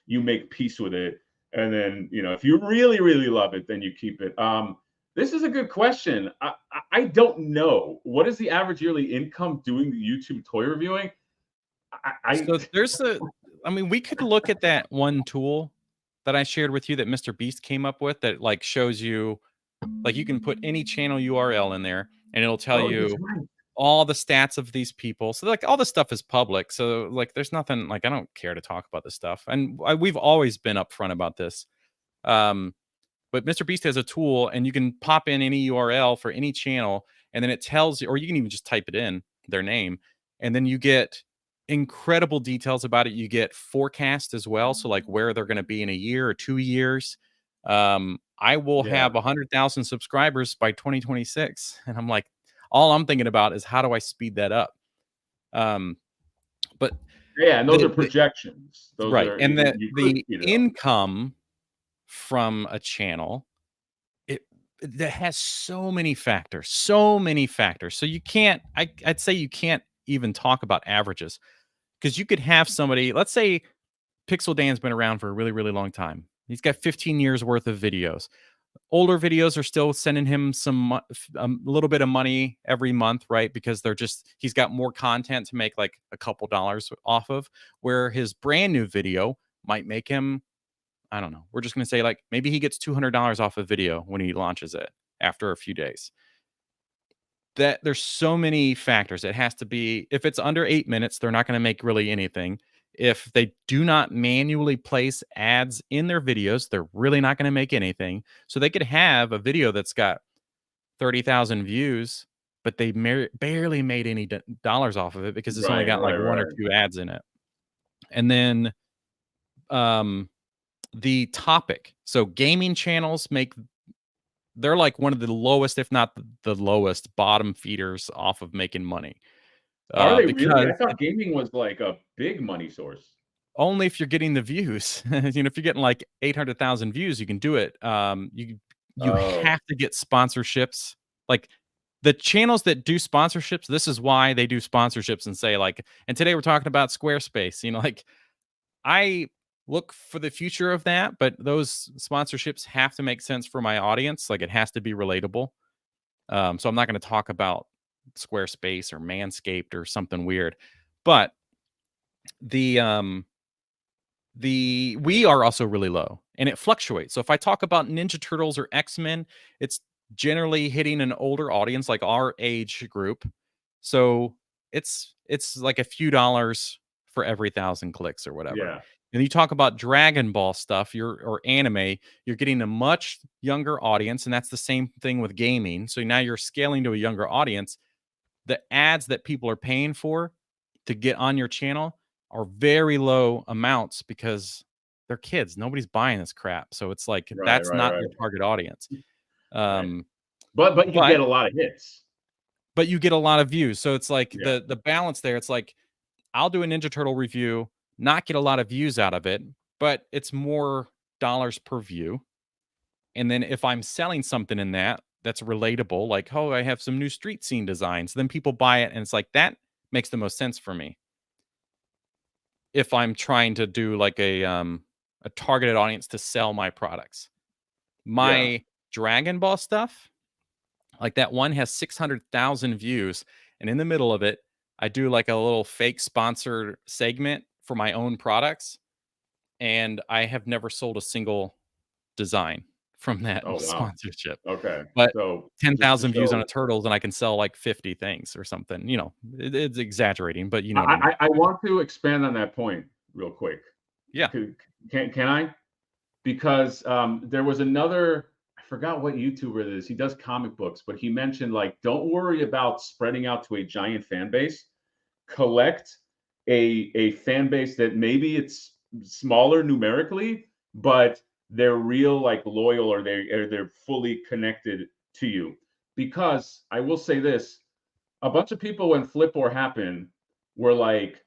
you make peace with it, and then if you really love it, then you keep it. This is a good question. I don't know what is the average yearly income doing the YouTube toy reviewing.
So there's I mean, we could look at that one tool that I shared with you that Mr. Beast came up with that like shows you, like you can put any channel URL in there and it'll tell
Oh, that's
you
right.
all the stats of these people. So like all this stuff is public. So like there's nothing, like I don't care to talk about this stuff. And we've always been upfront about this. Um, but Mr. Beast has a tool and you can pop in any URL for any channel and then it tells you, or you can even just type it in their name and then you get incredible details about it. You get forecast as well. So like where they're going to be in a year or 2 years. I will
Yeah.
have 100,000 subscribers by 2026. And I'm like, all I'm thinking about is how do I speed that up? But
Yeah, and those are projections. Those
right.
are
And
you could
the
speed it up.
income from a channel, that has so many factors, so many factors. So you can't, I'd say you can't even talk about averages because you could have somebody, let's say Pixel Dan's been around for a really long time. He's got 15 years worth of videos. Older videos are still sending him a little bit of money every month, right? Because he's got more content to make like a couple dollars off of, where his brand new video might make him, I don't know. We're just going to say like maybe he gets $200 off a video when he launches it after a few days. That there's so many factors. It has to be, if it's under 8 minutes, they're not going to make really anything. If they do not manually place ads in their videos, they're really not going to make anything. So they could have a video that's got 30,000 views, but they barely made any dollars off of it because it's only got like one or two ads in it. And then the topic. So gaming channels they're like one of the lowest, if not the lowest bottom feeders off of making money.
Are they really? I
Because
thought gaming was like a big money source.
only if you're getting the views. If you're getting like 800,000 views, you can do it. You
Oh,
have to get sponsorships. Like the channels that do sponsorships, this is why they do sponsorships and say like, and today we're talking about Squarespace. Like I look for the future of that, but those sponsorships have to make sense for my audience. Like it has to be relatable. So I'm not going to talk about Squarespace or Manscaped or something weird, but the we are also really low and it fluctuates. So if I talk about Ninja Turtles or X-Men, it's generally hitting an older audience like our age group. So it's like a few dollars for every 1,000 clicks or whatever.
yeah.
And you talk about Dragon Ball stuff, or anime, you're getting a much younger audience, and that's the same thing with gaming. So now you're scaling to a younger audience. The ads that people are paying for to get on your channel are very low amounts because they're kids. Nobody's buying this crap. So it's like
Right,
that's
right,
not
right,
your target audience.
right.
Um,
But you
but
get a lot of hits.
but you get a lot of views. So it's like
Yeah.
the balance there. It's like I'll do a Ninja Turtle review, not get a lot of views out of it, but it's more dollars per view. And then if I'm selling something in that's relatable, like, oh, I have some new street scene designs, then people buy it. And it's like that makes the most sense for me. If I'm trying to do like a targeted audience to sell my products.
Yeah.
My Dragon Ball stuff, like that one has 600,000 views, and in the middle of it, I do like a little fake sponsored segment for my own products, and I have never sold a single design from that
Oh, wow.
sponsorship.
Okay.
But
So just to
10,000 views on a
show,
Turtles, and I can sell like 50 things or something. It's exaggerating, but you know what I mean.
I want to expand on that point real quick.
Yeah.
Can I? Because there was another, I forgot what YouTuber it is. He does comic books, but he mentioned like, don't worry about spreading out to a giant fan base. Collect a fan base that maybe it's smaller numerically, but they're real like loyal, or they're fully connected to you. Because I will say this, a bunch of people when Flip War happened were like,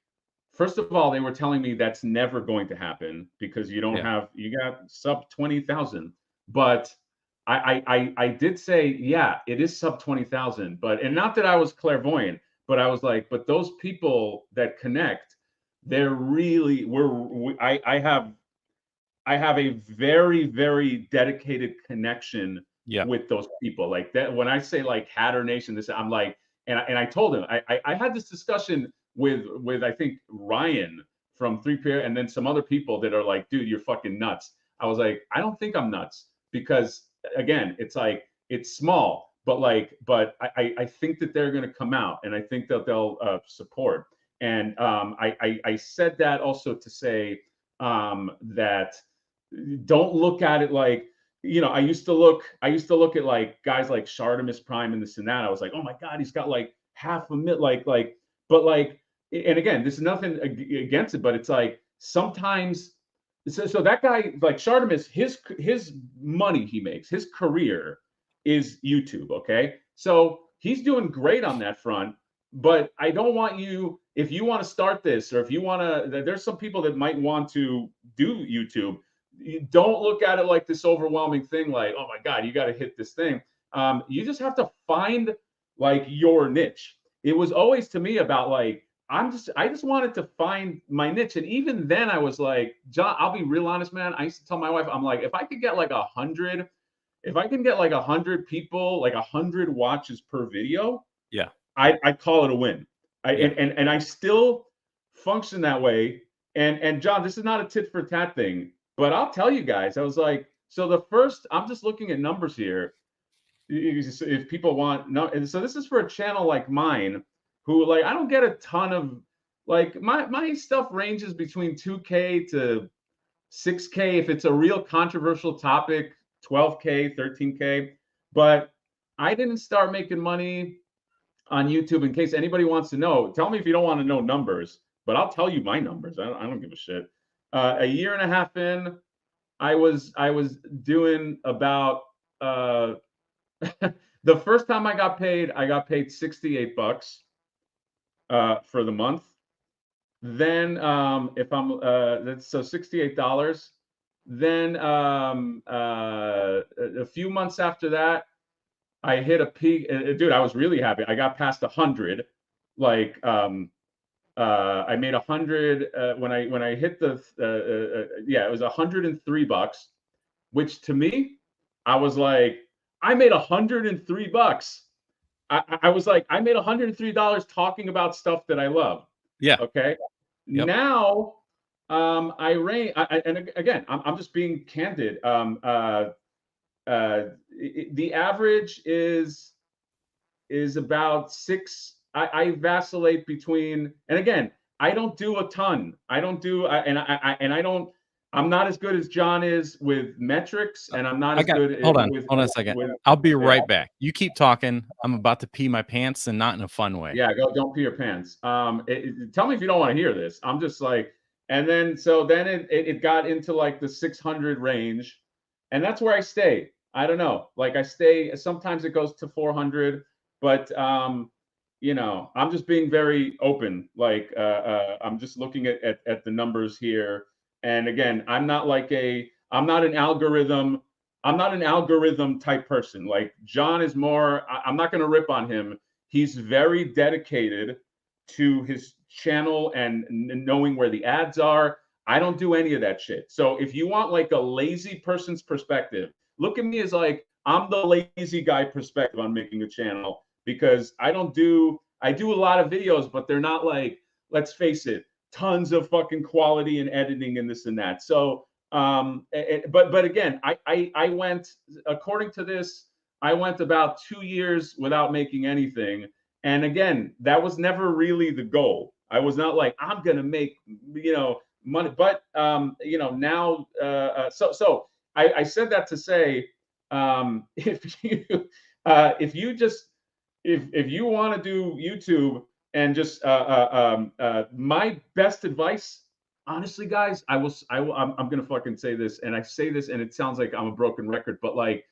first of all, they were telling me that's never going to happen because you
Yeah.
got sub 20,000. But I did say, yeah, it is sub 20,000, and not that I was clairvoyant, but I was like, but those people that connect, they're really I have a very, very dedicated connection
Yeah.
with those people. Like that, when I say like Hatter Nation, this I'm like, and I told him I had this discussion with I think Ryan from 3P and then some other people that are like, dude, you're fucking nuts. I was like, I don't think I'm nuts because again, it's like it's small, but I think that they're gonna come out and I think that they'll support. And I said that also to say that don't look at it like, you know, I used to look at like guys like Shartimus Prime and this and that. I was like, oh my God, he's got like half a mil, but like, and again, this is nothing against it, but it's like sometimes, so that guy like Shartimus, his money he makes, his career is YouTube. Okay, so he's doing great on that front. But I don't want you, if you want to start this, or if you want to, there's some people that might want to do YouTube. You don't look at it like this overwhelming thing, like, oh my God, you got to hit this thing. You just have to find like your niche. It was always to me about like, I just wanted to find my niche. And even then I was like, John, I'll be real honest, man. I used to tell my wife, I'm like, if I could get like 100, if I can get like 100 people, like 100 watches per video,
Yeah.
I call it a win. And I still function that way. And John, this is not a tit for tat thing, but I'll tell you guys, I was like, so the first, I'm just looking at numbers here. If people want, no, and so this is for a channel like mine, who like I don't get a ton of like my stuff ranges between 2K to 6K if it's a real controversial topic, 12K, 13K. But I didn't start making money on YouTube. In case anybody wants to know, tell me if you don't want to know numbers, but I'll tell you my numbers. I don't give a shit. A year and a half in, I was doing about the first time I got paid 68 bucks for the month. Then if I'm that's so $68. Then a few months after that, I hit a peak. Dude, I was really happy. I got past 100. Like I made 100 when I hit the yeah, it was $103, which to me, I was like, I made $103. I was like, I made $103 talking about stuff that I love.
Yeah.
Okay.
Yep.
Now, and again, I'm just being candid. The average is about six. I vacillate between, and again, I don't do a ton. I don't do, and I don't. I'm not as good as John is with metrics, and I'm not as good.
Hold on a second. I'll be right back. You keep talking. I'm about to pee my pants, and not in a fun way.
Yeah, don't pee your pants. Tell me if you don't want to hear this. I'm just like, and then it got into like the 600 range, and that's where I stay. I don't know. Like I stay. Sometimes it goes to 400, but you know, I'm just being very open. Like I'm just looking at the numbers here. And again, I'm not an algorithm. I'm not an algorithm type person. Like John is more. I'm not going to rip on him. He's very dedicated to his channel and knowing where the ads are. I don't do any of that shit. So if you want like a lazy person's perspective, look at me as like I'm the lazy guy perspective on making a channel, because I do a lot of videos, but they're not like, let's face it, tons of fucking quality and editing and this and that. So but again, I went, according to this, I went about 2 years without making anything. And again, that was never really the goal. I was not like, I'm gonna make, you know, money. But you know, now so I said that to say, if you just if you want to do YouTube and just my best advice, honestly, guys, I'm gonna fucking say this, and I say this, and it sounds like I'm a broken record, but like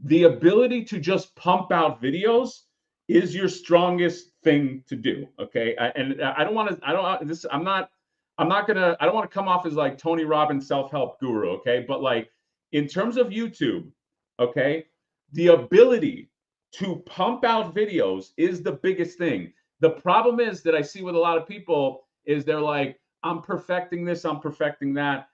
the ability to just pump out videos is your strongest thing to do. Okay, and I don't want to. I don't. This. I'm not gonna. I don't want to come off as like Tony Robbins self-help guru. Okay, but like in terms of YouTube, Okay. The ability to pump out videos is the biggest thing. The problem is that I see with a lot of people is they're like, I'm perfecting this, I'm perfecting that.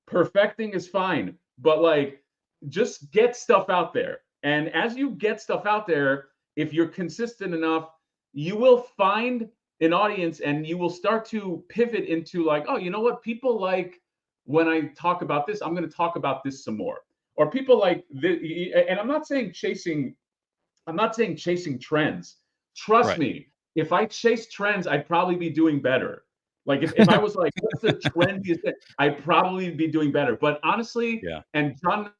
Perfecting is fine, but like just get stuff out there. And as you get stuff out there, if you're consistent enough, you will find an audience and you will start to pivot into like, oh, you know what? People like when I talk about this, I'm going to talk about this some more. Or people like this, and I'm not saying chasing trends. Trust
Right.
me, if I chase trends, I'd probably be doing better. Like if I was like, what's the trendiest thing? I'd probably be doing better. But honestly,
Yeah.
and John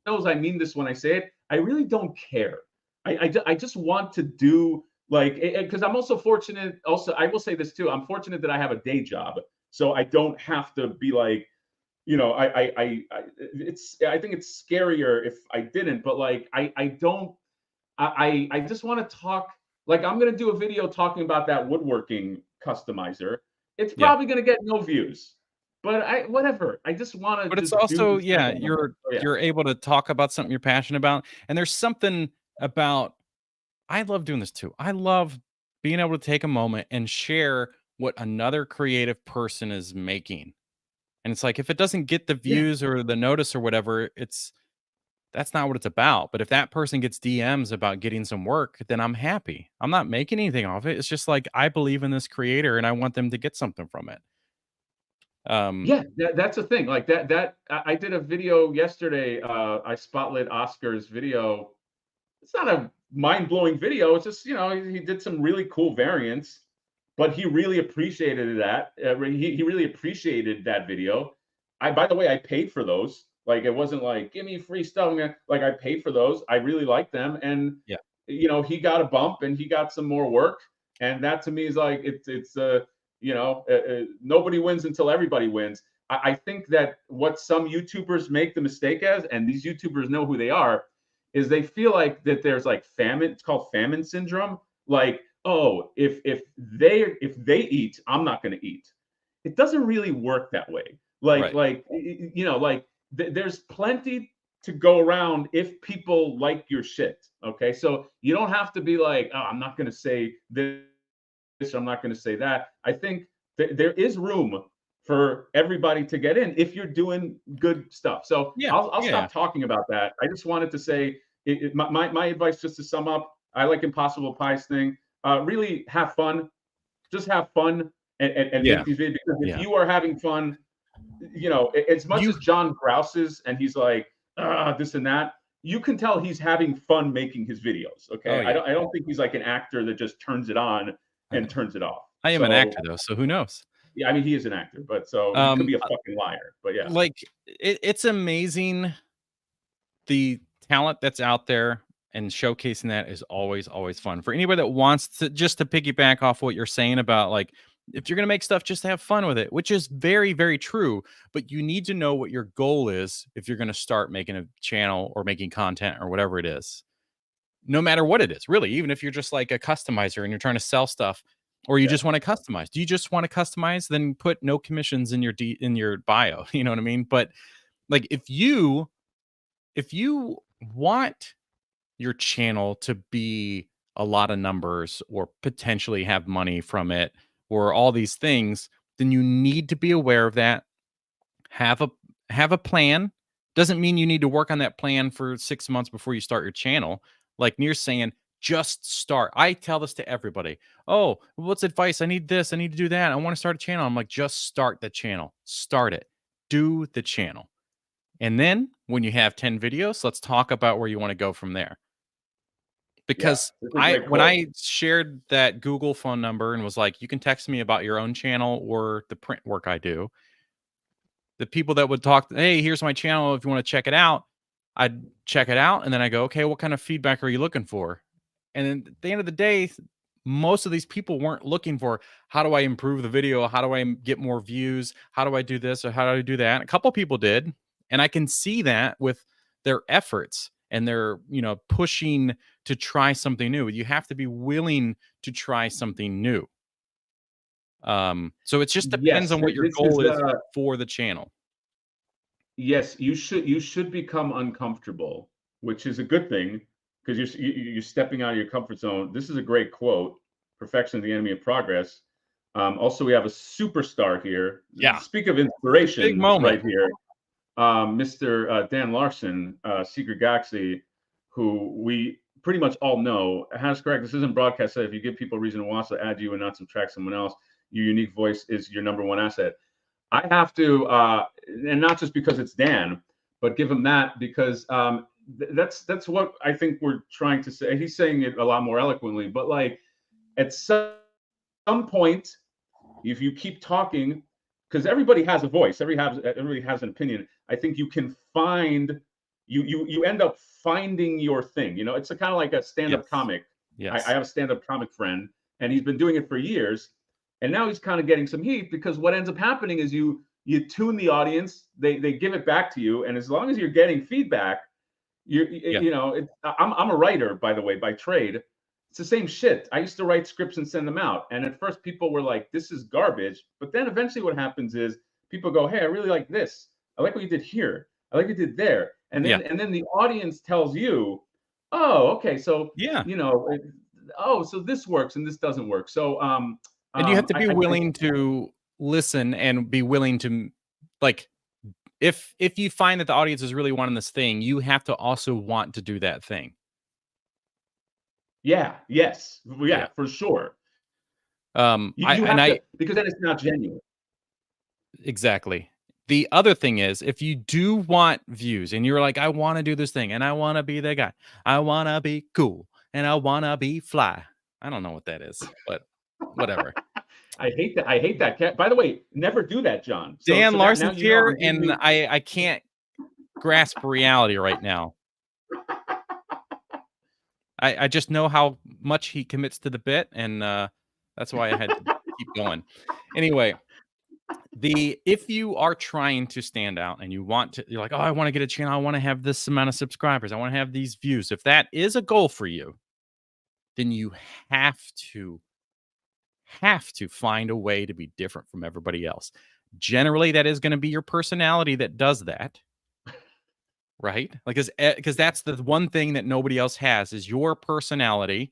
knows I mean this when I say it, I really don't care. I just want to do like, because I'm also fortunate. Also, I will say this too. I'm fortunate that I have a day job, so I don't have to be like, I think it's scarier if I didn't, but like I don't I just want to talk. Like I'm gonna do a video talking about that woodworking customizer. It's
Yeah.
probably gonna get no views, but I whatever. I just want to
But it's
just do
also,
this thing.
yeah,
Yeah,
you're able to talk about something you're passionate about. And there's something about, I love doing this too. I love being able to take a moment and share what another creative person is making. And it's like if it doesn't get the
yeah,
views or the notice or whatever, that's not what it's about. But if that person gets DMs about getting some work, then I'm happy. I'm not making anything off it. It's just like I believe in this creator and I want them to get something from it. Um,
yeah. That's the thing. Like I did a video yesterday. I spotlit Oscar's video. It's not a mind blowing video. It's just he did some really cool variants, but he really appreciated that. He really appreciated that video. By the way, I paid for those. Like it wasn't like give me free stuff. Like I paid for those. I really like them, and
yeah.
he got a bump and he got some more work, and that to me is like nobody wins until everybody wins. I think that what some YouTubers make the mistake as, and these YouTubers know who they are, is they feel like that there's like famine. It's called famine syndrome. Like, oh, if they eat, I'm not going to eat. It doesn't really work that way.
Right.
There's plenty to go around if people like your shit. Okay, so you don't have to be like, oh, I'm not going to say this, or I'm not going to say that. I think there is room for everybody to get in if you're doing good stuff. So
Yeah.
I'll
Yeah.
stop talking about that. I just wanted to say my advice, just to sum up. I like Impossible Pies thing. Really have fun. Just have fun and
Yeah.
make these videos, because if
Yeah.
you are having fun, as much
You
as John grouses and he's like this and that, you can tell he's having fun making his videos. Okay,
oh
I
yeah.
don't think he's like an actor that just turns it on
I
and
know.
turns it off.
I am an
So
actor though, so who knows?
yeah, I mean he is an actor, but so he could
Um,
be a
uh,
fucking liar. But yeah,
like it's amazing the talent that's out there, and showcasing that is always fun for anybody that wants to, just to piggyback off what you're saying about like if you're going to make stuff, just have fun with it, which is very true. But you need to know what your goal is if you're going to start making a channel or making content or whatever it is, no matter what it is, really. Even if you're just like a customizer and you're trying to sell stuff, or you
yeah,
just want to customize, do you just want to customize? Then put no commissions in in your bio. You know what I mean? But like if you want your channel to be a lot of numbers or potentially have money from it or all these things, then you need to be aware of that. Have a have a plan. Doesn't mean you need to work on that plan for 6 months before you start your channel. Like Near's saying, just start. I tell this to everybody. Oh, what's advice? I need this. I need to do that. I want to start a channel. I'm like, just start the channel. Start it. Do the channel. And then when you have 10 videos, let's talk about where you want to go from there.
yeah.
Because
This is a great
when
quote.
I shared that Google phone number and was like, you can text me about your own channel or the print work I do, the people that would talk, hey, here's my channel. If you want to check it out, I'd check it out. And then I go, okay, what kind of feedback are you looking for? And then at the end of the day, most of these people weren't looking for how do I improve the video? How do I get more views? How do I do this or how do I do that? A couple people did. And I can see that with their efforts and their, pushing to try something new. You have to be willing to try something new. So it just depends
Yes,
on what your
this
goal
is
is for the channel.
Yes, you should become uncomfortable, which is a good thing because you're stepping out of your comfort zone. This is a great quote. Perfection is the enemy of progress. Also, we have a superstar here.
Yeah,
Speak of
big
inspiration
moment.
right here. Mr. Dan Larson, Secret Galaxy, who we pretty much all know. Has correct. This isn't broadcast. If you give people a reason to watch, to add you and not subtract someone else, your unique voice is your number one asset. I have to, and not just because it's Dan, but give him that because that's what I think we're trying to say. He's saying it a lot more eloquently, but like at some point, if you keep talking, because everybody has a voice, everybody has an opinion. I think you can find you end up finding your thing. You know, it's kind of like a stand-up
Yes.
comic.
Yes.
I have a stand-up comic friend, and he's been doing it for years, and now he's kind of getting some heat because what ends up happening is you tune the audience, they give it back to you, and as long as you're getting feedback, you know, I'm a writer, by the way, by trade. It's the same shit. I used to write scripts and send them out. And at first people were like, this is garbage. But then eventually what happens is people go, hey, I really like this. I like what you did here. I like what you did there. And
Yeah.
then the audience tells you, oh, okay, so
Yeah.
you know, oh, so this works and this doesn't work. So
And you have to be
I
willing to listen and be willing to, like, if you find that the audience is really wanting this thing, you have to also want to do that thing.
yeah, yes, yeah,
Yeah.
for sure. You
I
have to, because then it's not genuine.
exactly. The other thing is, if you do want views and you're like, I want to do this thing and I want to be the guy, I want to be cool and I want to be fly. I don't know what that is, but whatever.
I hate that. I hate that cat. By the way, never do that, John.
Dan
So that now
Larson's
you know
here
I'm giving
and
you.
I can't grasp reality right now. I just know how much he commits to the bit, and that's why I had to keep going. Anyway, if you are trying to stand out and you want to, you're like, oh, I want to get a channel, I want to have this amount of subscribers, I want to have these views. If that is a goal for you, then you have to find a way to be different from everybody else. Generally, that is going to be your personality that does that. Right? Like, because that's the one thing that nobody else has is your personality.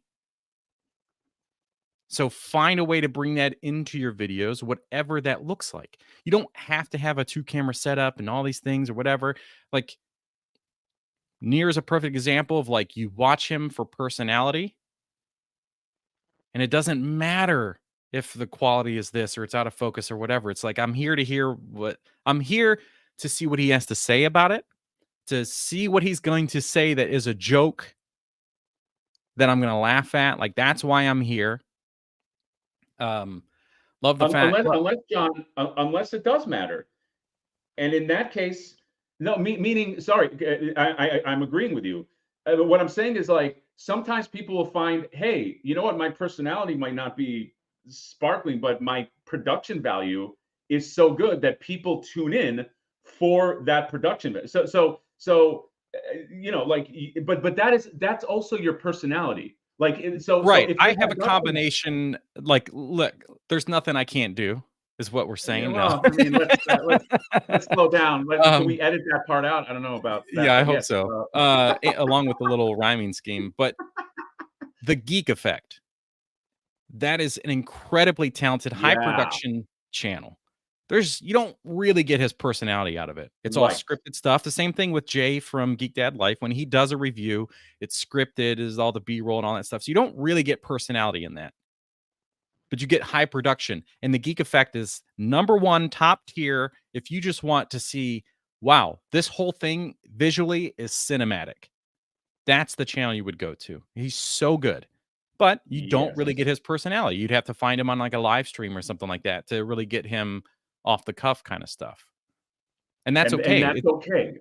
So find a way to bring that into your videos, whatever that looks like. You don't have to have a 2-camera setup and all these things or whatever. Like, Nier is a perfect example of, like, you watch him for personality, and it doesn't matter if the quality is this or it's out of focus or whatever. It's like, I'm here to see what he has to say about it, to see what he's going to say that is a joke that I'm going to laugh at. Like, that's why I'm here. Love the fact.
Unless John, unless it does matter, and in that case, no. Meaning, sorry, I'm agreeing with you. What I'm saying is like sometimes people will find, hey, you know what? My personality might not be sparkling, but my production value is so good that people tune in for that production. So you know, like, but that's also your personality. Like, so
Right.
if
I
your
have a
production,
combination. Like, look, there's nothing I can't do, is what we're
yeah,
saying now.
well, I mean, let's slow down. Can
um,
we edit that part out? I don't know about
yeah,
that,
I
but
hope
yes.
so. Along with the little rhyming scheme, but the Geek Effect, that is an incredibly talented, high
Yeah,
production channel. You don't really get his personality out of it. It's all
right.
scripted stuff. The same thing with Jay from Geek Dad Life. When he does a review, it's scripted, is all the B-roll and all that stuff. So you don't really get personality in that, but you get high production. And the Geek Effect is number one, top tier. If you just want to see, wow, this whole thing visually is cinematic, that's the channel you would go to. He's so good. But you don't really get
Yes.
his personality. You'd have to find him on like a live stream or something like that to really get him off the cuff kind of stuff. And that's
And
okay.
that's okay.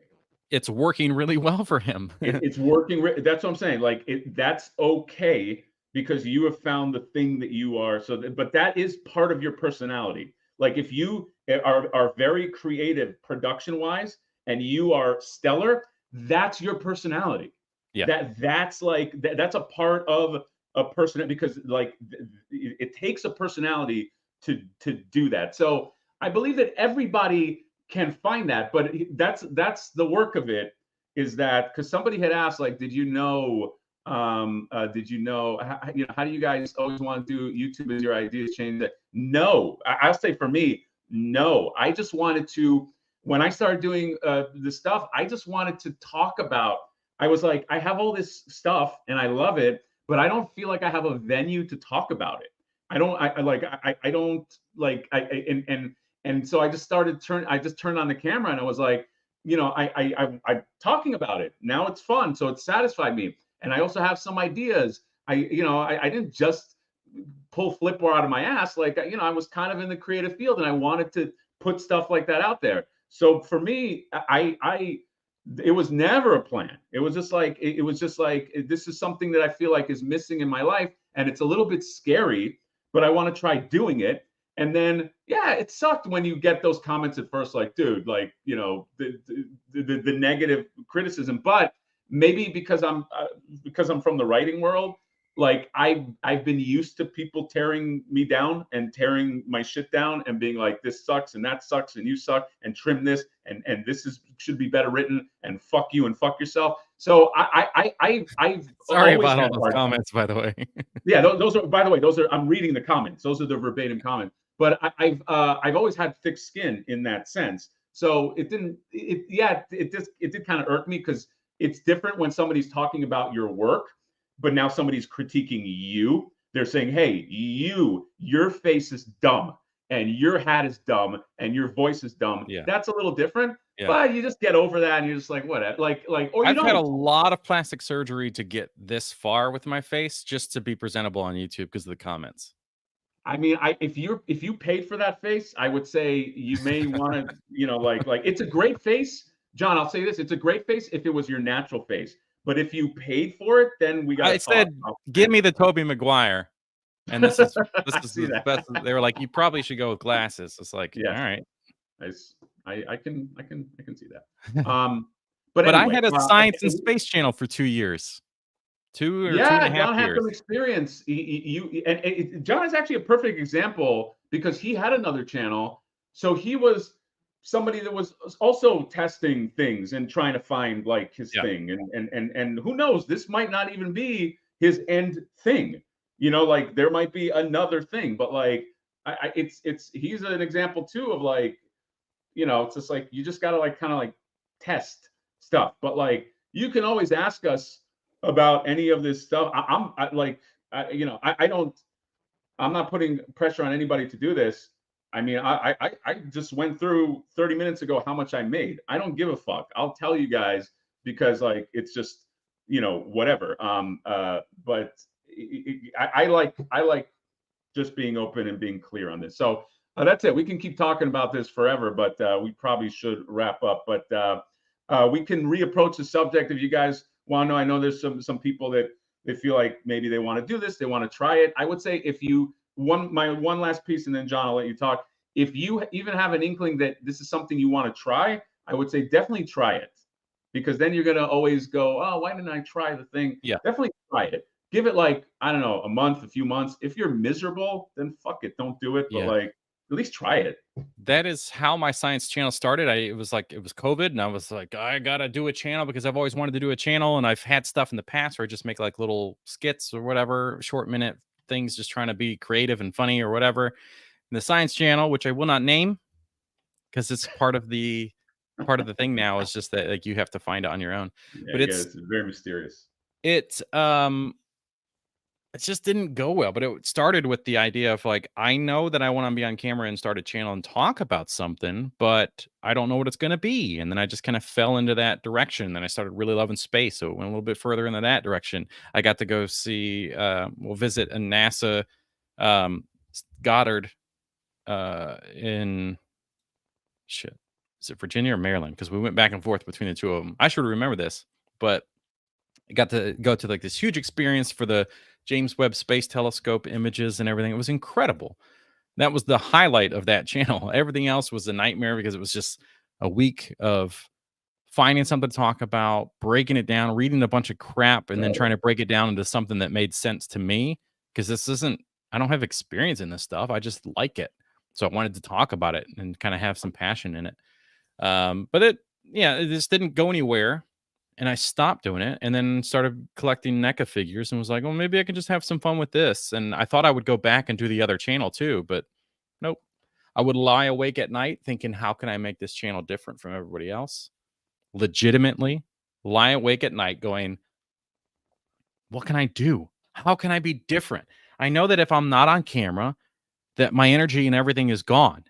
It's working really well for him.
It's working. That's what I'm saying. Like that's okay because you have found the thing that you are. But that is part of your personality. Like if you are very creative production wise and you are stellar, that's your personality.
Yeah.
That's a part of a person because like it takes a personality to do that. So I believe that everybody can find that. But that's the work of it, is that because somebody had asked, like, did you know how do you guys always want to do YouTube as your ideas change? That no, I'll say for me, no. I just wanted to, when I started doing the stuff, I just wanted to talk about. I was like, I have all this stuff and I love it, but I don't feel like I have a venue to talk about it. I don't. I don't like. And so I just turned on the camera and I was like, I'm talking about it now. It's fun, so it satisfied me. And I also have some ideas. I didn't just pull Flipboard out of my ass. Like, I was kind of in the creative field and I wanted to put stuff like that out there. So for me, it was never a plan. It was just like, this is something that I feel like is missing in my life. And it's a little bit scary, but I want to try doing it. And then, yeah, it sucked when you get those comments at first, like, dude, like, the negative criticism. But maybe because I'm from the writing world, like I've been used to people tearing me down and tearing my shit down and being like, this sucks and that sucks and you suck and trim this and this should be better written and fuck you and fuck yourself. So I've
sorry about all those comments, by the way.
Yeah, those are, by the way, I'm reading the comments. Those are the verbatim comments. But I've always had thick skin in that sense. So it did kind of irk me, because it's different when somebody's talking about your work, but now somebody's critiquing you. They're saying, hey, your face is dumb and your hat is dumb and your voice is dumb.
Yeah.
That's a little different. Yeah. But you just get over that and you're just like, what? Or
I've had a lot of plastic surgery to get this far with my face just to be presentable on YouTube because of the comments.
I mean, if you paid for that face, I would say you may want to, like it's a great face, John. I'll say this: it's a great face if it was your natural face. But if you paid for it, then we got.
I said, give me the Tobey Maguire, and this is the best. They were like, you probably should go with glasses. It's like, yeah, all right.
I can see that.
But anyway, I had a science and space channel for 2 years. 2 or 2.5 years.
John had some experience. John is actually a perfect example, because he had another channel. So he was somebody that was also testing things and trying to find like his thing. And who knows, this might not even be his end thing. Like there might be another thing, but like he's an example too of like, it's just like you just gotta like kind of like test stuff. But like you can always ask us about any of this stuff. I'm not putting pressure on anybody to do this. I mean, I just went through 30 minutes ago how much I made. I don't give a fuck. I'll tell you guys, because like it's just whatever. But I like just being open and being clear on this. So that's it. We can keep talking about this forever, but we probably should wrap up. But we can reapproach the subject if you guys want to know. I know there's some people that they feel like maybe they want to do this, they want to try it. I would say if you my one last piece, and then John, I'll let you talk. If you even have an inkling that this is something you want to try, I would say definitely try it, because then you're gonna always go, oh, why didn't I try the thing?
Yeah,
definitely try it. Give it like, I don't know, a month, a few months. If you're miserable, then fuck it, don't do it. But like, at least try it.
That is how my science channel started. It was COVID, and I was like, I gotta do a channel because I've always wanted to do a channel, and I've had stuff in the past where I just make like little skits or whatever, short minute things, just trying to be creative and funny or whatever. And the science channel, which I will not name because it's part of the thing now, is just that like you have to find it on your own.
Yeah, but it's very mysterious.
It just didn't go well, but it started with the idea of like, I know that I want to be on camera and start a channel and talk about something, but I don't know what it's going to be. And then I just kind of fell into that direction. Then I started really loving space, so it went a little bit further into that direction. I got to go see, visit a NASA Goddard in is it Virginia or Maryland? Because we went back and forth between the two of them. I should remember this, but I got to go to like this huge experience for the James Webb Space Telescope images and everything. It was incredible. That was the highlight of that channel. Everything else was a nightmare because it was just a week of finding something to talk about, breaking it down, reading a bunch of crap, and then trying to break it down into something that made sense to me. Because I don't have experience in this stuff. I just like it. So I wanted to talk about it and kind of have some passion in it. But it just didn't go anywhere. And I stopped doing it and then started collecting NECA figures and was like, well, maybe I can just have some fun with this. And I thought I would go back and do the other channel too, but nope. I would lie awake at night thinking, how can I make this channel different from everybody else? Legitimately lie awake at night going, what can I do? How can I be different? I know that if I'm not on camera, that my energy and everything is gone.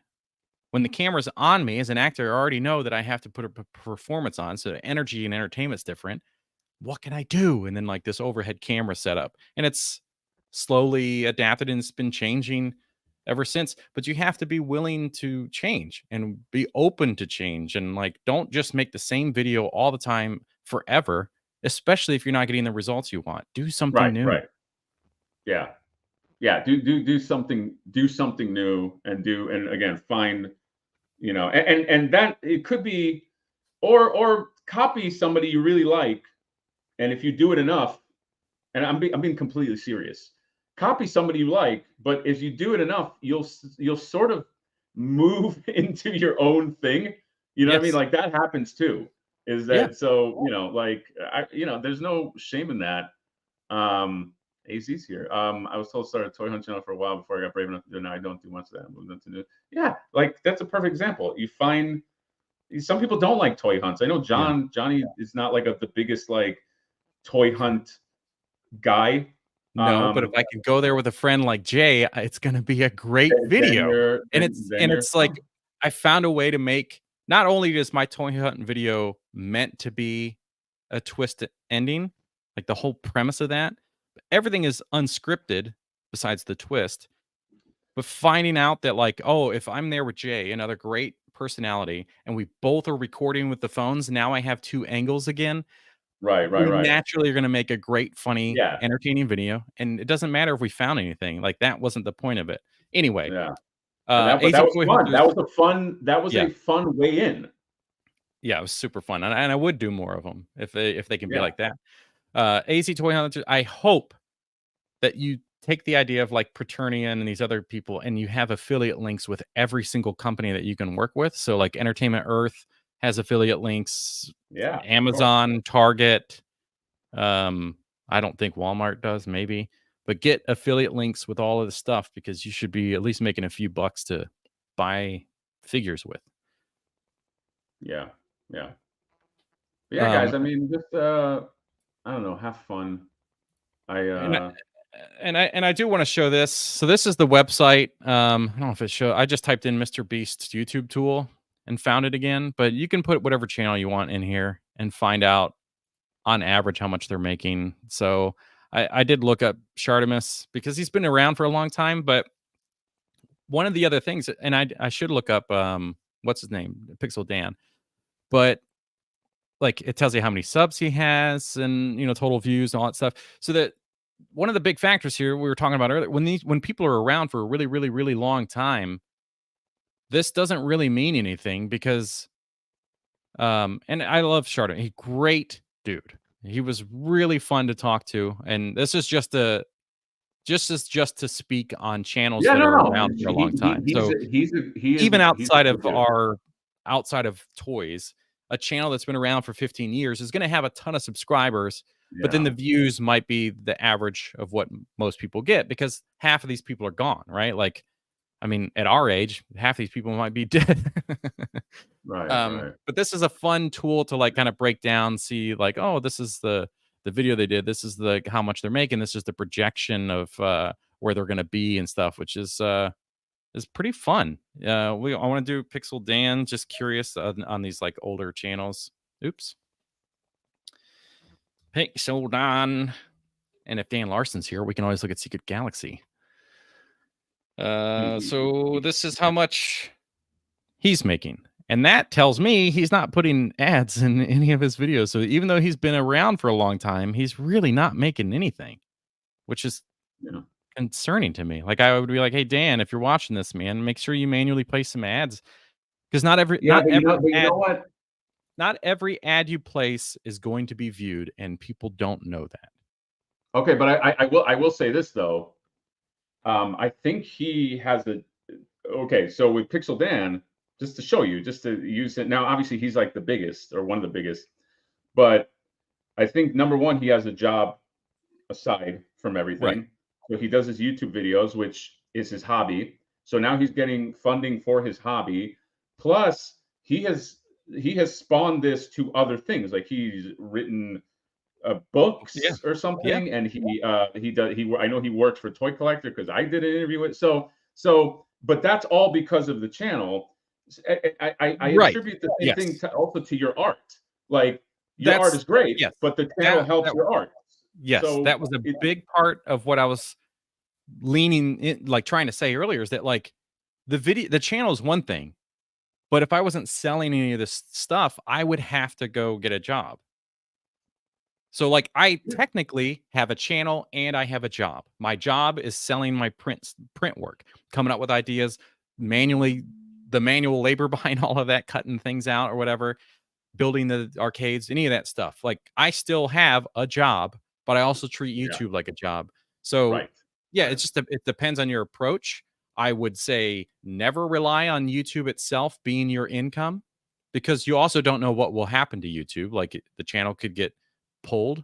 When the camera's on me as an actor, I already know that I have to put a performance on. So energy and entertainment's different. What can I do? And then like this overhead camera setup. And it's slowly adapted and it's been changing ever since. But you have to be willing to change and be open to change. And like, don't just make the same video all the time forever, especially if you're not getting the results you want. Do something new.
Right. Yeah. Yeah. Do something new and again, find, and that it could be, or copy somebody you really like. And if you do it enough, and I'm being completely serious, copy somebody you like, but if you do it enough, you'll sort of move into your own thing. You know what I mean? Like that happens too. Is that so? There's no shame in that. AZ's here. I was told to start a toy hunt channel for a while before I got brave enough to do it. Now I don't do much of that. I moved into new. Yeah, like that's a perfect example. You find some people don't like toy hunts. I know Johnny is not like the biggest like toy hunt guy.
No, but if I can go there with a friend like Jay, it's going to be a great video. It's like I found a way to make, not only is my toy hunting video meant to be a twist ending, like the whole premise of that, but everything is unscripted besides the twist. But finding out that like, oh, if I'm there with Jay, another great personality, and we both are recording with the phones, now I have two angles again.
Right.
Naturally, are going to make a great, funny, entertaining video, and it doesn't matter if we found anything. Like that wasn't the point of it. Anyway,
that was fun. That was a fun way in.
Yeah, it was super fun, and I would do more of them if they can be like that. AZ Toy Hunters. I hope that you take the idea of like Praetorian and these other people, and you have affiliate links with every single company that you can work with. So like Entertainment Earth has affiliate links.
Yeah.
Amazon, Target. I don't think Walmart does, maybe, but get affiliate links with all of the stuff because you should be at least making a few bucks to buy figures with.
Yeah. Guys. I mean, just I don't know, have fun.
And I do want to show this. So this is the website. I don't know if it shows. I just typed in Mr. Beast's YouTube tool and found it again, but you can put whatever channel you want in here and find out on average how much they're making. So I did look up Shartimus because he's been around for a long time, but one of the other things, and I should look up what's his name, Pixel Dan, but like it tells you how many subs he has and total views and all that stuff. So that one of the big factors here we were talking about earlier, when people are around for a really, really, really long time, this doesn't really mean anything because and I love Shartimus. He's a great dude. He was really fun to talk to, and this is just to speak on channels that are around for a long time. So even outside of toys, a channel that's been around for 15 years is going to have a ton of subscribers, but then the views might be the average of what most people get because half of these people are gone, right? Like, I mean, at our age, half these people might be dead.
Right.
But this is a fun tool to like kind of break down, see like, oh, this is the video they did. This is the how much they're making. This is the projection of where they're going to be and stuff, which is pretty fun. I want to do Pixel Dan. Just curious on these like older channels. Oops. Pixel Dan. And if Dan Larson's here, we can always look at Secret Galaxy. So this is how much he's making. And that tells me he's not putting ads in any of his videos. So even though he's been around for a long time, he's really not making anything, which is concerning to me. Like I would be like, hey, Dan, if you're watching this, man, make sure you manually place some ads. Because not every ad you place is going to be viewed, and people don't know that.
Okay, but I will say this though. I think he has so with Pixel Dan, just to show you, just to use it. Now, obviously, he's like the biggest or one of the biggest, but I think number one, he has a job aside from everything.
Right.
So he does his YouTube videos, which is his hobby. So now he's getting funding for his hobby. Plus, he has spawned this to other things. Like he's written
Yeah.
books or something, and I know he works for Toy Collector because I did an interview with. But that's all because of the channel. I
Right.
attribute the same thing
Yes.
also to your art. Like your art is great,
yes.
but the channel helps your art.
Yes,
So
that was a big part of what I was leaning in, like trying to say earlier, is that like the channel is one thing, but if I wasn't selling any of this stuff, I would have to go get a job. So like I technically have a channel and I have a job. My job is selling my print work, coming up with ideas, manually the manual labor behind all of that, cutting things out or whatever, building the arcades, any of that stuff. Like I still have a job, but I also treat YouTube like a job. So
right.
yeah,
Right.
it's just it depends on your approach. I would say never rely on YouTube itself being your income, because you also don't know what will happen to YouTube. Like the channel could get pulled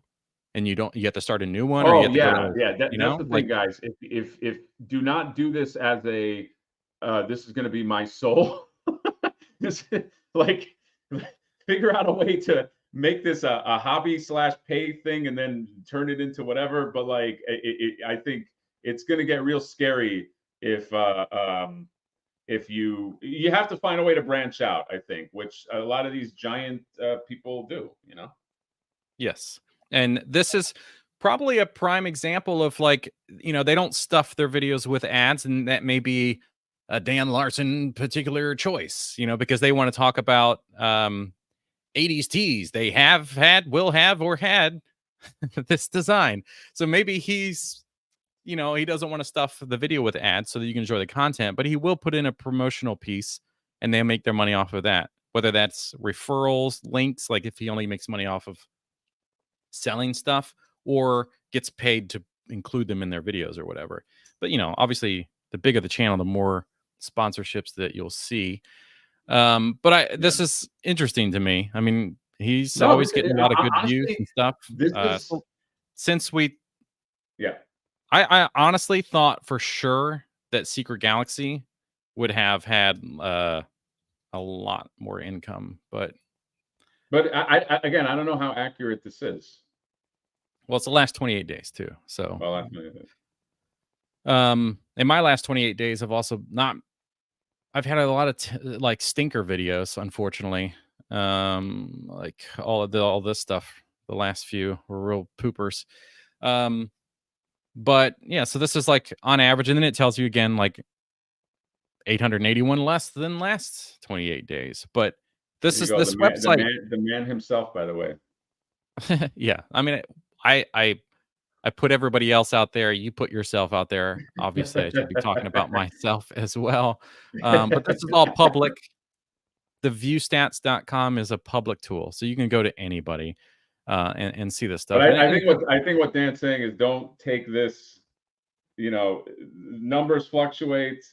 and you have to start a new one, or you
Oh
have to go
yeah,
to,
yeah. That's the
like
thing, guys. If do not do this as a this is going to be my soul. This like figure out a way to make this a hobby slash pay thing and then turn it into whatever. But like I think it's going to get real scary if you have to find a way to branch out. I think, which a lot of these giant people do. You know.
yes. And this is probably a prime example of like, they don't stuff their videos with ads, and that may be a Dan Larson particular choice, because they want to talk about 80s tees. They have had, will have, or had this design. So maybe he's, he doesn't want to stuff the video with ads so that you can enjoy the content, but he will put in a promotional piece and they'll make their money off of that. Whether that's referrals, links, like if he only makes money off of selling stuff, or gets paid to include them in their videos or whatever. But obviously the bigger the channel, the more sponsorships that you'll see. But
Yeah.
this is interesting to me. I mean, he's
No,
always getting a lot of good views
honestly,
and stuff.
this is
So since we
yeah.
I honestly thought for sure that Secret Galaxy would have had a lot more income, but
But again, I don't know how accurate this is.
well, it's the last 28 days too. So
Well, that's not it.
in my last 28 days, I've had a lot of like stinker videos, unfortunately. Like all this stuff, the last few were real poopers. But yeah, so this is like on average, and then it tells you again like 881 less than last 28 days. But
There you go.
this website.
The man himself, by the way.
Yeah, I mean, I put everybody else out there. You put yourself out there. Obviously, I should be talking about myself as well. But this is all public. The viewstats.com is a public tool, so you can go to anybody and see this stuff.
But
And
I think what Dan's saying is don't take this. Numbers fluctuate.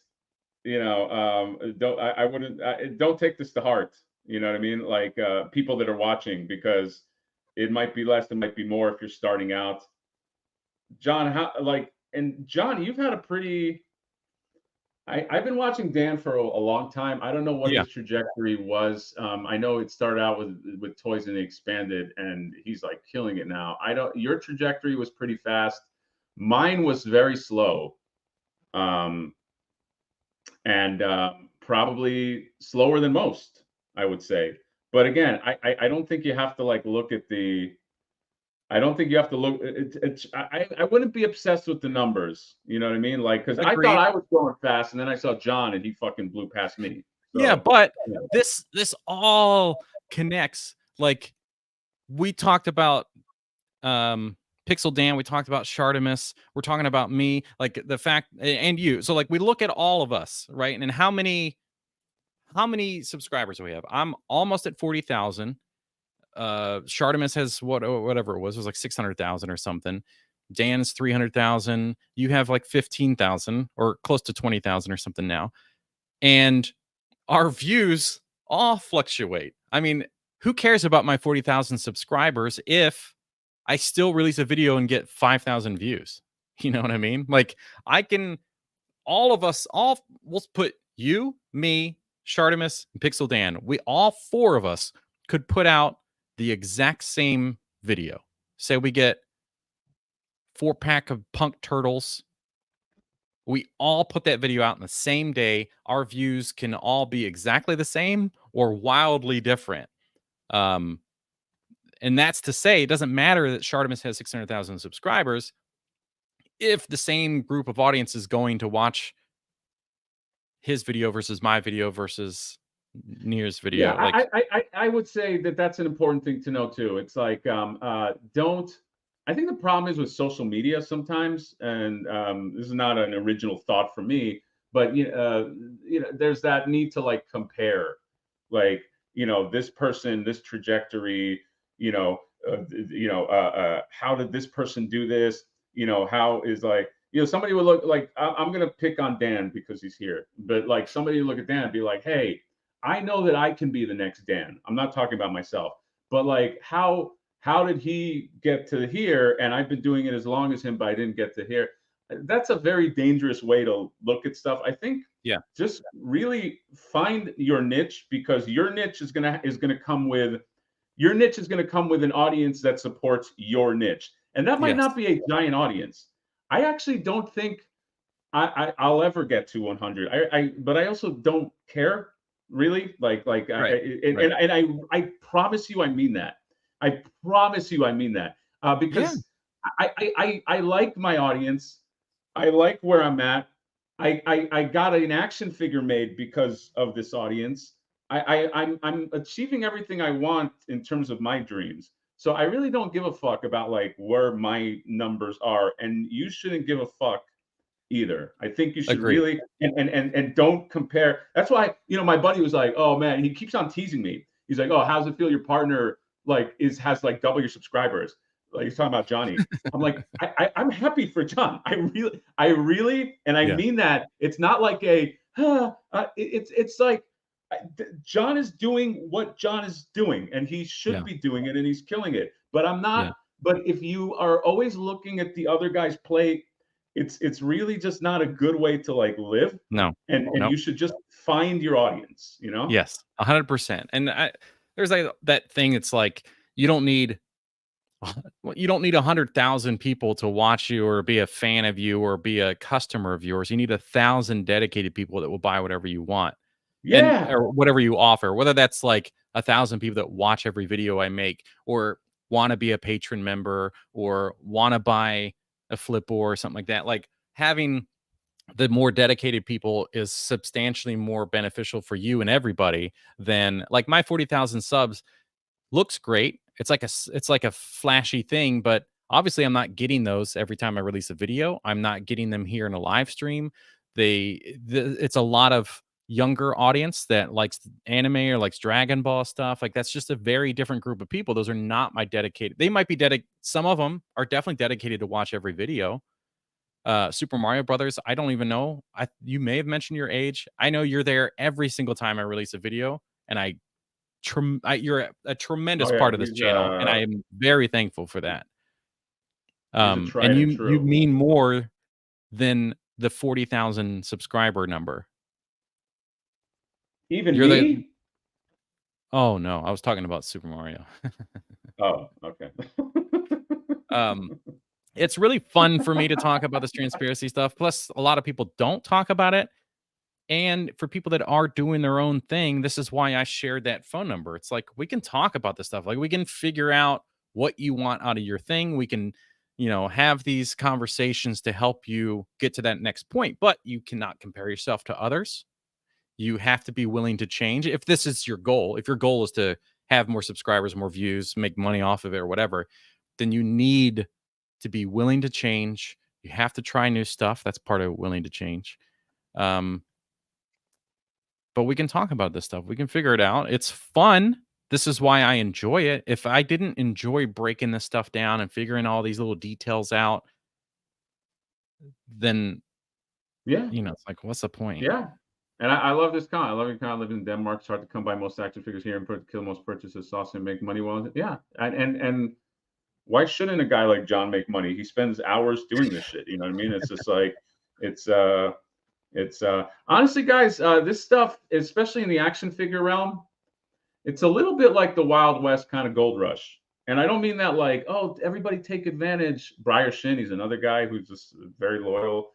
I wouldn't. Don't take this to heart. You know what I mean? Like people that are watching, because it might be less, it might be more if you're starting out. John, John, you've had a pretty. I've been watching Dan for a long time. I don't know what
yeah,
his trajectory was. I know it started out with toys and expanded, and he's like killing it now. I don't. Your trajectory was pretty fast. Mine was very slow, and probably slower than most, I would say. But again, I don't think you have to like look at the. I don't think you have to look. I wouldn't be obsessed with the numbers. You know what I mean? Like, because I thought
agreed.
I was going fast, and then I saw John, and he fucking blew past me.
Yeah,
So
but
yeah.
this all connects. Like we talked about Pixel Dan, we talked about Shartimus, we're talking about me, like the fact, and you. So like we look at all of us, right? And how many subscribers do we have? I'm almost at 40,000. Shartimus has whatever it was like 600,000 or something. Dan's 300,000. You have like 15,000 or close to 20,000 or something now. And our views all fluctuate. I mean, who cares about my 40,000 subscribers if I still release a video and get 5,000 views? You know what I mean? Like, I can, all of us, we'll put you, me, Shartimus, and Pixel Dan. We all four of us could put out the exact same video. Say we get 4-pack of Punk Turtles. We all put that video out in the same day. Our views can all be exactly the same or wildly different. And that's to say, it doesn't matter that Shartimus has 600,000 subscribers if the same group of audience is going to watch his video versus my video versus Nier's video.
Yeah,
Like,
I would say that that's an important thing to know too. It's like don't. I think the problem is with social media sometimes, and this is not an original thought for me, but there's that need to like compare, like this person, this trajectory, how did this person do this? How is like somebody would look like I'm gonna pick on Dan because he's here, but like somebody would look at Dan and be like, hey. I know that I can be the next Dan. I'm not talking about myself, but like how did he get to here? And I've been doing it as long as him, but I didn't get to here. That's a very dangerous way to look at stuff. I think just really find your niche, because your niche is gonna come with an audience that supports your niche, and that might not be a giant audience. I actually don't think I'll ever get to 100. But I also don't care. Really, right. And I promise you, I mean that. I promise you, I mean that. Because I like my audience. I like where I'm at. I got an action figure made because of this audience. I'm achieving everything I want in terms of my dreams. So I really don't give a fuck about like where my numbers are, and you shouldn't give a fuck either. I think you should really and don't compare. That's why my buddy was like, oh man, he keeps on teasing me. He's like, oh, how's it feel your partner like has like double your subscribers? Like he's talking about Johnny. I'm like, I'm happy for John. I really and I mean that. It's not like it's like John is doing what John is doing, and he should be doing it, and he's killing it. But I'm not. But if you are always looking at the other guy's plate, it's really just not a good way to like live.
No.
And you should just find your audience,
Yes, 100%. And there's like that thing. It's like, you don't need 100,000 people to watch you or be a fan of you or be a customer of yours. You need 1,000 dedicated people that will buy whatever you want. Or whatever you offer, whether that's like 1,000 people that watch every video I make or want to be a patron member or want to buy a flip or something like that. Like, having the more dedicated people is substantially more beneficial for you and everybody than like my 40,000 subs looks great. It's like a flashy thing, but obviously I'm not getting those every time I release a video. I'm not getting them here in a live stream. It's a lot of younger audience that likes anime or likes Dragon Ball stuff. Like, that's just a very different group of people. Those are not my dedicated. They might be some of them are definitely dedicated to watch every video. Super Mario Brothers, I don't even know. You may have mentioned your age. I know you're there every single time I release a video, and you're a tremendous part of this channel, and I am very thankful for that. And you mean more than the 40,000 subscriber number.
Even me?
Oh no, I was talking about Super Mario.
Oh, okay.
It's really fun for me to talk about this transparency stuff. Plus, a lot of people don't talk about it. And for people that are doing their own thing, this is why I shared that phone number. It's like, we can talk about this stuff. Like, we can figure out what you want out of your thing. We can, have these conversations to help you get to that next point. But you cannot compare yourself to others. You have to be willing to change. If this is your goal, if your goal is to have more subscribers, more views, make money off of it or whatever, then you need to be willing to change. You have to try new stuff. That's part of willing to change. But we can talk about this stuff. We can figure it out. It's fun. This is why I enjoy it. If I didn't enjoy breaking this stuff down and figuring all these little details out, then it's like, what's the point?
Yeah. And I love this con. I love your con. I live in Denmark. It's hard to come by most action figures here and kill most purchases, sauce, and make money well. Yeah, and why shouldn't a guy like John make money? He spends hours doing this shit. You know what I mean? It's just like it's honestly, guys, this stuff, especially in the action figure realm, it's a little bit like the Wild West kind of gold rush. And I don't mean that like, oh, everybody take advantage. Briar Shin, he's another guy who's just very loyal.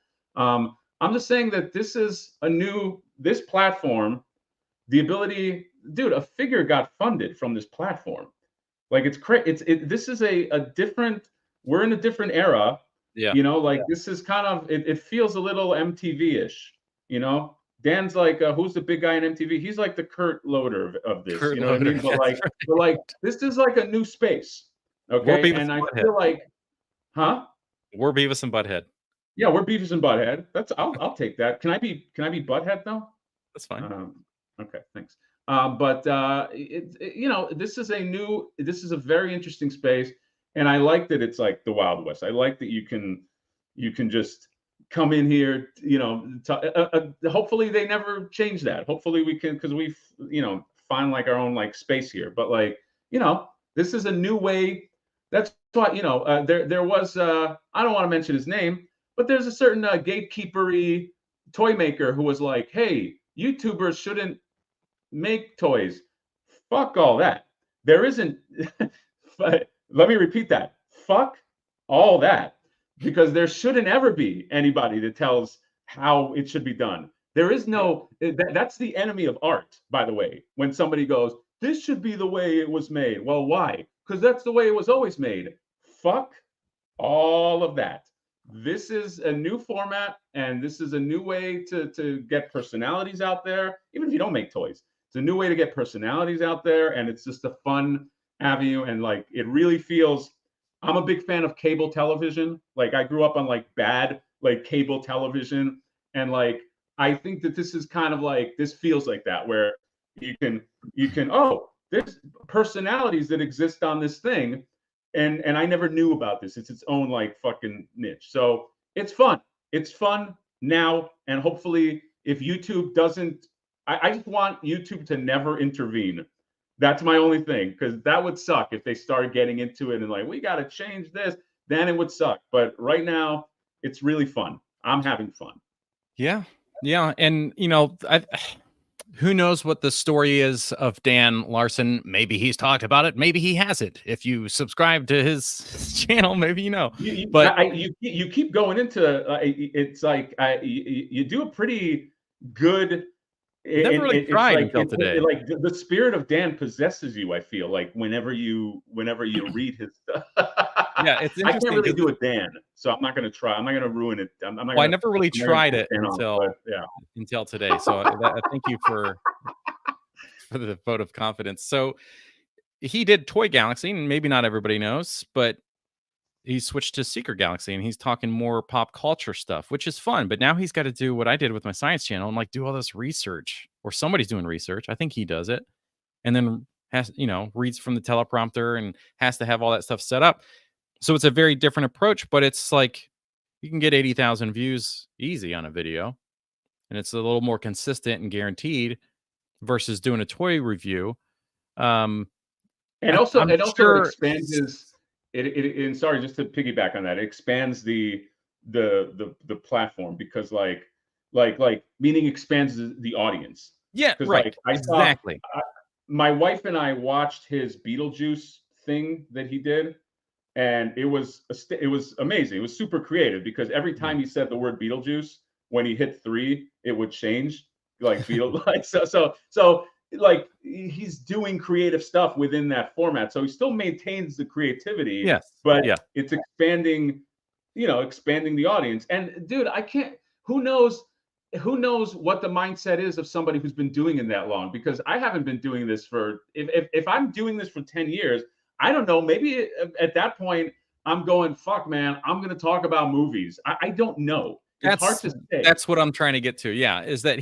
I'm just saying that this platform, the ability, dude, a figure got funded from this platform. Like it's crazy. This is a different. We're in a different era.
Yeah.
You know, like this is kind of. It feels a little MTV-ish. You know, Dan's like, who's the big guy in MTV? He's like the Kurt Loder of this.
Kurt
you know what I mean?
Loder,
But like, this is like a new space. Okay, and I feel like, huh?
We're Beavis and Butthead.
Yeah, we're Beavis and Butthead. I'll take that. Can I be Butthead though?
That's fine.
Okay, thanks. But you know, this is a very interesting space, and I like that it's like the Wild West. I like that you can just come in here. You know, hopefully they never change that. Hopefully we can, because we find like our own like space here. But like, you know, this is a new way. That's why, you know, there was I don't want to mention his name, but there's a certain gatekeepery toy maker who was like, hey, YouTubers shouldn't make toys. Fuck all that. There isn't. Let me repeat that. Fuck all that, because there shouldn't ever be anybody that tells how it should be done. There is no. That's the enemy of art, by the way. When somebody goes, this should be the way it was made. Well, why? Because that's the way it was always made. Fuck all of that. This is a new format, and this is a new way to get personalities out there, even if you don't make toys. It's a new way to get personalities out there, and it's just a fun avenue. And like, it really feels, I'm a big fan of cable television. Like, I grew up on like bad like cable television, and like, I think that this is kind of like, this feels like that, where you can oh, there's personalities that exist on this thing, and I never knew about this. It's its own like fucking niche. So it's fun. It's fun now, and hopefully, if YouTube doesn't, I just want YouTube to never intervene. That's my only thing, because that would suck if they started getting into it and like, we got to change this. Then it would suck. But right now, it's really fun. I'm having fun.
Yeah, and you know, who knows what the story is of Dan Larson? Maybe he's talked about it. Maybe he hasn't. If you subscribe to his channel, maybe you know. But
you keep going into it's like you do a pretty good.
Never really tried until today.
Like the spirit of Dan possesses you. I feel like whenever you read his stuff.
Yeah, it's interesting.
I can't really do a Dan, so I'm not going to try. I'm not going to ruin it.
I never really tried it until today. So thank you for the vote of confidence. So he did Toy Galaxy, and maybe not everybody knows, but he switched to Secret Galaxy, and he's talking more pop culture stuff, which is fun. But now he's got to do what I did with my science channel and like do all this research, or somebody's doing research. I think he does it, and then has, you know, reads from the teleprompter and has to have all that stuff set up. So it's a very different approach, but it's like you can get 80,000 views easy on a video, and it's a little more consistent and guaranteed versus doing a toy review.
And also expands his. And sorry, just to piggyback on that, it expands the platform, because like meaning expands the audience.
Yeah, right.
Like, exactly. My wife and I watched his Beetlejuice thing that he did, and it was amazing. It was super creative, because every time he said the word Beetlejuice, when he hit 3, it would change like Beetle. Like so like he's doing creative stuff within that format, so he still maintains the creativity.
Yes,
but it's expanding the audience. And dude, who knows what the mindset is of somebody who's been doing it that long, because I haven't been doing this for, if I'm doing this for 10 years, I don't know, maybe at that point I'm going, fuck man, I'm going to talk about movies. I don't know. It's hard to say.
That's what I'm trying to get to. Yeah, is that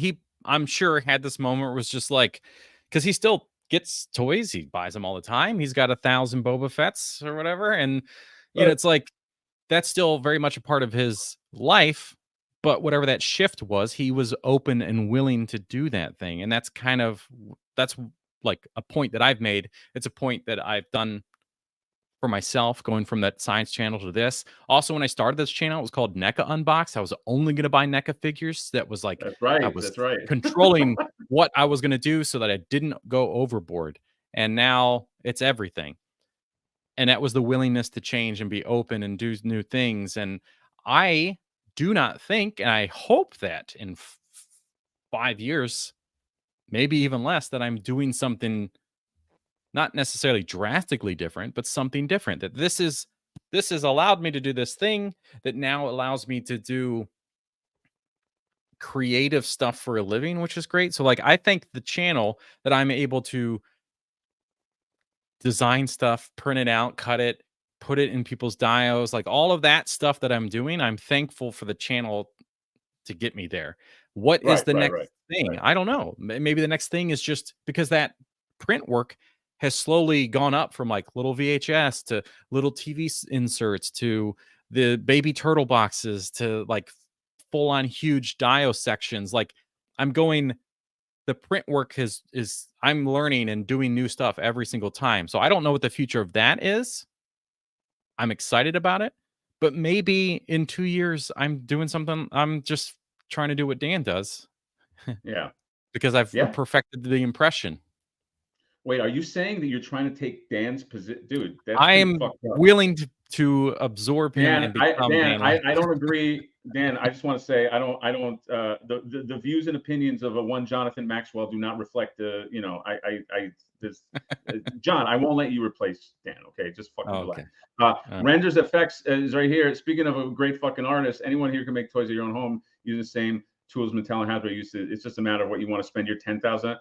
I'm sure had this moment where it was just like, because he still gets toys, he buys them all the time. He's got 1,000 Boba Fett's or whatever, and you know, it's like that's still very much a part of his life. But whatever that shift was, he was open and willing to do that thing. And that's that's like a point that I've made. It's a point that I've done for myself, going from that science channel to this. Also, when I started this channel, it was called NECA Unbox. I was only going to buy NECA figures. That was like,
That's
I
right.
was
That's right.
controlling what I was going to do so that I didn't go overboard. And now it's everything. And that was the willingness to change and be open and do new things. And I do not think, and I hope that in 5 years, maybe even less, that I'm doing something not necessarily drastically different, but something different. That this has allowed me to do this thing that now allows me to do creative stuff for a living, which is great. So like I think the channel that I'm able to design stuff, print it out, cut it, put it in people's dios, like all of that stuff that I'm doing, I'm thankful for the channel to get me there. What is
Right,
the
right,
next
right,
thing?
right.
I don't know. Maybe the next thing is just because that print work has slowly gone up from like little VHS to little TV inserts to the baby turtle boxes to like full on huge dio sections. Like I'm going, the print work is I'm learning and doing new stuff every single time. So I don't know what the future of that is. I'm excited about it, but maybe in 2 years I'm doing something. I'm just trying to do what Dan does
Yeah.
because I've
Yeah.
perfected the impression.
Wait, are you saying that you're trying to take Dan's position? Dude, that's
I
pretty
am
fucked up.
willing to absorb him and become
Dan,
Dan White.
I don't agree. Dan, I just want to say I don't the views and opinions of a one Jonathan Maxwell do not reflect I this John, I won't let you replace Dan, okay? Just fucking
Oh,
relax.
okay. Uh,
Renders Effects is right here. Speaking of a great fucking artist, anyone here can make toys at your own home using the same tools Mattel and Hasbro used to. It's just a matter of what you want to spend your 10,000.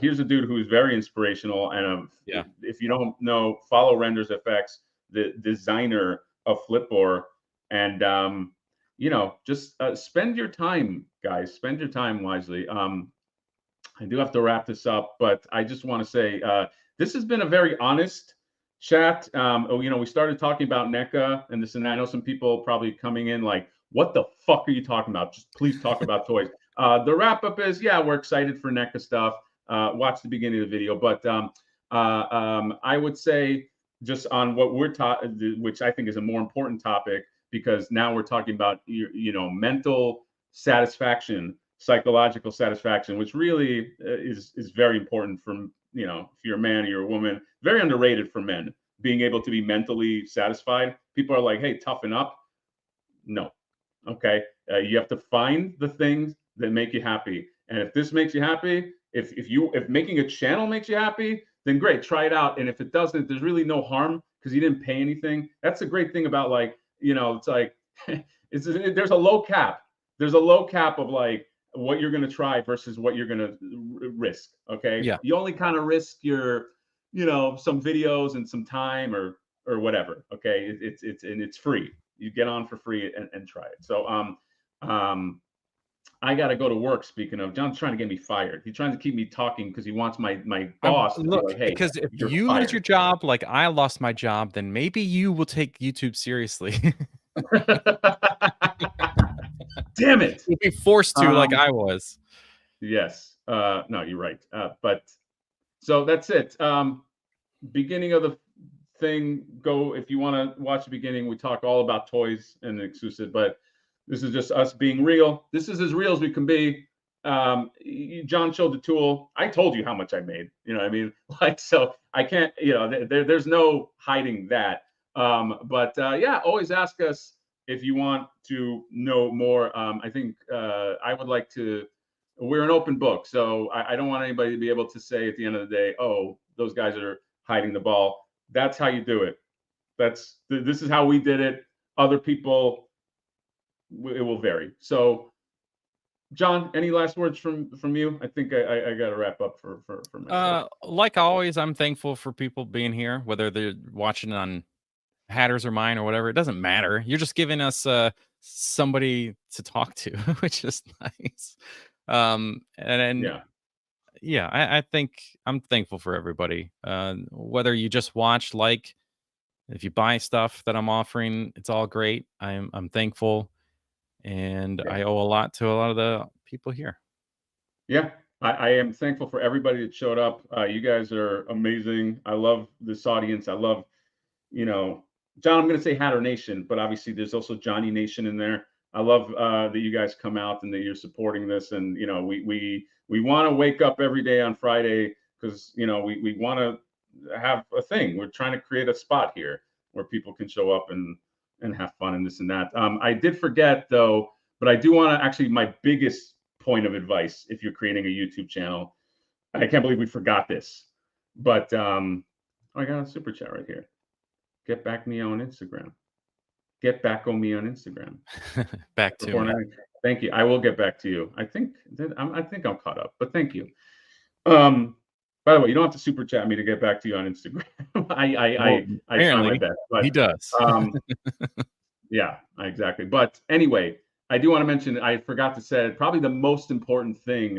Here's a dude who is very inspirational, and
yeah.
if you don't know, follow Renders FX, the designer of Flipboard, and just spend your time, guys. Spend your time wisely. I do have to wrap this up, but I just want to say this has been a very honest chat. We started talking about NECA and this and that. I know some people probably coming in like, what the fuck are you talking about? Just please talk about toys. The wrap up is, yeah, we're excited for NECA stuff. Watch the beginning of the video, but I would say just on what we're taught, which I think is a more important topic, because now we're talking about mental satisfaction, psychological satisfaction, which really is very important from if you're a man or you're a woman. Very underrated for men, being able to be mentally satisfied. People are like, hey, toughen up. No, okay, you have to find the things that make you happy, and if this makes you happy, if making a channel makes you happy, then great, try it out. And if it doesn't, there's really no harm because you didn't pay anything. That's the great thing about it's like there's a low cap. There's a low cap of like what you're going to try versus what you're going to risk. Okay,
Yeah.
you only kind of risk your some videos and some time or whatever. Okay, it's free. You get on for free and try it. So I got to go to work. Speaking of, John's trying to get me fired. He's trying to keep me talking because he wants my boss to be
Look,
like, hey,
because if
you're
you lose
fired.
your job like I lost my job, then maybe you will take YouTube seriously.
Damn it.
You'll be forced to like I was.
Yes. No, you're right. But so that's it. Beginning of the thing, go if you want to watch the beginning. We talk all about toys and exclusive, but this is just us being real. This is as real as we can be. John showed the tool. I told you how much I made. You know what I mean? Like, so I can't, there's no hiding that. But yeah, always ask us if you want to know more. I think I would like to, we're an open book. So I don't want anybody to be able to say at the end of the day, oh, those guys are hiding the ball. That's how you do it. This is how we did it. Other people, it will vary. So John, any last words from you? I think I got to wrap up for myself.
Like always, I'm thankful for people being here, whether they're watching on Hatters or mine or whatever. It doesn't matter. You're just giving us somebody to talk to, which is nice. And yeah, I think I'm thankful for everybody. Whether you just watch, like, if you buy stuff that I'm offering, it's all great. I'm thankful. and I owe a lot to a lot of the people here.
Yeah, I am thankful for everybody that showed up. You guys are amazing. I love this audience. I love, you know, John, I'm going to say Hatter Nation, but obviously there's also Johnny Nation in there. I love that you guys come out and that you're supporting this. And, you know, we want to wake up every day on Friday because, you know, we want to have a thing. We're trying to create a spot here where people can show up and have fun and this and that. I did forget, though, but I do want to actually, my biggest point of advice, if you're creating a YouTube channel, I can't believe we forgot this, but I got a super chat right here. Get back me on Instagram. Get back on me on Instagram.
Back to me.
Thank you. I will get back to you. I think I'm caught up, but thank you. By the way, you don't have to super chat me to get back to you on Instagram. I try my best. But,
he does.
Yeah, exactly. But anyway, I do want to mention, I forgot to say, probably the most important thing